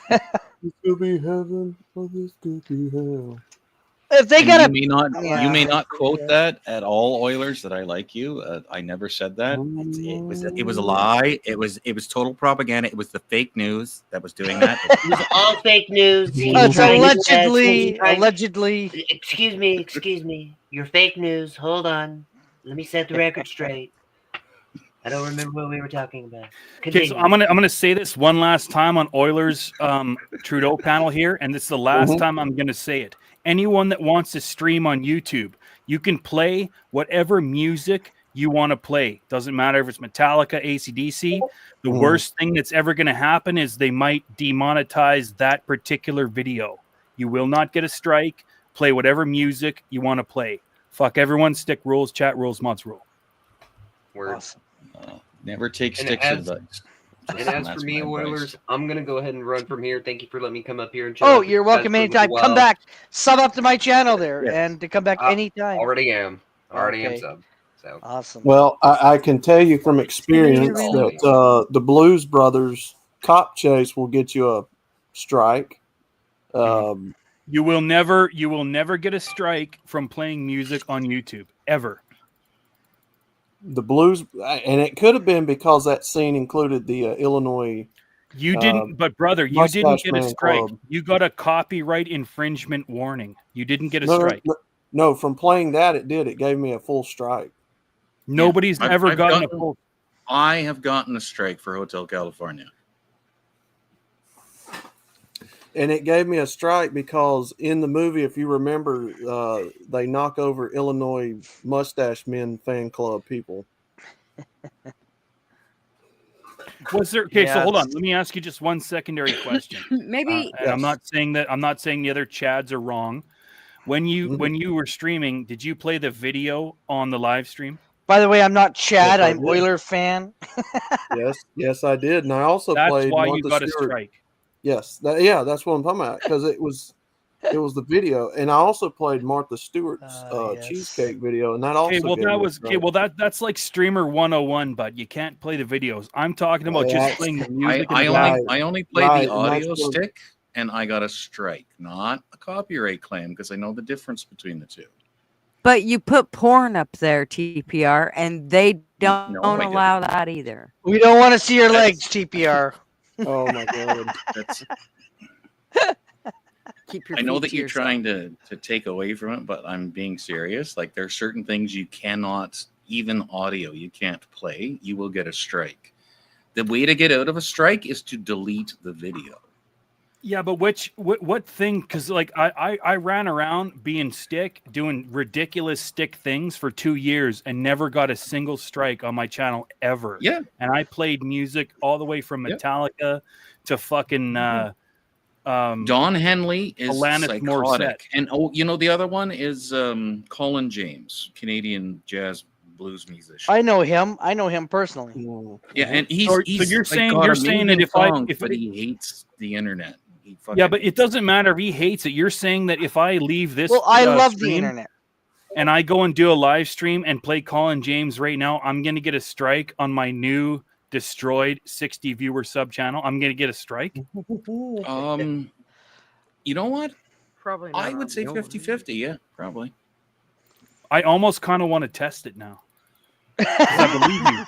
This could be heaven, or this could be hell. If they And got you may not quote that at all, Oilers. That I like you. I never said that. It was a lie. It was total propaganda. It was the fake news that was doing that. It was all fake news. It's allegedly. Excuse me. You're fake news. Hold on. Let me set the record straight. I don't remember what we were talking about. Okay, so I'm gonna say this one last time on Oilers Trudeau panel here, and this is the last time I'm gonna say it. Anyone that wants to stream on YouTube, you can play whatever music you want to play. Doesn't matter if it's Metallica, AC/DC. The worst thing that's ever going to happen is they might demonetize that particular video. You will not get a strike. Play whatever music you want to play. Fuck everyone. Stick rules, chat rules, mods rule. Words. Never take And Stick's as- advice. And as That's for me, my advice. Oilers, I'm gonna go ahead and run from here. Thank you for letting me come up here and chat. Oh, with you're you guys welcome for a anytime. little Come while. back. Sub up to my channel there and to come back anytime. Already am. Already am Okay. sub. So Awesome. Well, I can tell you from experience that the Blues Brothers cop chase will get you a strike. You will never get a strike from playing music on YouTube ever. The Blues, and it could have been because that scene included the Illinois. You didn't, but brother, you didn't Mustache get a Man strike. Club. You got a copyright infringement warning. You didn't get a No, strike. no, from playing that, it did. It gave me a full strike. Nobody's ever I've gotten a full. I have gotten a strike for Hotel California. And it gave me a strike because in the movie, if you remember, they knock over Illinois Mustache Men fan club people. Was there? Okay, so hold on. Yes. Let me ask you just one secondary question. Maybe And I'm not saying that. I'm not saying the other Chads are wrong. When you were streaming, did you play the video on the live stream? By the way, I'm not Chad. Yes, I I'm did. Oiler fan. Yes, I did, and I also That's played. why Martha you got a Stewart. strike. Yes, that's what I'm talking about because it was the video, and I also played Martha Stewart's cheesecake video, and that also. Okay, well gave that me a was okay. strike. Well that's like streamer 101, but you can't play the videos. I'm talking about just That's- playing the music. I only played Right, the and that's audio what- stick, and I got a strike, not a copyright claim, because I know the difference between the two. But you put porn up there, TPR, and they don't I didn't. allow that either. We don't want to see your legs, TPR. Oh my god! That's, Keep your I know feet that to you're yourself. trying to take away from it, but I'm being serious. Like, there are certain things you cannot, even audio, you can't play. You will get a strike. The way to get out of a strike is to delete the video. Yeah, but what thing? Because like I ran around being Stick, doing ridiculous Stick things for 2 years and never got a single strike on my channel ever. Yeah. And I played music all the way from Yeah. Metallica to fucking Don Henley is Alanis psychotic. Morissette. And the other one is Colin James, Canadian jazz blues musician. I know him. I know him personally. Yeah, and he's So he's you're like saying got you're saying that amazing if I songs, if but it, he hates the internet. He yeah, fucking but it doesn't matter if he hates it. You're saying that if I leave this Well, I love the stream internet. and I go and do a live stream and play Colin James right now, I'm going to get a strike on my new destroyed 60 viewer sub channel. I'm going to get a strike. You know what? Probably not. I would say 50-50. Yeah, probably. I almost kind of want to test it now. 'Cause I believe you.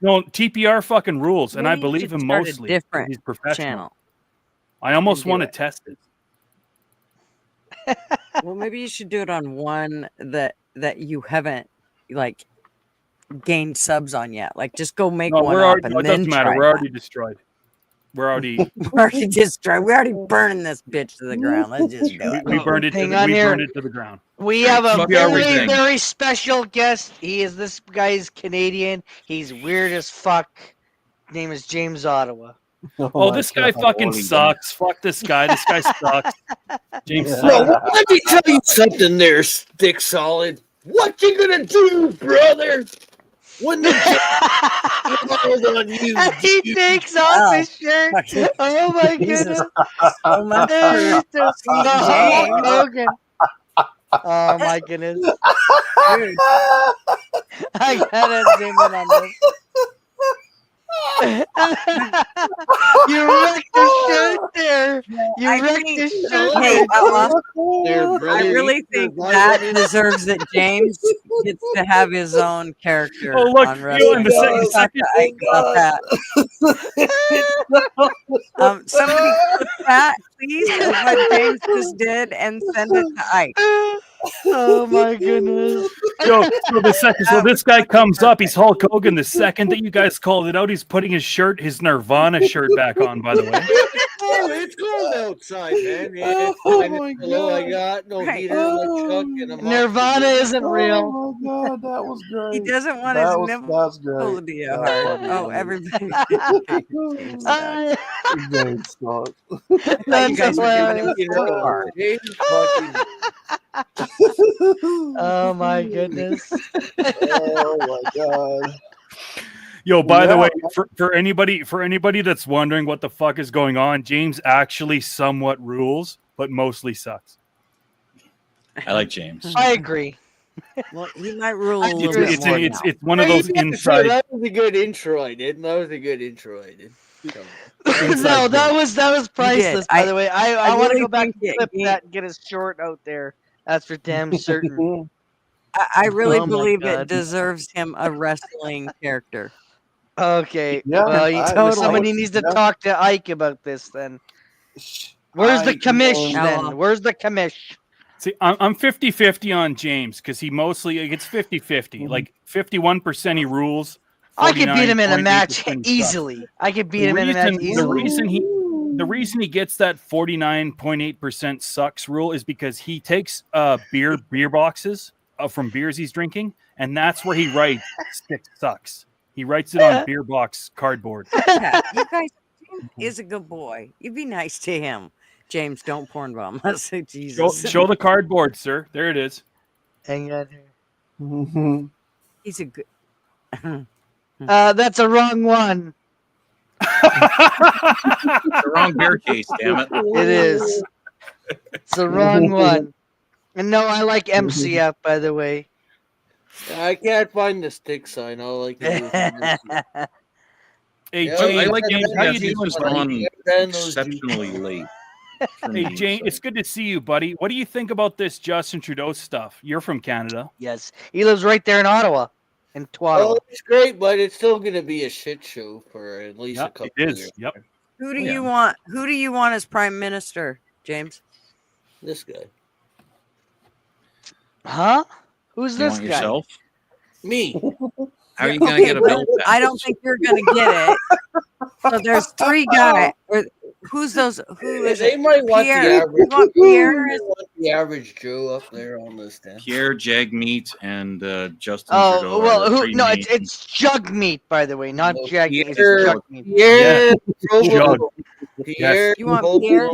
No, TPR fucking rules, and Maybe I you believe should him start a mostly. different He's professional. channel. I almost do want to it. test it. Well, maybe you should do it on one that you haven't like gained subs on yet. Like, just go make No, one we're up already. and No, it then doesn't matter. try We're that. already destroyed. We're already. We're already destroyed. We're already burning this bitch to the ground. Let's just do it. We burned it. Hang on We here. burned it to the ground. We have a TPR very, Resigns. very special guest. This guy's Canadian. He's weird as fuck. Name is James Ottawa. Oh, this guy fucking sucks. Fuck this guy. This guy sucks. James No, sucks. let me tell you something there, Stick Solid. What you gonna do, brother? When the called on you, He takes off his shirt. Oh my goodness. So much Hey, for Mr. James. Logan. Oh my goodness. Dude. I gotta zoom in on this. You wrecked the shirt there. You wrecked the shirt. Hey, There, I brother. really think that deserves that James gets to have his own character Oh, look, on you know, wrestling. and the second- Talk to Ike about that. Somebody clip that, please, of what James just did, and send it to Ike. Oh my goodness. So this guy comes up. He's Hulk Hogan. The second that you guys called it out, he's putting his Nirvana shirt back on. By the way, It's cold outside, man. Yeah, I got no heater, no truck, and I'm Nirvana isn't real. Oh my god, that was great. He doesn't want That his was- nipples that's to be great. hard. That's Oh, funny. everybody. James sucks. Thought you guys were giving him You a know, hard. James fucking. Oh my goodness. Oh my god. yo, by the Yeah. way, for anybody that's wondering what the fuck is going on, James actually somewhat rules, but mostly sucks. I like James. I agree. Well, he might rule a I little agree. bit more now. It's one of Hey, those you gotta say, inside. That was a good intro I did. That was a good intro I did. No, that was priceless. By the way, I want to really go back think and it- clip that and get his short out there. That's for damn certain. I really Oh my believe it God. deserves him a wrestling character. Okay. Yeah, Well, somebody needs to yeah. talk to Ike about this then. Where's the commish then? Where's the commish? See, I'm 50-50 on James because he mostly gets 50-50. Like 51% he rules. I could beat him in a match 49.8% sucks. easily. I could beat him in a match The easily. reason he gets that 49.8% sucks rule is because he takes beer boxes from beers he's drinking, and that's where he writes "Stick sucks." He writes it on beer box cardboard. Yeah, you guys, James is a good boy. You be nice to him. James, don't porn bomb us. Jesus. Show the cardboard, sir. There it is. Hang on here. He's a good. That's a wrong one. The wrong beer case, damn it. It is. It's the wrong one. And no, I like MCF, by the way. I can't find the stick sign. All I can do is Hey, Yeah, James, I like James. how you He doing, was buddy? on Then those exceptionally late. for Hey, me, Jane, so. it's good to see you, buddy. What do you think about this Justin Trudeau stuff? You're from Canada. Yes. He lives right there in Ottawa. In Twaddle. Oh, it's great, but it's still gonna be a shit show for at least a Yep, couple it of is. years. Yep. Who do you want? Who do you want as prime minister, James? This guy. Huh? Who's You this want guy? yourself? Me. How are you going to get a bill back? I don't think you're going to get it. So there's three guys. Who's those? Who is They it? might want Pierre. the average. You want Pierre? They want the average Joe up there on this stand. Pierre, Jagmeet, and Justin Oh Trudeau. well, are the who? three No, main- it's jug meat, by the way, not No, jag meat. It's Pierre- jug meat. Pierre Jug. Yes. You want Pierre?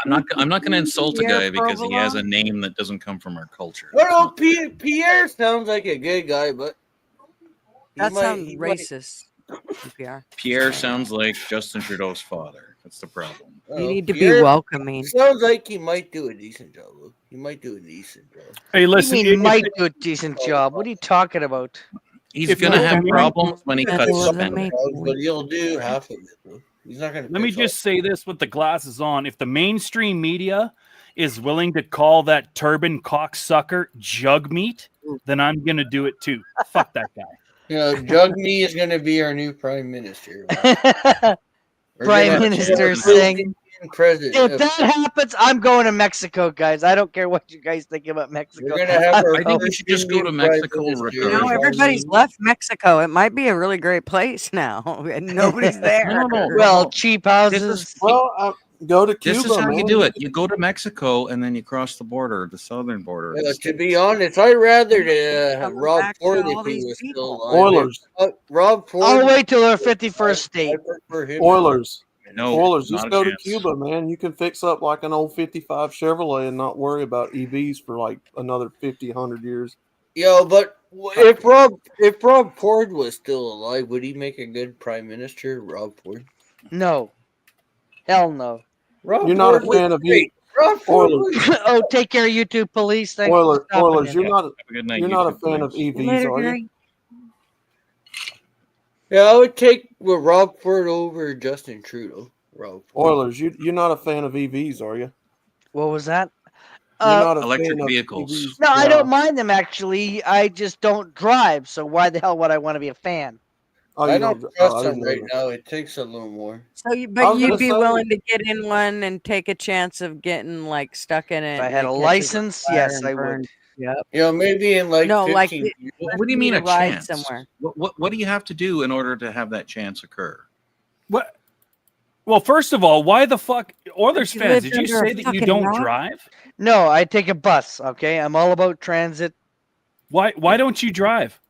I'm not going to insult a Pierre guy because he has a Provolone? name that doesn't come from our culture. Well, no, Pierre sounds like a good guy, but That sounds racist. Pierre. Pierre sounds like Justin Trudeau's father. That's the problem. You need to be Pierre welcoming. Sounds like he might do a decent job. He might do a decent job. Hey, listen. What do you mean might do a decent job? What are you talking about? He's going to have problems when he cuts spending. But he'll do half of it. Though. He's not going to. Let me just say this with the glasses on. If the mainstream media is willing to call that turban cocksucker jug meat, then I'm going to do it too. Fuck that guy. You know, Jugme is going to be our new prime minister. Prime Minister saying, if that happens, I'm going to Mexico, guys. I don't care what you guys think about Mexico. We're gonna have I think we should just go to Mexico. Now everybody's left Mexico. It might be a really great place now, and nobody's there. Well, cheap houses. Go to Cuba. This is how man. you do it. You go to Mexico and then you cross the border, the southern border. To be honest, I'd rather Rob Ford if he was still alive. Oilers. Rob Ford. I'll wait till our 51st state. Oilers. No, Oilers. not Just a go to chance. Cuba, man. You can fix up like an old 55 Chevrolet and not worry about EVs for like another 50, 100 years. Yo, but if Rob Ford was still alive, would he make a good prime minister, Rob Ford? No. Hell no. You're not a fan of Oilers. Oh, take care, YouTube police. Thanks Oilers. for stopping Oilers. in. You're not a fan of EVs, are you? Yeah, I would take Rob Ford over Justin Trudeau. Rob Ford. Oilers. You're not a fan of EVs, are you? What was that? You're not a electric fan of vehicles. EVs. No, I Yeah. don't mind them actually. I just don't drive. So why the hell would I want to be a fan? Oh, I you don't don't. trust I him didn't know right that. now. It takes a little more. So, I but was you'd gonna be say- willing to get in one and take a chance of getting like stuck in it. If I and had it a catches on license, fire yes, and I would. burns you up. You know, maybe in like No, like 15 years. What do you mean a ride chance? somewhere. What do you have to do in order to have that chance occur? What? Well, first of all, why the fuck, Oilers You fans? lived Did you under a say that you fucking don't rock? drive? No, I take a bus. Okay, I'm all about transit. Why don't you drive?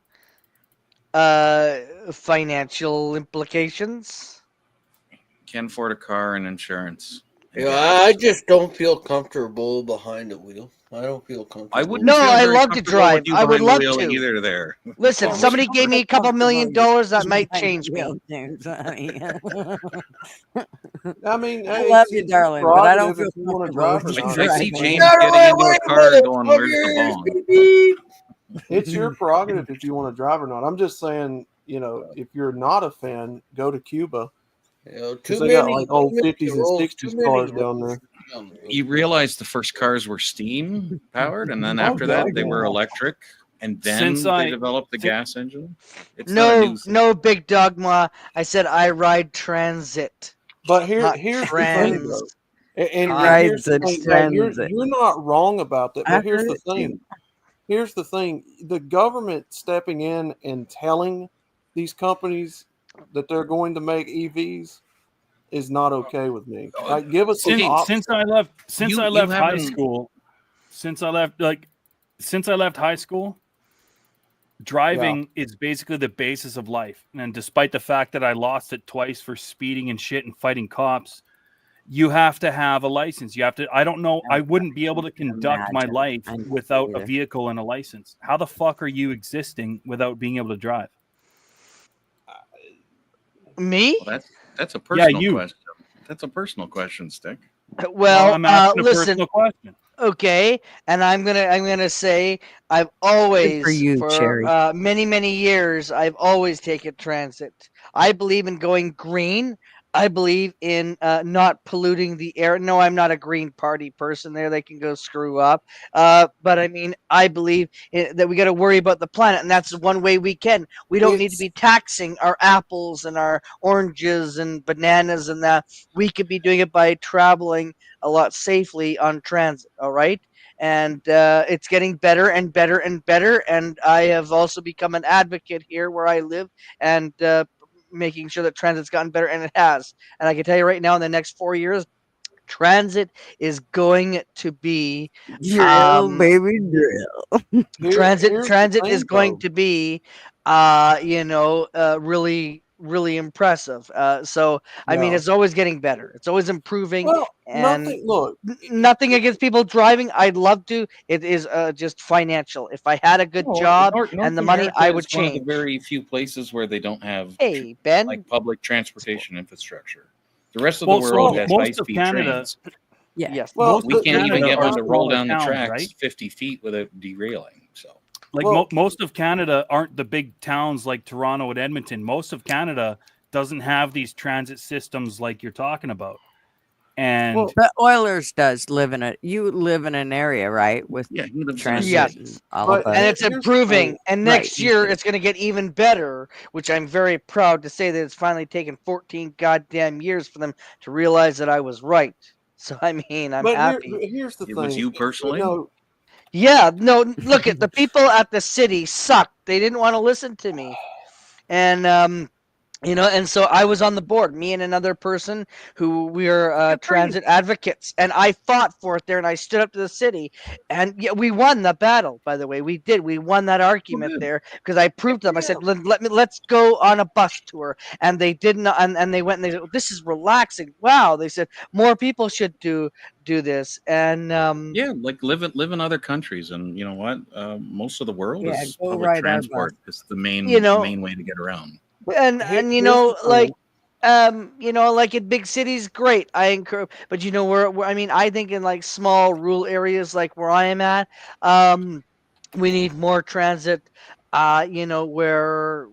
Financial implications. Can't afford a car and insurance. Yeah, I just don't feel comfortable behind the wheel. I don't feel comfortable. I wouldn't. No, feel I very love to comfortable drive. with you I would behind the love wheel to. either. There. Listen, somebody gave me a couple $1 million, that might change me. I mean, I hey, love it's you, your darling, but I don't prerogative feel if you want to comfortable drive or with not. I see driving. James getting into a car going, "Where's the bong?" It's your prerogative if you want to drive or not. I'm just saying, you know, if you're not a fan, go to Cuba. You know, Because too they got many, like old too many 50s and rolls, 60s too many cars down rolls. there. You realize the first cars were steam powered, and then Oh, after that God, they yeah. were electric, and then Since they I- developed the gas engine. It's not a No, new thing. no big dogma. I said I ride transit. But Not here's the thing, trans. though. And Rides here's the and thing. No, transit. you're not wrong about that. But here's After the it, thing. Here's the thing. The government stepping in and telling these companies that they're going to make EVs is not okay with me. Like, give us some options. Since I left You high haven't- school, since I left high school, driving is basically the basis of life. And despite the fact that I lost it twice for speeding and shit and fighting cops, you have to have a license. You have to. I don't know. I wouldn't be able to conduct my imagine. life I know without a either. vehicle and a license. How the fuck are you existing without being able to drive? Me? Well, that's a personal you. question. That's a personal question, Stick. Well, I'm asking a listen. personal question. Okay, and I'm gonna say I've always you, Cherry. many years I've always taken transit. I believe in going green. I believe in not polluting the air. No, I'm not a Green Party person. There, they can go screw up. But I mean, I believe that we got to worry about the planet, and that's one way we can. We don't need to be taxing our apples and our oranges and bananas, and that we could be doing it by traveling a lot safely on transit. All right. And it's getting better and better and better. And I have also become an advocate here where I live, and making sure that transit's gotten better, and it has. And I can tell you right now, in the next 4 years, transit is going to be Drill, baby, drill. transit here's the transit thing, is going though. to be really really impressive. So I mean, Yeah. it's always getting better. It's always improving. Well, And nothing. Look, nothing against people driving. I'd love to. It is just financial. If I had a good No, job North and the money, America I would is one of the change. very few places where they don't have Hey, Ben. like public transportation infrastructure. The rest of the world has most of high-speed Canada. trains. Yeah. Yes. Well, We can't even Canada get are one to roll smaller down the towns, tracks right? 50 feet without derailing. So, Like most of Canada aren't the big towns like Toronto and Edmonton. Most of Canada doesn't have these transit systems like you're talking about. And but Oilers does live in you live in an area, right, with transit and all of and it's improving. And next year it's going to get even better, which I'm very proud to say that it's finally taken 14 goddamn years for them to realize that I was right. So I mean, I'm happy. Here's the it thing. was you personally? No, Yeah, no, look at the people at the city sucked. They didn't want to listen to me. And you know, and so I was on the board, me and another person who we are transit advocates, and I fought for it there, and I stood up to the city, and yeah, we won the battle. By the way, we did. We won that argument there because I proved to them. I said, let's go on a bus tour," and they didn't. And they went and they said, "This is relaxing." Wow, they said more people should do this, and yeah, like live in other countries, and you know what? Most of the world Yeah, is go public ride our transport. It's the main way to get around. And you know, like you know, like in big cities, great. I encourage, but you know, where I mean, I think in like small rural areas, like where I am at, we need more transit. You know, where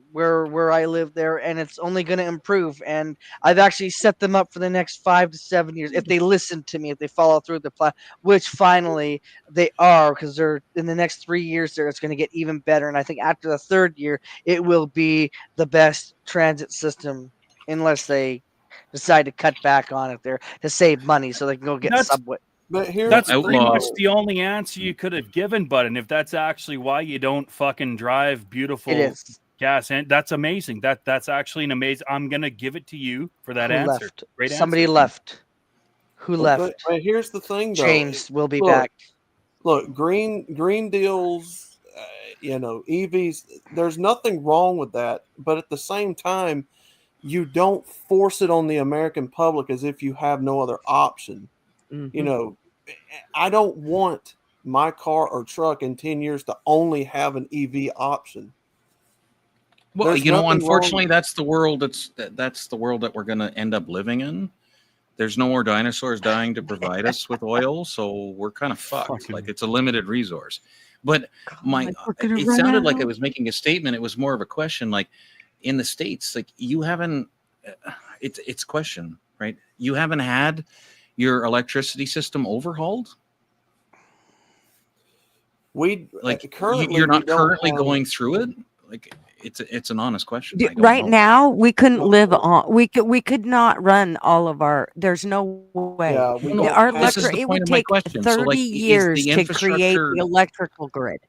I live there, and it's only going to improve. And I've actually set them up for the next 5 to 7 years if they listen to me, if they follow through the plan, which finally they are, because they're in the next 3 years there, it's going to get even better. And I think after the 3rd year, it will be the best transit system, unless they decide to cut back on it there to save money so they can go get subway. But here's that's the pretty thing, much though. the only answer you could have given, bud. And if that's actually why you don't fucking drive beautiful is. gas, and that's amazing. That's actually an amazing. I'm gonna give it to you for that Who answer. left? Great Somebody answer. left. Who left? But here's the thing, though. James will be Look, back. Look, green deals, you know, EVs. There's nothing wrong with that, but at the same time, you don't force it on the American public as if you have no other option. You know, I don't want my car or truck in 10 years to only have an EV option. Well, There's you know, nothing unfortunately, wrong. that's the world. That's the world that we're going to end up living in. There's no more dinosaurs dying to provide us with oil, so we're kind of fucked. Like it's a limited resource. But it sounded like I was making a statement. It was more of a question. Like in the States, like you haven't. It's a question, right? You haven't had your electricity system overhauled. You're not currently going through it. Like it's an honest question. I don't Right know. now, we couldn't live on. We could not run all of our. There's no way. Yeah, Our this is electric. the It point would of my take question. 30 So, like, is years the to create infrastructure the electrical grid.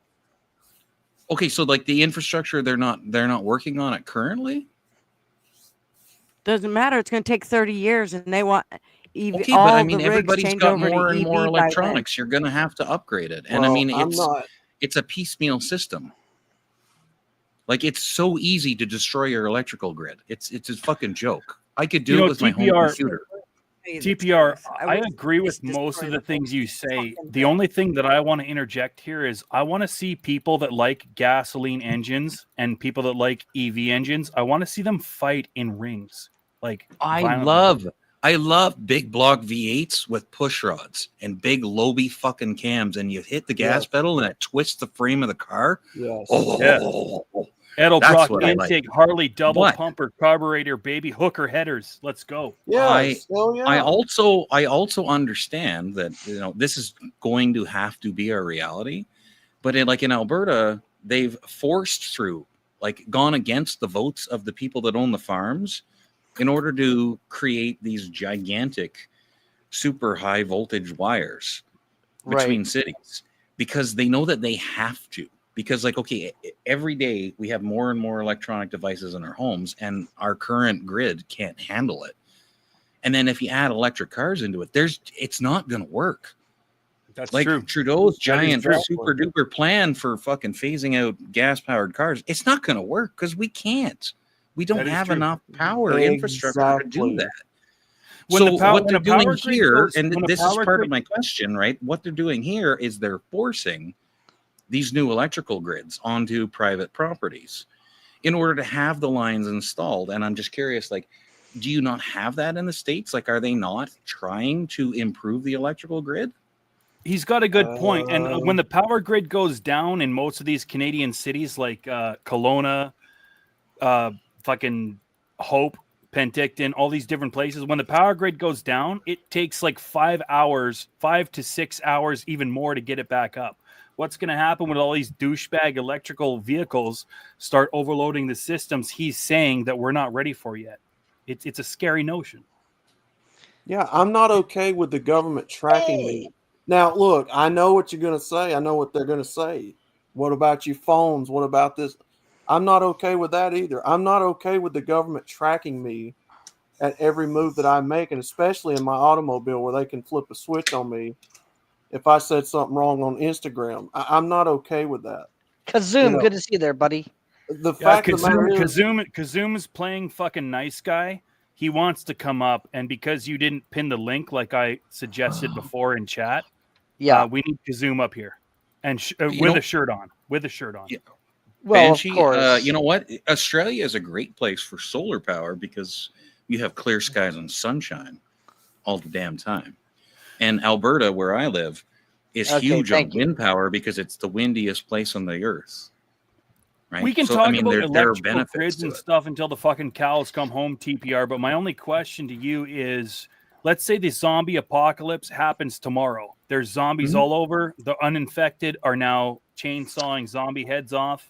Okay, so like the infrastructure, they're not working on it currently. Doesn't matter. It's going to take 30 years, and they want EV. Okay, all but I the mean, rigs everybody's change got over more to and EV more by then. electronics. You're going to have to upgrade it, and I mean, it's a piecemeal system. Like it's so easy to destroy your electrical grid. It's a fucking joke. I could do it with my home computer. TPR, I agree with most of the things you say. The only thing that I want to interject here is I want to see people that like gasoline engines and people that like EV engines. I want to see them fight in rings. Like I love big block V8s with push rods and big Lobe fucking cams, and you hit the gas pedal and it twists the frame of the car. Yes. Edelbrock intake, Harley double pumper carburetor, baby hooker headers. Let's go. Yes. I also understand that this is going to have to be a reality, but in Alberta, they've forced through, gone against the votes of the people that own the farms, in order to create these gigantic, super high voltage wires between cities, because they know that they have to. Because every day we have more and more electronic devices in our homes, and our current grid can't handle it. And then if you add electric cars into it, it's not going to work. That's true. Trudeau's giant super duper plan for fucking phasing out gas powered cars, it's not going to work because we can't. We don't have enough power infrastructure to do that. When So what they're doing grid here, goes- and when the this is power part grid- of my question, right? What they're doing here is they're forcing these new electrical grids onto private properties in order to have the lines installed. And I'm just curious, like, do you not have that in the States? Like, are they not trying to improve the electrical grid? He's got a good point. And when the power grid goes down in most of these Canadian cities like Kelowna, fucking Hope, Penticton, all these different places, when the power grid goes down, it takes like 5 to 6 hours, even more to get it back up. What's going to happen when all these douchebag electrical vehicles start overloading the systems he's saying that we're not ready for yet? It's a scary notion. Yeah, I'm not okay with the government tracking me. Now, look, I know what you're going to say. I know what they're going to say. What about your phones? What about this? I'm not okay with that either. I'm not okay with the government tracking me at every move that I make, and especially in my automobile where they can flip a switch on me if I said something wrong on Instagram. I'm not okay with that. Kazoom, good to see you there, buddy. The fact of the matter is, Kazoom is playing fucking nice guy. He wants to come up, and because you didn't pin the link like I suggested before in chat, we need Kazoom up here and with a shirt on. Yeah. Well, Banshee, of course. you know what? Australia is a great place for solar power because you have clear skies and sunshine all the damn time. And Alberta, where I live, is huge on wind power because it's the windiest place on the earth. Right? We can So, talk I mean, about there are electrical benefits grids to and it. stuff until the fucking cows come home, TPR. But my only question to you is, let's say the zombie apocalypse happens tomorrow. There's zombies all over. The uninfected are now chainsawing zombie heads off.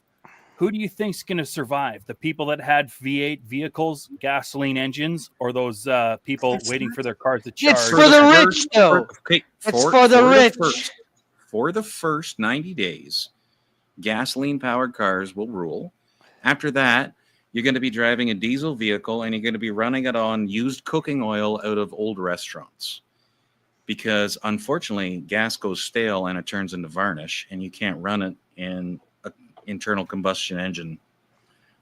Who do you think's going to survive? The people that had V8 vehicles, gasoline engines, or those people waiting for their cars to charge? It's for the rich, though. It's for the rich. For the first 90 days, gasoline-powered cars will rule. After that, you're going to be driving a diesel vehicle, and you're going to be running it on used cooking oil out of old restaurants. Because, unfortunately, gas goes stale, and it turns into varnish, and you can't run it in an internal combustion engine.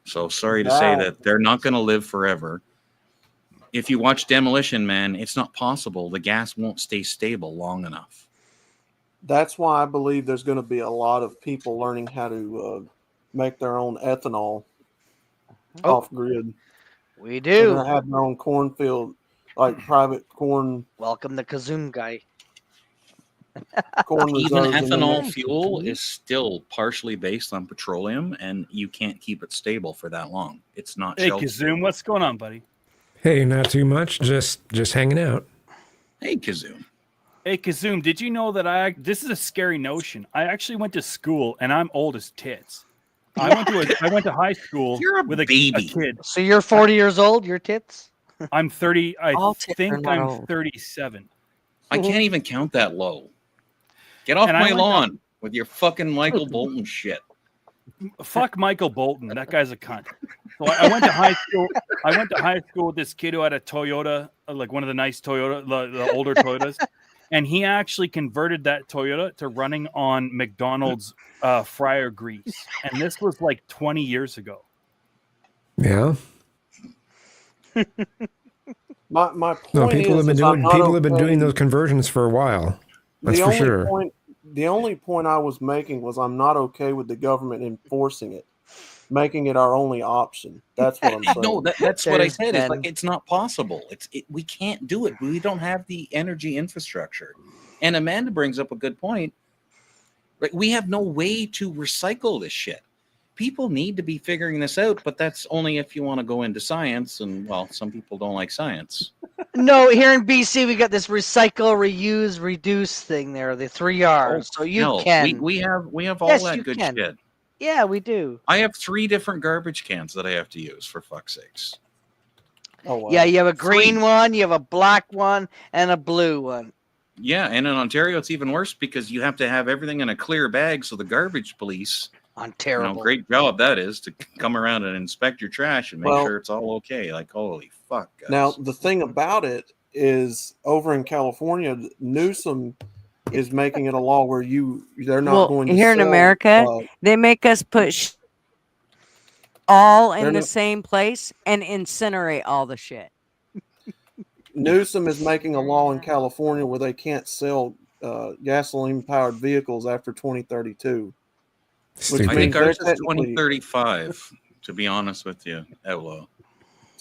So, sorry to say that they're not going to live forever. If you watch Demolition Man, it's not possible. The gas won't stay stable long enough. That's why I believe there's going to be a lot of people learning how to make their own ethanol off grid. We They're do. going to have their own cornfield, like private corn. Welcome the Kazoom guy. Corn Even reserves ethanol fuel is still partially based on petroleum, and you can't keep it stable for that long. It's not. Hey, Kazoom, what's going on, buddy? Hey, not too much. Just hanging out. Hey, Kazoom. Hey, Kazoom, did you know that this is a scary notion. I actually went to school, and I'm old as tits. I went to high school with a kid. So you're 40 years old, your tits? I'm 30. I All tits are think not I'm old. 37. I can't even count that low. Get off And I my went lawn with your fucking Michael Bolton shit. Fuck Michael Bolton. That guy's a cunt. So I went to high school. I went to high school with this kid who had a Toyota, like one of the nice Toyota, the older Toyotas. And he actually converted that Toyota to running on McDonald's fryer grease. And this was like 20 years ago. Yeah. My point No, people is, have been doing those conversions for a while. That's for sure. The only point I was making was I'm not okay with the government enforcing it, making it our only option. That's what I'm saying. No, that's what I said. It's like it's not possible. We can't do it. We don't have the energy infrastructure. And Amanda brings up a good point. Like, we have no way to recycle this shit. People need to be figuring this out, but that's only if you want to go into science. And well, some people don't like science. No, here in BC we got this recycle, reuse, reduce thing there, the 3 R's. So you can. We have all that good shit. Yeah, we do. I have 3 different garbage cans that I have to use, for fuck's sakes. Oh wow. Yeah, you have a green one, you have a black one, and a blue one. Yeah, and in Ontario it's even worse because you have to have everything in a clear bag, so the garbage police. Terrible. Great job that is to come around and inspect your trash and make sure it's all okay. Like, holy fuck, guys. Now, the thing about it is, over in California, Newsom is making it a law where they're not going to here in sell, America, they make us put all in the same place and incinerate all the shit. Newsom is making a law in California where they can't sell gasoline-powered vehicles after 2032. I think ours is 2035, to be honest with you, Outlaw.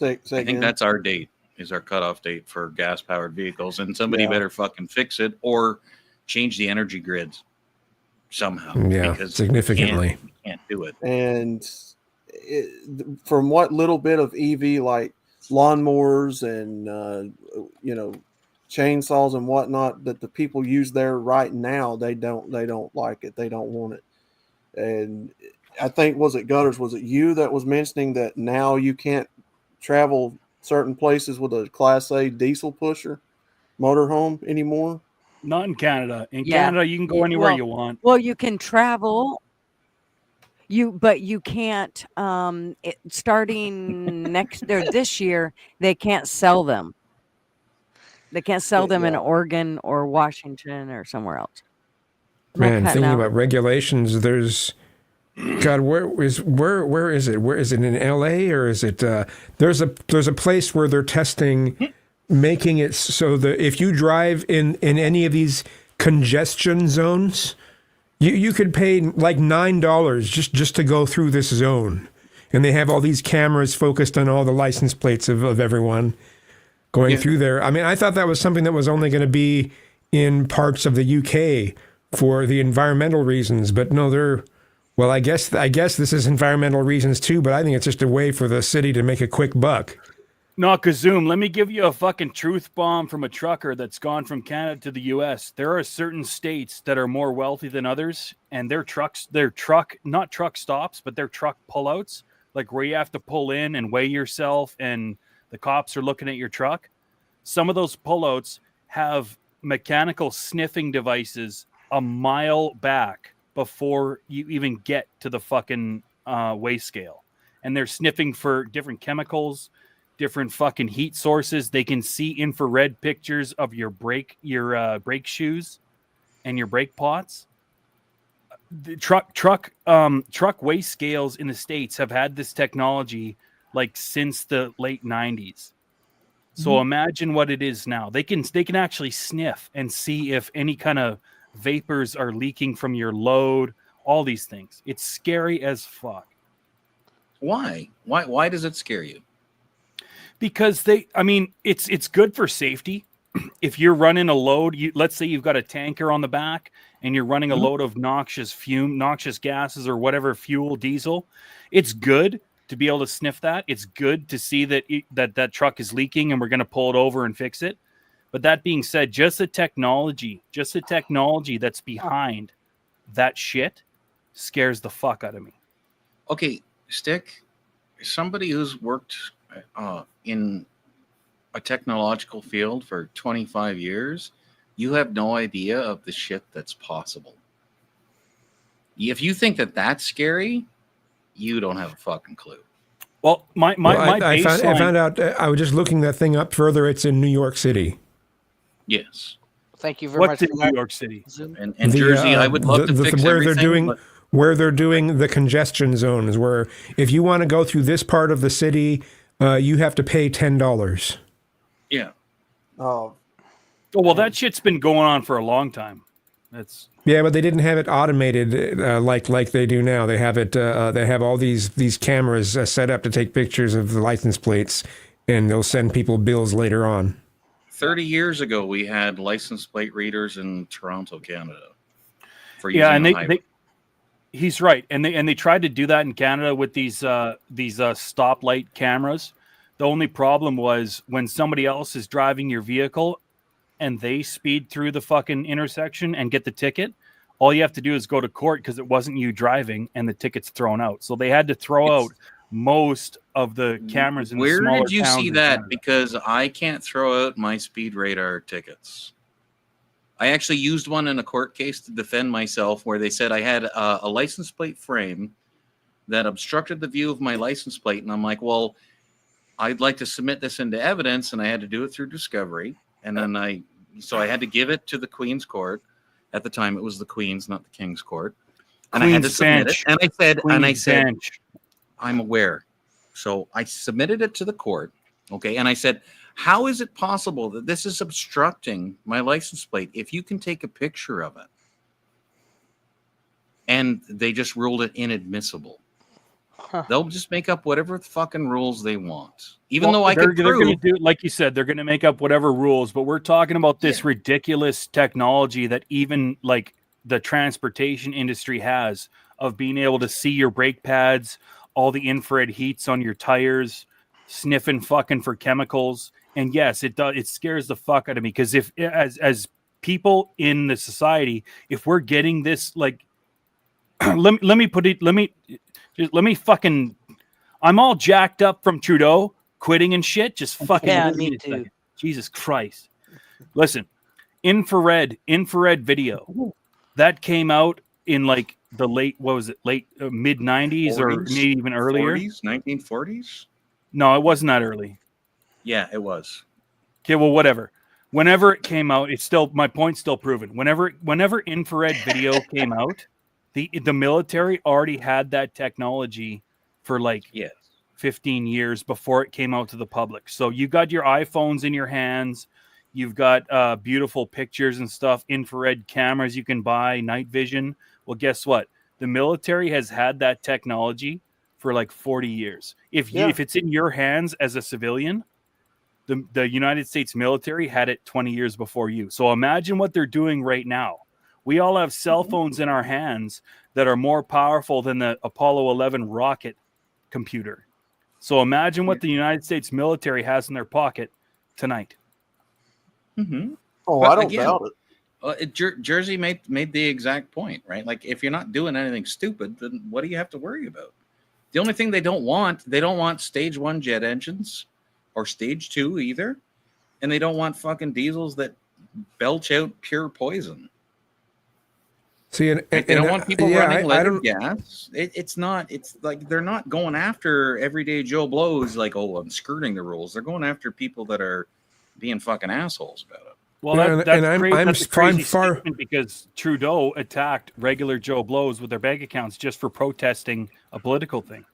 I think that's our date, is our cutoff date for gas-powered vehicles, and somebody better fucking fix it or change the energy grids somehow. Yeah, because significantly. You can't do it. And from what little bit of EV, like lawnmowers and chainsaws and whatnot that the people use there right now, they don't like it. They don't want it. And I think, was it Gutters? Was it you that was mentioning that now you can't travel certain places with a Class A diesel pusher motorhome anymore? Not in Canada. In Canada, you can go anywhere you want. Well, you can travel. But you can't. Starting this year, they can't sell them. They can't sell them in Oregon or Washington or somewhere else. Man, thinking about regulations, there's God. Where is it? Where is it in LA or is it? There's a place where they're testing, making it so that if you drive in any of these congestion zones, you could pay like $9 just to go through this zone, and they have all these cameras focused on all the license plates of everyone going through there. I mean, I thought that was something that was only going to be in parts of the UK for the environmental reasons, but no, well, I guess this is environmental reasons too, but I think it's just a way for the city to make a quick buck. No, Kazoom, let me give you a fucking truth bomb from a trucker that's gone from Canada to the US. There are certain states that are more wealthy than others, and not truck stops, but their truck pullouts, like where you have to pull in and weigh yourself and the cops are looking at your truck. Some of those pullouts have mechanical sniffing devices a mile back before you even get to the fucking weigh scale. And they're sniffing for different chemicals, different fucking heat sources. They can see infrared pictures of your brake shoes and your brake pots. The truck weigh scales in the States have had this technology like since the late 90s. So imagine what it is now. They can actually sniff and see if any kind of vapors are leaking from your load, all these things. It's scary as fuck. Why? Why does it scare you? Because it's good for safety. If you're running a load, let's say you've got a tanker on the back and you're running a load of noxious gases or whatever, fuel, diesel, it's good to be able to sniff that. It's good to see that truck is leaking and we're going to pull it over and fix it. But that being said, just the technology that's behind that shit scares the fuck out of me. Okay, Stick, somebody who's worked in a technological field for 25 years, you have no idea of the shit that's possible. If you think that that's scary, you don't have a fucking clue. Well, I found out. I was just looking that thing up further. It's in New York City. Yes. Thank you very much. What's in New York City? And Jersey, I would love to fix where everything. Where they're doing the congestion zones, where if you want to go through this part of the city, you have to pay $10. Yeah. Oh. Well, that shit's been going on for a long time. Yeah, but they didn't have it automated like they do now. They have it. They have all these cameras set up to take pictures of the license plates, and they'll send people bills later on. 30 years ago, we had license plate readers in Toronto, Canada. He's right, and they tried to do that in Canada with these stoplight cameras. The only problem was when somebody else is driving your vehicle and they speed through the fucking intersection and get the ticket, all you have to do is go to court because it wasn't you driving and the ticket's thrown out. So they had to throw out most of the cameras in the smaller towns. Where did you see that? Because I can't throw out my speed radar tickets. I actually used one in a court case to defend myself where they said I had a license plate frame that obstructed the view of my license plate. And I'm like, well, I'd like to submit this into evidence, and I had to do it through discovery. And then I had to give it to the Queen's Court. At the time, it was the Queen's, not the King's Court. And I had to submit it. And I said, I'm aware. So I submitted it to the court. Okay. And I said, how is it possible that this is obstructing my license plate if you can take a picture of it? And they just ruled it inadmissible. They'll just make up whatever fucking rules they want. Even though I could they're prove... going to do, like you said, they're going to make up whatever rules, but we're talking about this ridiculous technology that even like the transportation industry has of being able to see your brake pads, all the infrared heats on your tires, sniffing fucking for chemicals. And yes, it does. It scares the fuck out of me because if as people in the society, if we're getting this, like, let me put it, let me fucking, I'm all jacked up from Trudeau quitting and shit. Just fucking, yeah, me too. Jesus Christ. Listen, infrared video that came out in like the late, what was it, late mid 90s or maybe even earlier. 1940s? No, it wasn't that early. Yeah, it was. Okay, well, whatever. Whenever it came out, it's still, my point's still proven. Whenever infrared video came out, the military already had that technology for like 15 years before it came out to the public. So you got your iPhones in your hands, you've got beautiful pictures and stuff, infrared cameras you can buy, night vision. Well, guess what? The military has had that technology for like 40 years. If it's in your hands as a civilian, the United States military had it 20 years before you. So imagine what they're doing right now. We all have cell phones in our hands that are more powerful than the Apollo 11 rocket computer. So imagine what the United States military has in their pocket tonight. Mm-hmm. Oh, but I don't again, doubt it. Jersey made the exact point, right? Like, if you're not doing anything stupid, then what do you have to worry about? The only thing they don't want stage 1 jet engines or stage 2 either. And they don't want fucking diesels that belch out pure poison. See, they don't want people running leaded gas. It's like they're not going after everyday Joe Blows like, oh, I'm skirting the rules. They're going after people that are being fucking assholes about it. Well, that's a crazy statement because Trudeau attacked regular Joe Blows with their bank accounts just for protesting a political thing.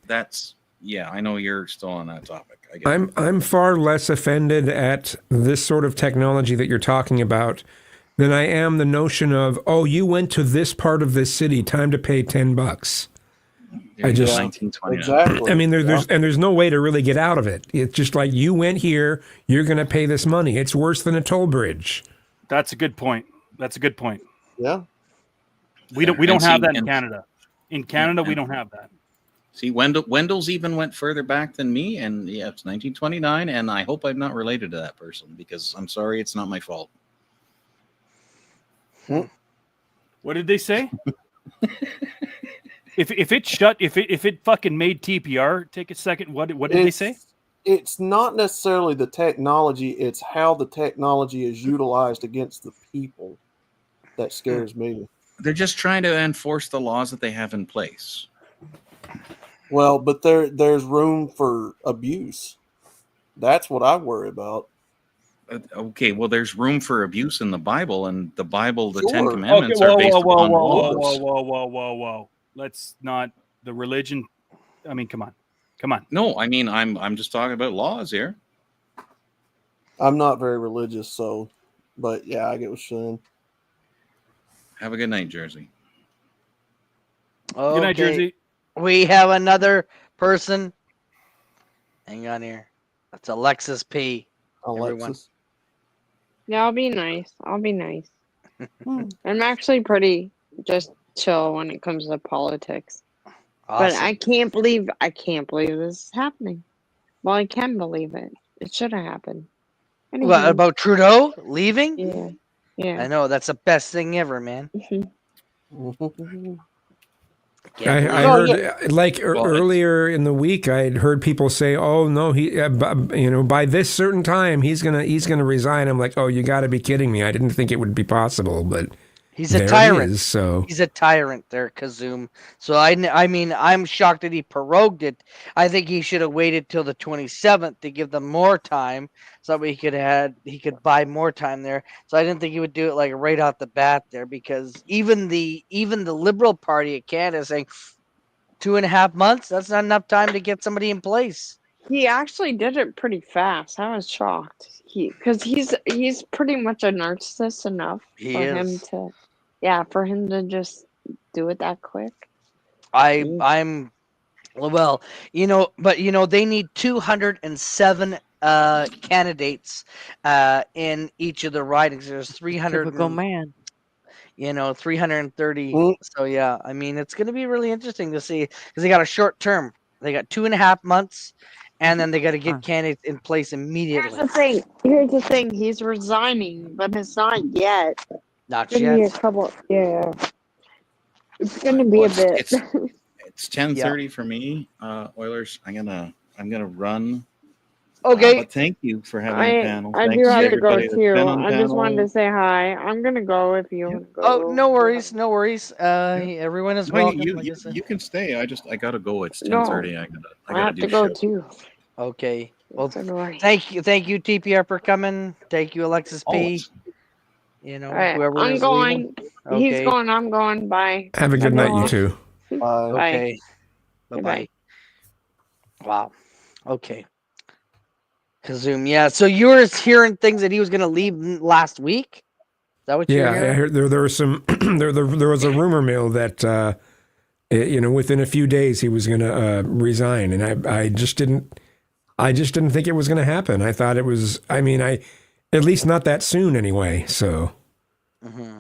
That's yeah, I know you're still on that topic. I'm far less offended at this sort of technology that you're talking about than I am the notion of, oh, you went to this part of this city, time to pay $10. I just exactly. I mean, there's no way to really get out of it. It's just like, you went here, you're going to pay this money. It's worse than a toll bridge. That's a good point. Yeah. We don't have that in Canada. In Canada, we don't have that. See, Wendell's even went further back than me, and yeah, it's 1929, and I hope I'm not related to that person because I'm sorry, it's not my fault. What did they say? if it fucking made TPR, take a second. What did they say? It's not necessarily the technology; it's how the technology is utilized against the people that scares me. They're just trying to enforce the laws that they have in place. Well, but there's room for abuse. That's what I worry about. Okay, well, there's room for abuse in the Bible, and the Bible, the Sure. 10 Commandments are based upon laws. Whoa. Let's not, the religion. I mean, come on. No, I mean, I'm just talking about laws here. I'm not very religious, so, but yeah, I get what you're saying. Have a good night, Jersey. Okay. Good night, Jersey. We have another person. Hang on here. That's Alexis P. Alexis. Yeah, I'll be nice. I'm actually pretty just chill when it comes to politics. Awesome. But I can't believe this is happening. Well, I can believe it. It should have happened. Anywho. What about Trudeau leaving? Yeah. I know, that's the best thing ever, man. I heard earlier in the week, I'd heard people say, "Oh no, by this certain time he's gonna resign." I'm like, "Oh, you got to be kidding me!" I didn't think it would be possible, but he's a tyrant. So he's a tyrant there, Kazoom. So I mean, I'm shocked that he prorogued it. I think he should have waited till the 27th to give them more time, so that he could buy more time there. So I didn't think he would do it like right out the bat there, because even the Liberal Party of Canada is saying, 2.5 months. That's not enough time to get somebody in place. He actually did it pretty fast. I was shocked. Because he's pretty much a narcissist enough him to, for him to just do it that quick. I'm well, but they need 207 candidates in each of the ridings. There's 300. Typical man. 330. So yeah, I mean, it's going to be really interesting to see because they got a short term. They got 2.5 months, and then they got to get candidates in place immediately. Here's the thing. He's resigning, but it's not yet. Not it's yet. Be a couple. Yeah. It's going to be a bit. It's 10:30 for me, Oilers. I'm gonna run. Okay. But thank you for having a panel. I Thanks do have to go everybody that's too. been on the I just panel. wanted to say hi. I'm gonna go if you want to go. Oh, no worries, no worries. Everyone is welcome. You can stay. I gotta go. It's 10:30. I gotta have do to go shit. too. Okay. Well, thank you, TPR for coming. Thank you, Alexis P. Whoever I'm is going. leaving. He's going. I'm going. Bye. Have a good night, you two. Okay. Bye-bye. Wow. Okay. Kazoom. Yeah. So you were hearing things that he was going to leave last week? Is that what you're hearing? I heard there was some there was a rumor mill that within a few days he was going to resign, and I just didn't think it was going to happen. I thought it was. I mean, at least not that soon anyway. So. Mm-hmm.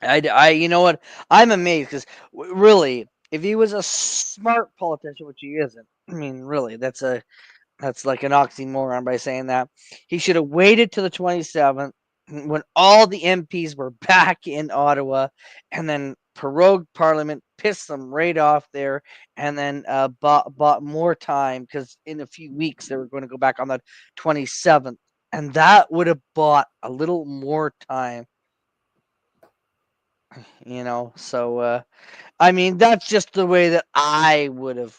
You know what? I'm amazed because really, if he was a smart politician, which he isn't, I mean, really, that's like an oxymoron by saying that. He should have waited till the 27th when all the MPs were back in Ottawa, and then prorogued Parliament, pissed them right off there, and then bought more time because in a few weeks they were going to go back on the 27th, and that would have bought a little more time. So I mean, that's just the way that I would have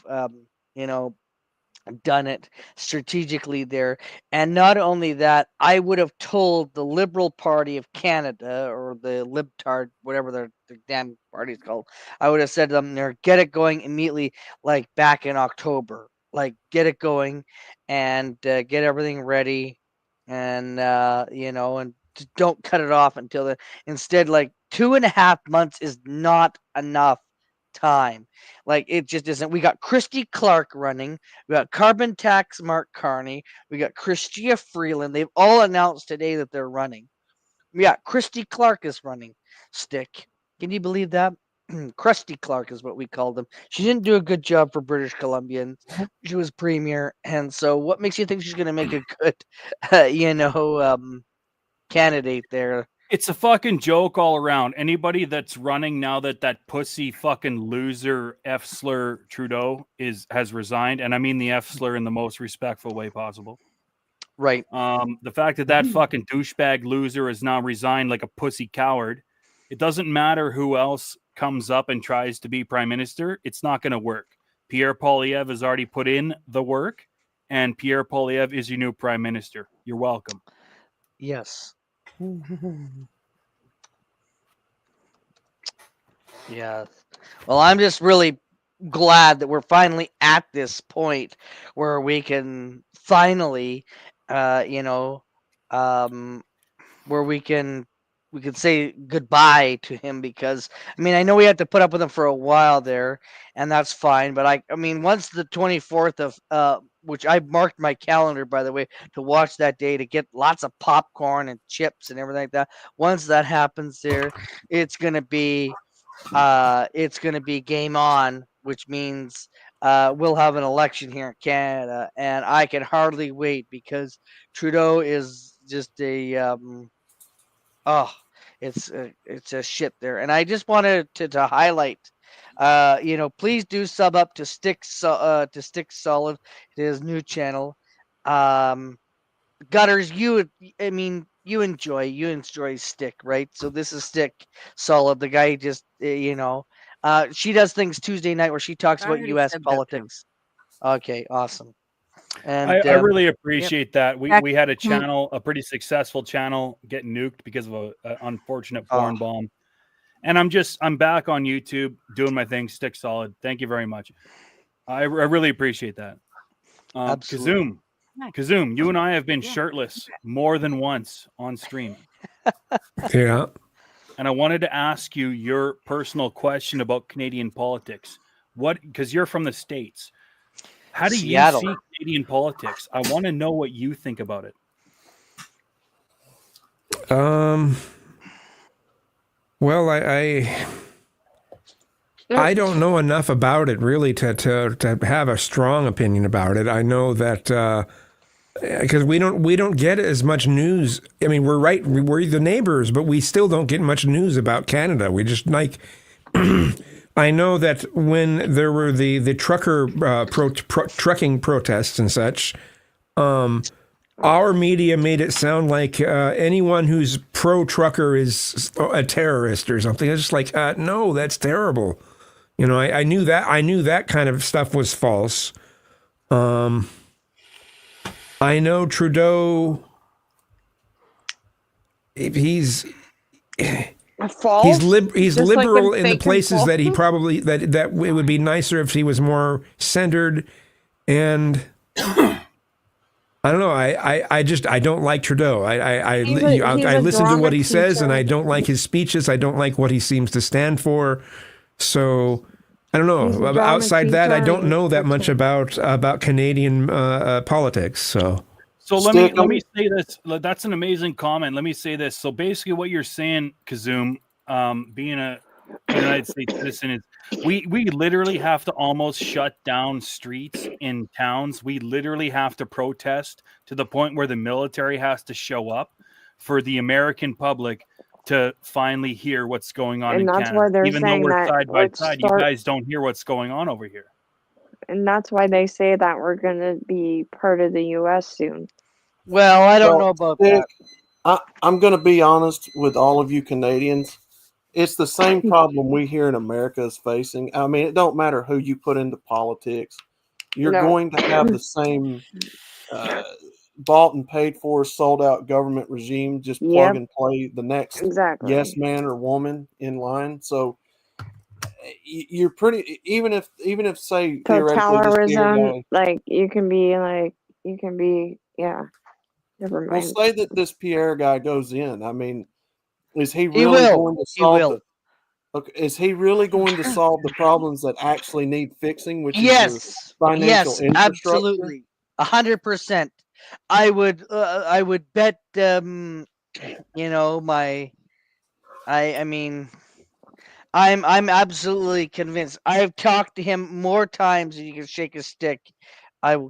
done it strategically there. And not only that, I would have told the Liberal Party of Canada, or the Libtard, whatever their damn party's called, I would have said to them there, get it going immediately, like back in October, like get it going and get everything ready, and and don't cut it off until then. Instead, like 2.5 months is not enough time. Like, it just isn't. We got Christy Clark running. We got Carbon Tax Mark Carney. We got Chrystia Freeland. They've all announced today that they're running. Yeah, Christy Clark is running. Stick. Can you believe that? Krusty Clark is what we called him. She didn't do a good job for British Columbians. She was premier, and so what makes you think she's going to make a good, candidate there? It's a fucking joke all around. Anybody that's running now that pussy fucking loser F slur Trudeau has resigned, and I mean the F slur in the most respectful way possible. Right. The fact that fucking douchebag loser is now resigned like a pussy coward. It doesn't matter who else comes up and tries to be prime minister. It's not going to work. Pierre Poilievre has already put in the work, and Pierre Poilievre is your new prime minister. You're welcome. Yes. Yeah. Well, I'm just really glad that we're finally at this point where we can finally, where we can say goodbye to him, because I mean, I know we had to put up with him for a while there, and that's fine. But I mean, once the 24th of which I marked my calendar, by the way, to watch that day, to get lots of popcorn and chips and everything like that. Once that happens there, it's gonna be game on, which means we'll have an election here in Canada, and I can hardly wait, because Trudeau is just a it's a shit there. And I just wanted to highlight, please do sub up to Stick Solid, his new channel. Gutters, you enjoy Stick, right? So this is Stick Solid, the guy just she does things Tuesday night where she talks about U.S. politics. Okay, awesome. And I really appreciate that. We had a channel, a pretty successful channel, get nuked because of an unfortunate foreign bomb, And I'm back on YouTube doing my thing. Stick solid. Thank you very much. I really appreciate that. Kazoom, you and I have been shirtless more than once on stream. Yeah. And I wanted to ask you your personal question about Canadian politics. Because you're from the States. How do Seattle. you see Canadian politics? I want to know what you think about it. Well, I don't know enough about it really to have a strong opinion about it. I know that because we don't get as much news. I mean, we're the neighbors, but we still don't get much news about Canada. We just like. I know that when there were the trucker trucking protests and such, our media made it sound like anyone who's pro-trucker is a terrorist or something. It's just like, no, that's terrible. You know, I knew that kind of stuff was false. I know Trudeau. He's liberal like in the places that he probably that it would be nicer if he was more centered, and I don't know. I don't like Trudeau. I listen to what he says, and I don't like his speeches. I don't like what he seems to stand for. So I don't know. Outside that, I don't know that much about Canadian politics. So let me say this. That's an amazing comment. Let me say this. So basically, what you're saying, Kazoom, being a United States citizen, is we literally have to almost shut down streets in towns. We literally have to protest to the point where the military has to show up for the American public to finally hear what's going on in Canada. Why they're even though saying we're that side by side, you guys don't hear what's going on over here. And that's why they say that we're going to be part of the U.S. soon. Well, I don't know about that. I'm going to be honest with all of you Canadians. It's the same problem we here in America is facing. I mean, it don't matter who you put into politics. You're going to have the same bought and paid for, sold out government regime. Just plug and play the next yes man or woman in line. So you're pretty even if say totalitarianism, like you can be never mind. Well, say that this Pierre guy goes in. I mean, is he really going to solve is he really going to solve the problems that actually need fixing, which is your financial infrastructure? Absolutely, 100%. I would bet I'm absolutely convinced. I've talked to him more times than you can shake a stick. I've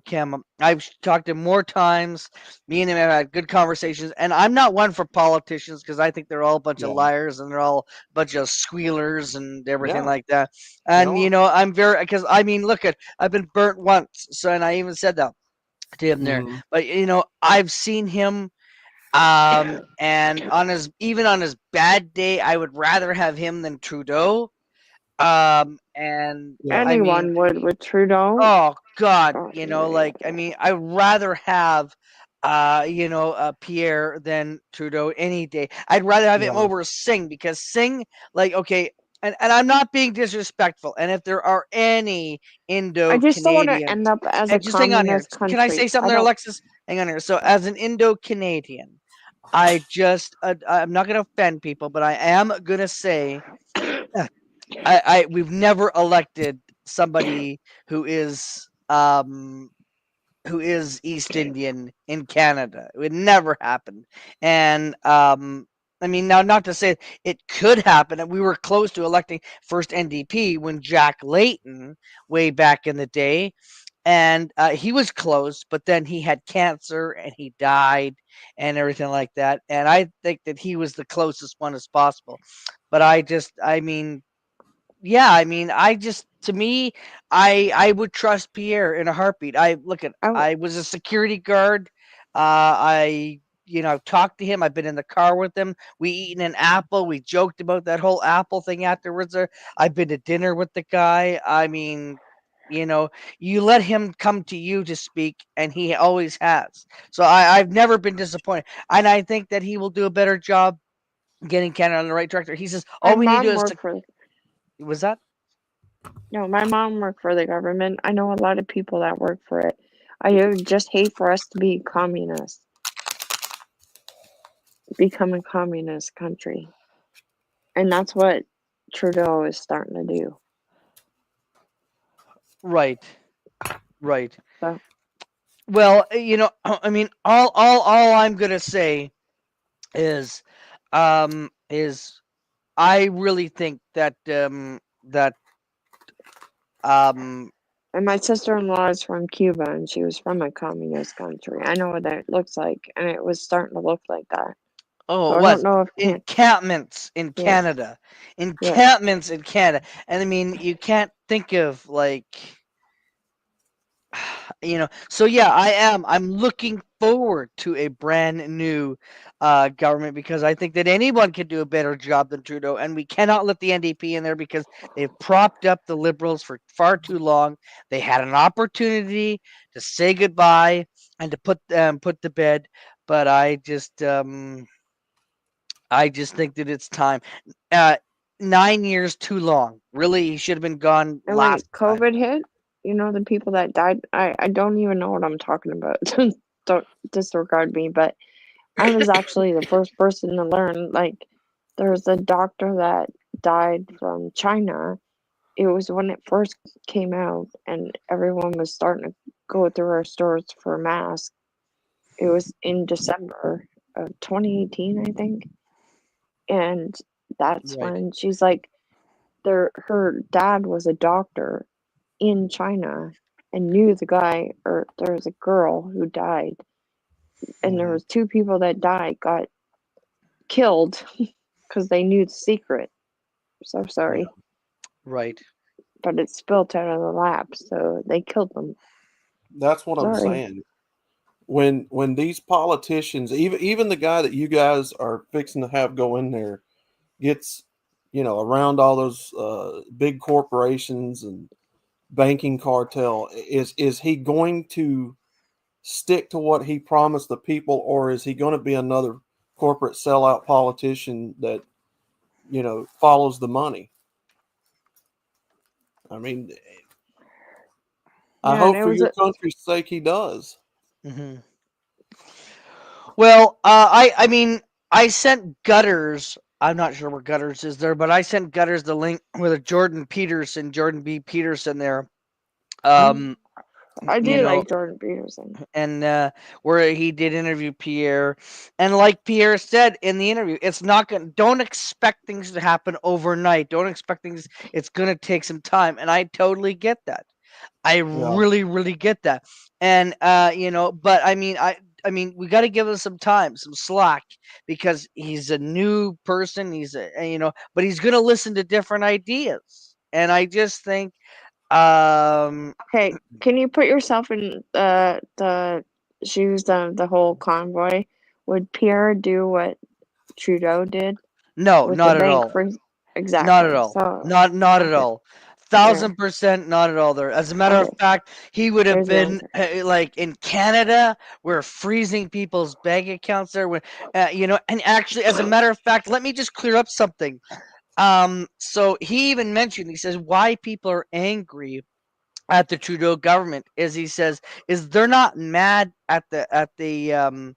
talked to him more times. Me and him have had good conversations, and I'm not one for politicians because I think they're all a bunch of liars and they're all a bunch of squealers and everything like that. And I'm very because look I've been burnt once, and I even said that to him there. But I've seen him. And on his bad day, I would rather have him than Trudeau. And anyone would with Trudeau. Oh God, I'd rather have Pierre than Trudeau any day. I'd rather have him over Singh because Singh, and I'm not being disrespectful. And if there are any Indo-Canadians, I just don't want to end up as a communist country. Can I say something there, Alexis? Hang on here. So as an Indo-Canadian, I'm not going to offend people, but I am going to say we've never elected somebody who is East Indian in Canada. It would never happen. And now not to say it could happen, and we were close to electing first NDP when Jack Layton way back in the day. And he was close, but then he had cancer and he died and everything like that. And I think that he was the closest one as possible. But to me, I would trust Pierre in a heartbeat. I was a security guard. I've talked to him. I've been in the car with him. We eaten an apple. We joked about that whole apple thing afterwards. I've been to dinner with the guy. You let him come to you to speak, and he always has. So I've never been disappointed. And I think that he will do a better job getting Canada on the right track. He says all we need to do is was that? No, my mom worked for the government. I know a lot of people that work for it. I just hate for us to be communist, become a communist country. And that's what Trudeau is starting to do. Right. So. Well, you know, I mean, all I'm gonna say is I really think that and my sister-in-law is from Cuba, and she was from a communist country. I know what that looks like, and it was starting to look like that. Oh, so it I was don't know if encampments in Canada, in Canada, and I mean, you can't think of like, you know. So yeah, I'm looking forward to a brand new government because I think that anyone can do a better job than Trudeau, and we cannot let the NDP in there because they've propped up the Liberals for far too long. They had an opportunity to say goodbye and to put to bed, but I just think that it's time. 9 years too long. Really, he should have been gone and when last COVID hit, you know, the people that died, I don't even know what I'm talking about. Don't disregard me, but I was actually the first person to learn. Like, there's a doctor that died from China. It was when it first came out, and everyone was starting to go through our stores for masks. It was in December of 2018, I think. And that's when she's like, her dad was a doctor in China and knew the guy, or there was a girl who died, and there was 2 people that got killed because they knew the secret. So sorry. Right. But it spilled out of the lab, so they killed them. That's what I'm saying. When these politicians, even the guy that you guys are fixing to have go in there, gets, you know, around all those big corporations and banking cartel, is he going to stick to what he promised the people, or is he going to be another corporate sellout politician that, you know, follows the money? I mean, I hope for your country's sake he does. Mm-hmm. Well, I mean, I sent Gutters. I'm not sure where Gutters is there, but I sent Gutters the link with a Jordan B. Peterson there. I do like Jordan Peterson. And where he did interview Pierre, and like Pierre said in the interview, it's not gonna. Don't expect things to happen overnight. Don't expect things. It's gonna take some time, and I totally get that. I really, really get that. And you know, but I mean, we got to give him some time, some slack, because he's a new person. He's you know, but he's gonna listen to different ideas, and I just think. Okay, can you put yourself in the shoes of the whole convoy? Would Pierre do what Trudeau did? No, not at all. Exactly. Not at all. So, Not at all. 1,000% not at all there. As a matter of fact, he would have been like in Canada, we're freezing people's bank accounts there. When, you know, and actually, as a matter of fact, let me just clear up something. So he even mentioned, he says, why people are angry at the Trudeau government is, he says, is they're not mad at them.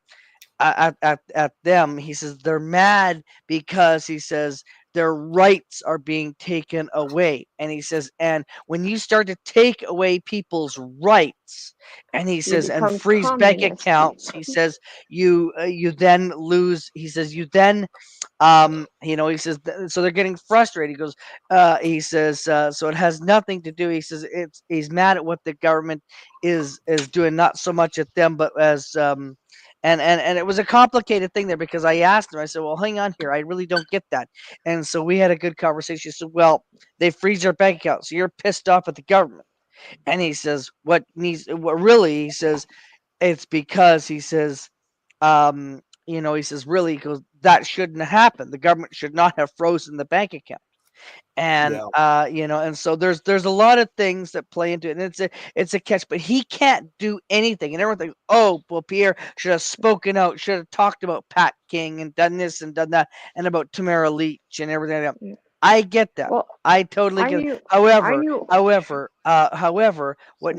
He says they're mad because, he says, their rights are being taken away. And he says, and when you start to take away people's rights, and he says, and freeze bank accounts, he says, you then lose. He says, you then you know, he says, so they're getting frustrated. He goes, he says, so it has nothing to do. He says, he's mad at what the government is doing, not so much at them, but as and it was a complicated thing there, because I asked him, I said, well, hang on here, I really don't get that. And so we had a good conversation. He said, well, they freeze our bank account, so you're pissed off at the government. And he says, what really, he says, it's because, he says, you know, he says, really, he goes, that shouldn't have happened. The government should not have frozen the bank account. And and so there's a lot of things that play into it, and it's a catch, but he can't do anything. And everyone thinks, oh, well, Pierre should have spoken out, should have talked about Pat King and done this and done that, and about Tamara Leach and everything like that. I get that. Well, I totally get it. However, what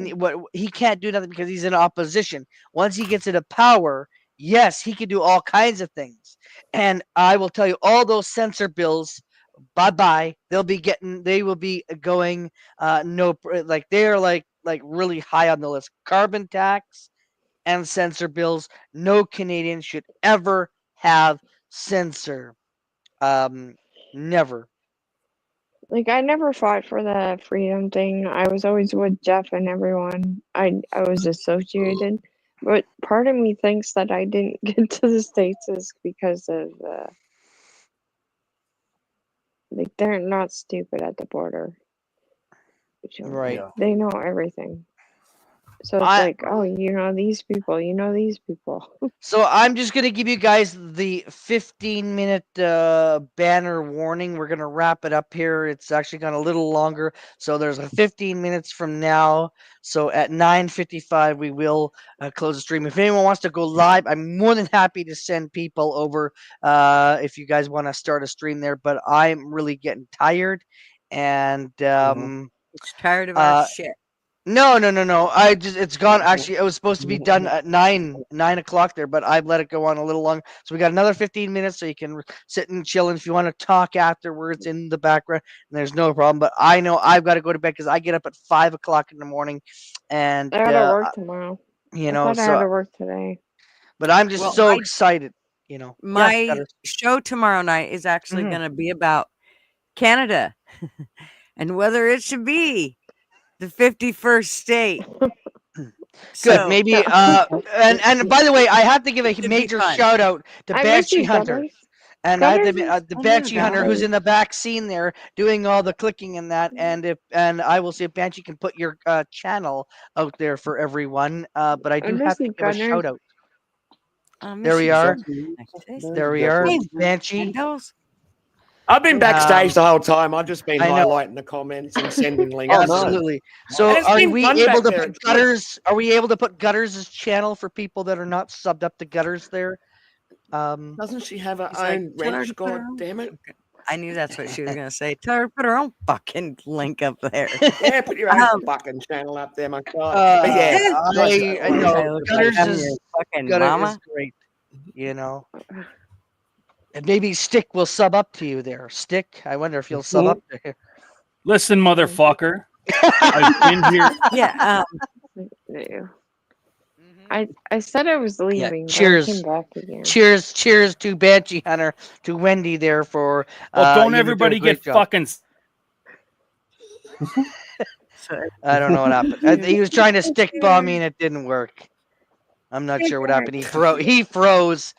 he can't do nothing because he's in opposition. Once he gets into power, yes, he can do all kinds of things. And I will tell you, all those censor bills, bye. They will be going they're like really high on the list. Carbon tax and censor bills. No Canadian should ever have censor. Never. Like, I never fought for the freedom thing. I was always with Jeff and everyone. I was associated, but part of me thinks that I didn't get to the States is because of like, they're not stupid at the border. Right. They know everything. So it's like, oh, these people, these people. So I'm just going to give you guys the 15-minute banner warning. We're going to wrap it up here. It's actually gone a little longer. So there's a 15 minutes from now. So at 9:55, we will close the stream. If anyone wants to go live, I'm more than happy to send people over if you guys want to start a stream there. But I'm really getting tired. And it's tired of our shit. No. It's gone. Actually, it was supposed to be done at 9 o'clock there, but I've let it go on a little long. So we got another 15 minutes, so you can sit and chill. And if you want to talk afterwards in the background, there's no problem. But I know I've got to go to bed because I get up at 5 o'clock in the morning, and I gotta work tomorrow. I thought I had to work today. But I'm just so excited. My show tomorrow night is actually going to be about Canada and whether it should be the 51st state. Good, maybe. And by the way, I have to give a major shout out to Banshee Hunter. And I have the Banshee Hunter who's in the back scene there doing all the clicking and that. And I will see if Banshee can put your channel out there for everyone. But I do have to give a shout out. There we are. There we are. Banshee. I've been backstage the whole time. I've just been highlighting the comments and sending links. Absolutely. So are we able to put Gutters? Are we able to put Gutters' channel for people that are not subbed up to Gutters there? Doesn't she have her own wrench? God damn it! I knew that's what she was going to say. Tell her to put her own fucking link up there. Yeah, put your own fucking channel up there, my God. I know Gutters is great. And maybe Stick will sub up to you there. Stick, I wonder if you'll sub up there. Listen, motherfucker. I've been here. Yeah. I said I was leaving. Cheers. But I came back again. Cheers to Banshee Hunter, to Wendy there for. Well, don't everybody get fucking. I don't know what happened. He was trying to stick bomb me and it didn't work. I'm not sure what happened. He froze.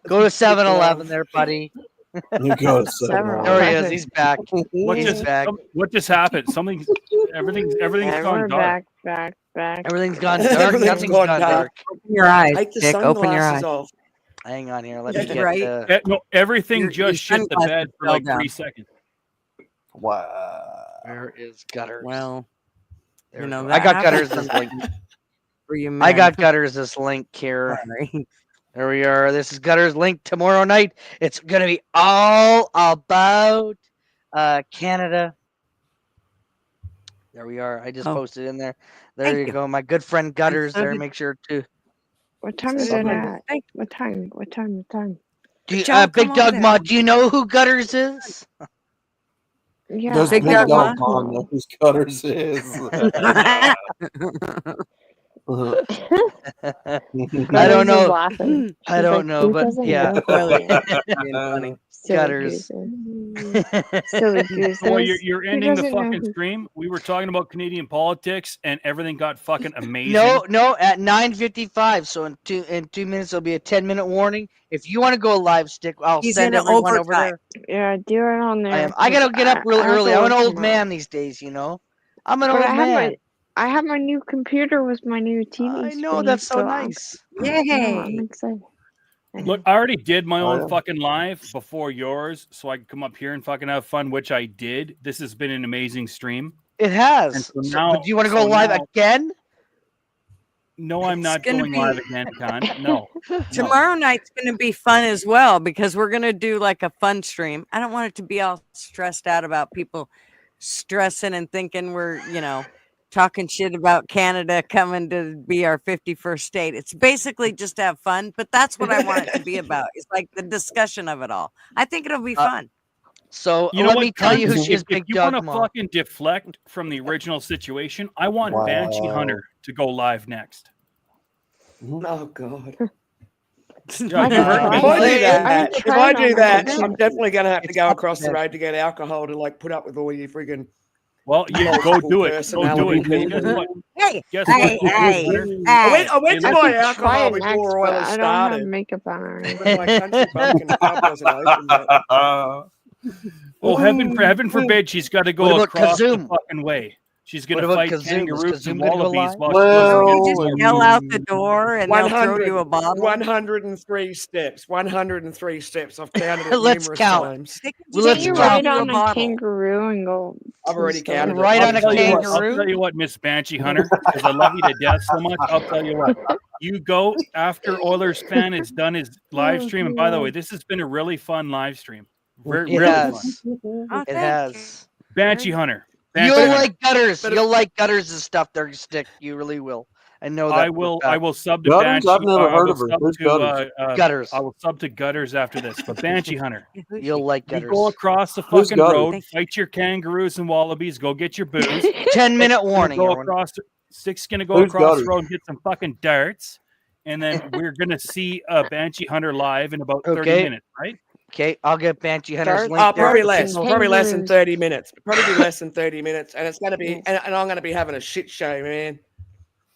Go to 7-Eleven there, buddy. You go to 7-Eleven. There he is. He's back. What just happened? Everything's gone dark. Back. Everything's gone dark. Nothing's gone dark. Open your eyes, Dick. Open your eyes. Off. Hang on here. Let me get no, everything just shit the bed for like 3 seconds. Wow. Where is Gutters? Well, I got Gutters this link. I got Gutters this link here. Sorry. There we are. This is Gutters' link tomorrow night. It's going to be all about Canada. There we are. I just posted in there. There you go. My good friend Gutters there. Make sure to. What time is it at? What time? Big Dog Mod, do you know who Gutters is? Yeah. Does Big Dog Mod know who Gutters is? I don't know, but yeah. Gutters. Well, you're ending the fucking stream. We were talking about Canadian politics, and everything got fucking amazing. No. At 9:55, so in 2 minutes there'll be a 10-minute warning. If you want to go live, Stick, I'll send everyone over there. Yeah, do it on there. I gotta get up really early. I'm an old man these days, I'm an old man. I have my new computer with my new TV. I know, that's so nice. Yay! I'm excited. Look, I already did my own fucking live before yours, so I could come up here and fucking have fun, which I did. This has been an amazing stream. It has. So now, but do you want to go live again? No, I'm not going live again, Con. No. Tomorrow night's going to be fun as well because we're going to do like a fun stream. I don't want it to be all stressed out about people stressing and thinking we're, talking shit about Canada coming to be our 51st state. It's basically just to have fun, but that's what I want it to be about. It's like the discussion of it all. I think it'll be fun. So let me tell you who she is, Big If you Dog want to Mom. fucking deflect from the original situation, I want Banshee Hunter to go live next. Oh, God. If I do that, I'm definitely going to have to go across the road to get alcohol to like put up with all you friggin'. Well, you go do it. Go do it. Guess what? Hey, Guess hey, what? hey, I went to hey. buy Try alcohol it next, before but Oilers I don't have started. makeup on or anything. But my country bumpkin pub wasn't open yet. Well, heaven forbid she's got to What go about across the Kazoom? fucking way. She's going What to about fight Kazoom? Is kangaroos and Kazoom gonna go wallabies live? while she goes You and just gets yell out the door and they'll throw you a bottle. 103 steps. 103 steps. I've counted it Let's numerous count. times. Well, let's you count. ride on a kangaroo and go? I've already counted it. Right I'll on a tell you what, kangaroo? I'll tell you what, Miss Banshee Hunter, because I love you to death so much. I'll tell you what. You go after Oilers fan has done his live stream. And by the way, this has been a really fun live stream. Really fun. Oh, It has. Banshee Hunter. You'll Banshee Hunter. like gutters. You'll like gutters and stuff. They're stick. You really will. I know that. I will sub to Gutters? Banshee. I've never I heard will of her. sub Who's to, Gutters? Gutters. I will sub to Gutters after this. But Banshee Hunter. You'll like You gutters. go across the Who's fucking Gutters? road, fight your kangaroos and wallabies, go get your booze. 10-minute warning. Go everyone. across. Six gonna go Who's across Gutters? the road and get some fucking darts, and then we're gonna see Banshee Hunter live in about 30 Okay. minutes, right? Okay, I'll get Banshee Hunter's link. Oh, probably there. less. Probably less than 30 minutes. Probably be less than 30 minutes. And it's going to be, and I'm going to be having a shit show, man.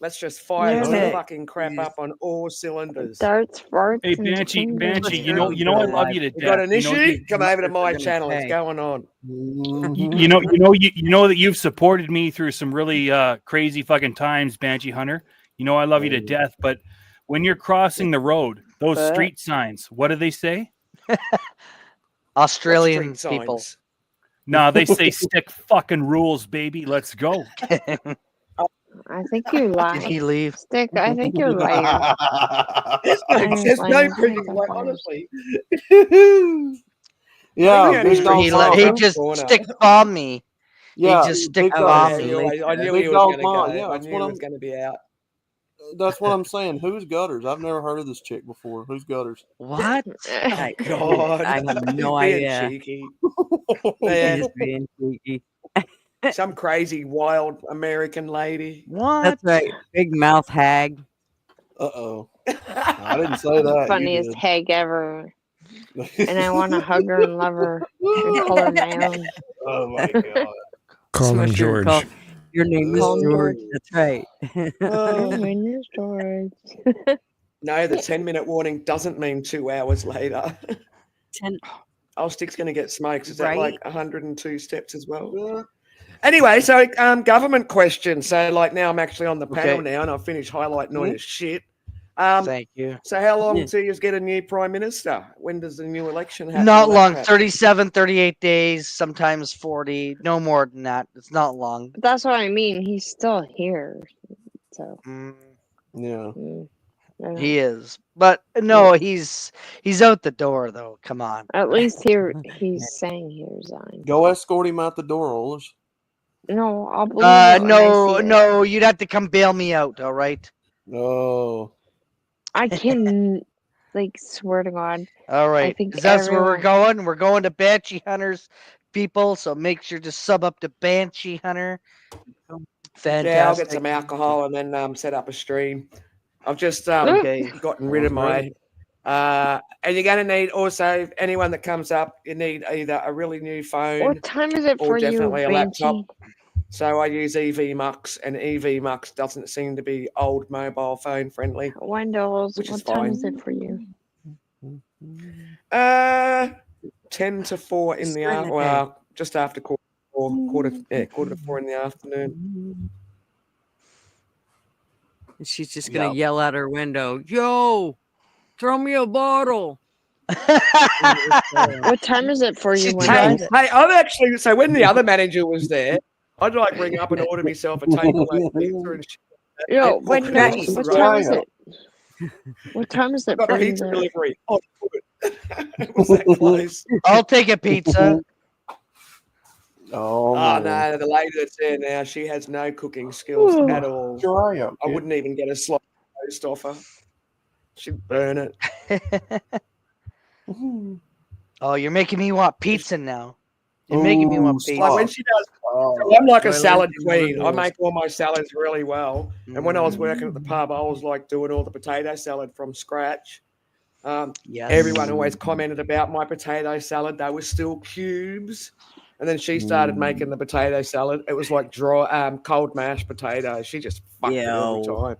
Let's just fire this Yeah. fucking crap up on all cylinders. Darts, farts, Hey and Banshee, fingers. you know I love you to You got death. an issue? Come over to my gonna channel. It's pay. going on. You know that you've supported me through some really crazy fucking times, Banshee Hunter. You know I love you to death, but when you're crossing the road, those But- street signs, what do they say? Australian Street people. signs. Nah, they say stick fucking rules, baby. Let's go. I think you lie. Did he leave? Stick, I think you're lying. There's no lying. printing, like, honestly. Yeah, Big Dog He Mom. just Corner. stick bomb me. Yeah, he just stick Big Dog bomb I me. knew he was Big going to Dog go. Mom, yeah, I that's knew what he I'm- was going to be out. That's what I'm saying. Who's Gutters? I've never heard of this chick before. Who's Gutters? What? God. I have no He's being idea. cheeky. He's just being cheeky. Some crazy, wild American lady. What? That's right. Big mouth hag. Uh-oh. I didn't say that. You Funniest did. hag ever. And I want to hug her and love her and call her my own. Oh my god. Call him Smush her and George. call- Your name is Call him George. George. That's right. Your name is George. No, the 10-minute warning doesn't mean 2 hours later. 10. Oh, Stick's going to get smoked. Is that Right. like 102 steps as well? Yeah. Anyway, so government question. So, like, now I'm actually on the panel Okay. now, and I've finished highlighting all your shit. Thank you. So, how long Yeah. till you get a new prime minister? When does the new election happen? Not Will that long. happen? 37, 38 days, sometimes 40. No more than that. It's not long. But that's what I mean. He's still here. So Yeah. yeah. He is. But no, he's out the door though. Come on. At least he's saying he resigned. Go escort him out the door, Oilers. No, I'll believe it when I see it. No, you'd have to come bail me out, all right? No. I can, like, swear to God. All I right. think Is that's where we're everyone- going? We're going to Banshee Hunters, people, so make sure to sub up to Banshee Hunter. Fantastic. Yeah, I'll get some alcohol and then set up a stream. I've just Okay. gotten rid of my. And you're going to need also anyone that comes up. You need either a really new phone. What time is it or for you, definitely a laptop. Banshee? So I use EV-Mux, and EV-Mux doesn't seem to be old mobile phone friendly. Windows, Which is what time fine. is it for you? 10 to 4 in the During the afternoon. Well, just after quarter to 4 in the afternoon. And she's just gonna yell out her window, "Yo!" Throw me a bottle. What time is it for you, Hey, Wendy? I'm actually so when the other manager was there, I'd like ring up and order myself a takeaway pizza and shit. Yo, Wendy, what time is it? What time is it Got for a you pizza there? delivery. Oh, it was that close. I'll take a pizza. Oh, Oh man. no, the lady that's there now, she has no cooking skills Ooh. at all. I wouldn't even get a slice of toast off her. She'd burn it. Oh, you're making me want pizza now. You're making me want pizza. Like when she does, I'm like a salad queen. I make all my salads really well. And when I was working at the pub, I was like doing all the potato salad from scratch. Yes. Everyone always commented about my potato salad. They were still cubes. And then she started making the potato salad. It was like dry, cold mashed potatoes. She just fucked it every time.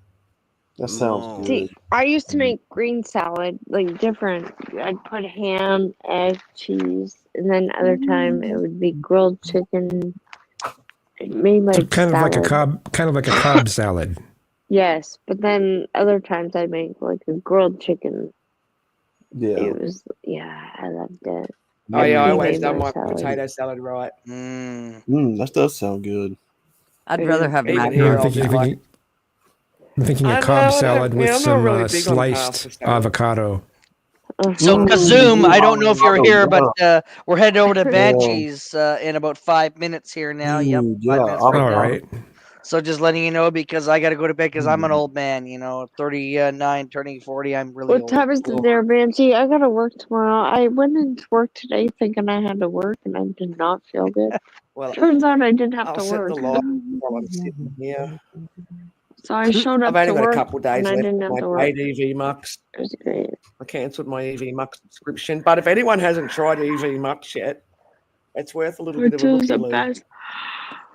That sounds See, good. I used to make green salad, like different. I'd put ham, egg, cheese, and then other time it would be grilled chicken. It made So like kind salad. of like a Cobb salad. Yes, but then other times I'd make like a grilled chicken. Yeah. It was, I loved it. Oh yeah, I always made done my salad. potato salad right. That does sound good. I'd rather have Even macaroni. here, I'll do like. I'm thinking I a Cobb know, I salad don't- with yeah, I'm not some really big on pasta sliced salad. avocado. So Kazoom, I don't know if you're here, but we're heading over to Banshees in about 5 minutes here now. Yep, 5 minutes right All now. right. So just letting you know because I got to go to bed because I'm an old man, 39, turning 40. I'm really What old. time is it there, Banshee? I gotta work tomorrow. I went into work today thinking I had to work, and I did not feel good. Well, Turns out I didn't have I'll to set work. the light while I'm sitting here. So I showed up I've only to got a work, couple of days and I left didn't of have to my work. paid EV Mux. It was great. I cancelled my EV Mux subscription. But if anyone hasn't tried EV Mux yet, it's worth a little bit of a Which is looky the loo. best.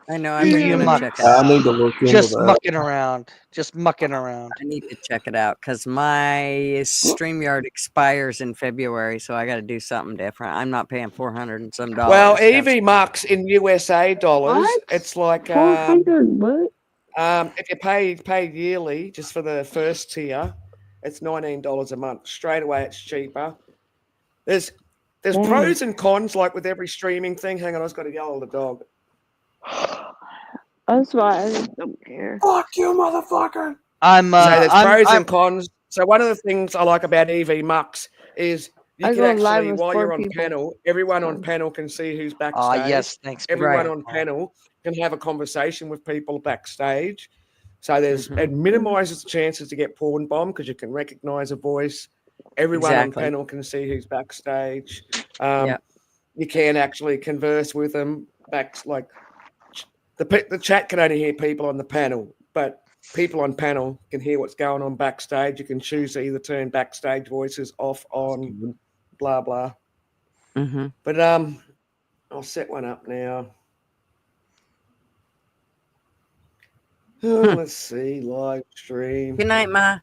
I know. I'm EV gonna Mux. check it out. I need to look into Just that. mucking around. Just mucking around. I need to check it out because my StreamYard expires in February, so I got to do something different. I'm not paying $400 and some dollars. Well, EV Mux in USA dollars, What? it's like 400 what? if you pay yearly just for the first tier, it's $19 a month. Straight away, it's cheaper. There's Dang. pros and cons like with every streaming thing. Hang on, I just got to yell at the dog. That's why I just don't care. Fuck you, motherfucker. I'm. There's pros and cons. So one of the things I like about EV Mux is you I can go live actually, with while 4 you're on people. panel, everyone on panel can see who's backstage. Yes, thanks. Everyone Right. on panel can have a conversation with people backstage. So it minimizes the chances to get porn bombed because you can recognize a voice. Everyone Exactly. on panel can see who's backstage. Yeah. You can actually converse with them the chat can only hear people on the panel, but people on panel can hear what's going on backstage. You can choose to either turn backstage voices off, on, blah blah. Mm-hmm. But I'll set one up now. Let's see, live stream. Good night, Ma.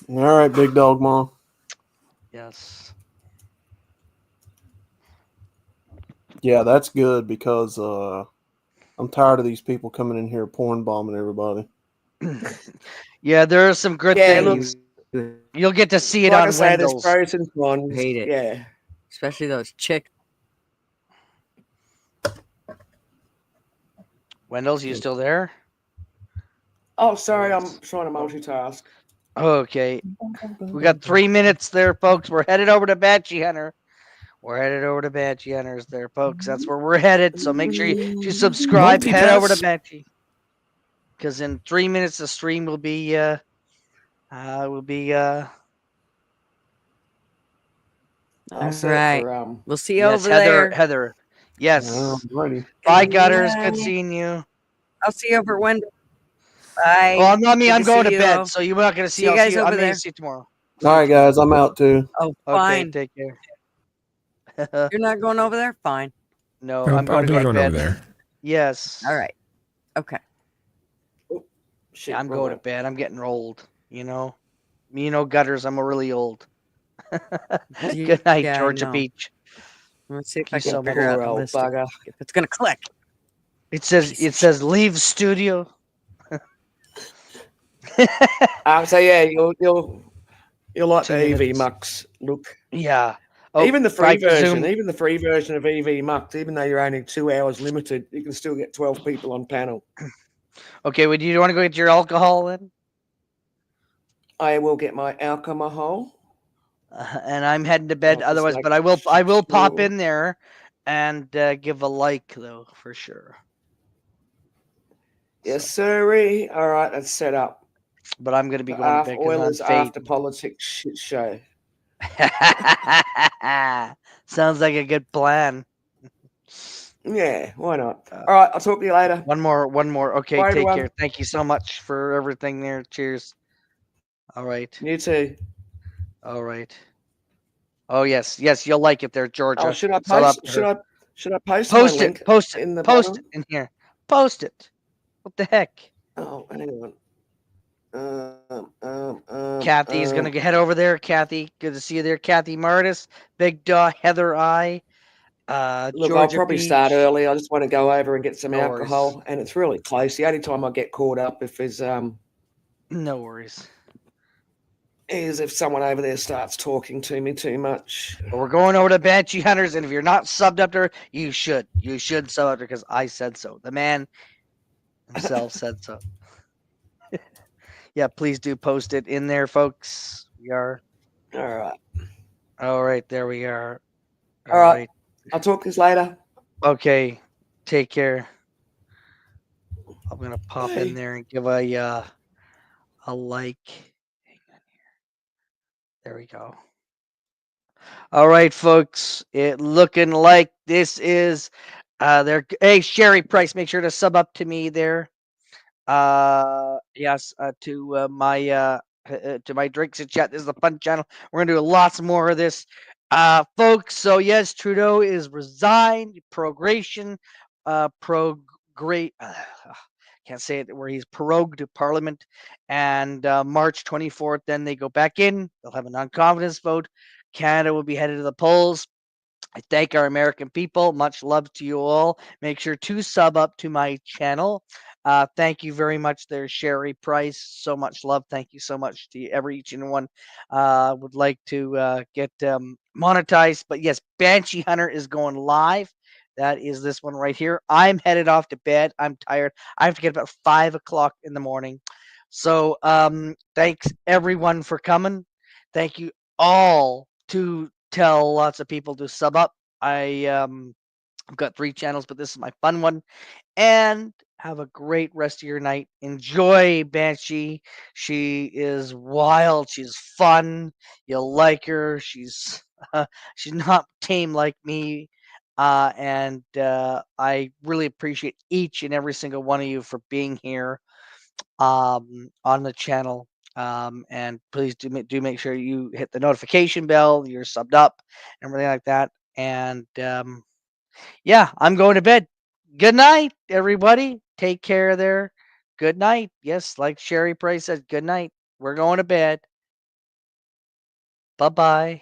All right, big dog mom. Yes. Yeah, that's good because I'm tired of these people coming in here porn bombing everybody. Yeah, there are some good things. You'll get to see it Like on I say, there's Wendell's. pros and cons. Hate it. Yeah. Especially those chicks. Wendell's, you still there? Oh, sorry, I'm trying to multitask. Okay. We got 3 minutes there, folks. We're headed over to Banshee Hunter. We're headed over to Banshee Hunters there, folks. That's where we're headed. So make sure you subscribe. Head over to Banshee. Because in 3 minutes the stream will be All set right. for, We'll see you over there. Heather. Yes. Alrighty. Bye, Gutters. Good seeing you. I'll see you over at Wendell. Bye. Well, not me. Good I'm going to see you. bed, so you're not going to see. See you guys over I'm there. going to see you tomorrow. All right, guys, I'm out too. Oh, Okay, fine. take care. You're not going over there? Fine. No, I'll I'm going be to go to going bed. over there. Yes. All right. Okay. Shit, I'm going to bed. I'm getting old. Gutters. I'm really old. Good night, Yeah, I Georgia know. Beach. Let's see if You I can so figure out poor the old list. bugger. If it's gonna click. It says leave studio. So yeah, you'll like 2 the EV minutes. Mux look. Yeah. Even the free version, presume... even the free version of EV Mux, even though you're only 2 hours limited, you can still get 12 people on panel. Okay, well, do you want to go get your alcohol then? I will get my alcohol. And I'm heading to bed otherwise, but I will pop in there and give a like though, for sure. Yes, sirree. All right, that's set up. But I'm going to be going to bed Oilers after politics shit show. Sounds like a good plan. Yeah, why not? All right, I'll talk to you later. One more. Okay, Bye, take everyone. care. Thank you so much for everything there. Cheers. All right. You too. All right. Oh yes, you'll like it there, Georgia. Oh, should I post? Should I post my it? Link post it. In the post bottom? it in here. Post it. What the heck? Oh, hang on. Kathy's gonna head over there. Kathy, good to see you there. Kathy Martis, Big Daw, Heather I. Look, Georgia I'll probably Beach. start early. I just want to go over and get some No alcohol, worries. and it's really close. The only time I get caught up if there's No worries. Is if someone over there starts talking to me too much. But we're going over to Banshee Hunters, and if you're not subbed up to her, you should. You should sub up because I said so. The man himself said so. Yeah, please do post it in there, folks. We are. All right. All right, there we are. All right. I'll talk to you later. Okay. Take care. I'm gonna pop in there and give a like. Hang on here. There we go. All right, folks. It looking like this is there. Hey, Sherry Price, make sure to sub up to me there. Yes, to my drinks and chat. This is the fun channel. We're gonna do lots more of this, folks. So yes, Trudeau is resigned. Prorogation, can't say it, where he's prorogued Parliament, and March 24th. Then they go back in. They'll have a non-confidence vote. Canada will be headed to the polls. I thank our American people. Much love to you all. Make sure to sub up to my channel. Thank you very much there, Sherry Price. So much love. Thank you so much to each and one. Would like to get monetized. But yes, Banshee Hunter is going live. That is this one right here. I'm headed off to bed. I'm tired. I have to get about 5 o'clock in the morning. So thanks everyone for coming. Thank you all to tell lots of people to sub up. I've got 3 channels, but this is my fun one. And have a great rest of your night. Enjoy Banshee. She is wild. She's fun. You'll like her. She's not tame like me. And I really appreciate each and every single one of you for being here on the channel. And please do make sure you hit the notification bell. You're subbed up and everything like that. And yeah, I'm going to bed. Good night, everybody. Take care there. Good night. Yes, like Sherry Price said, good night. We're going to bed. Bye-bye.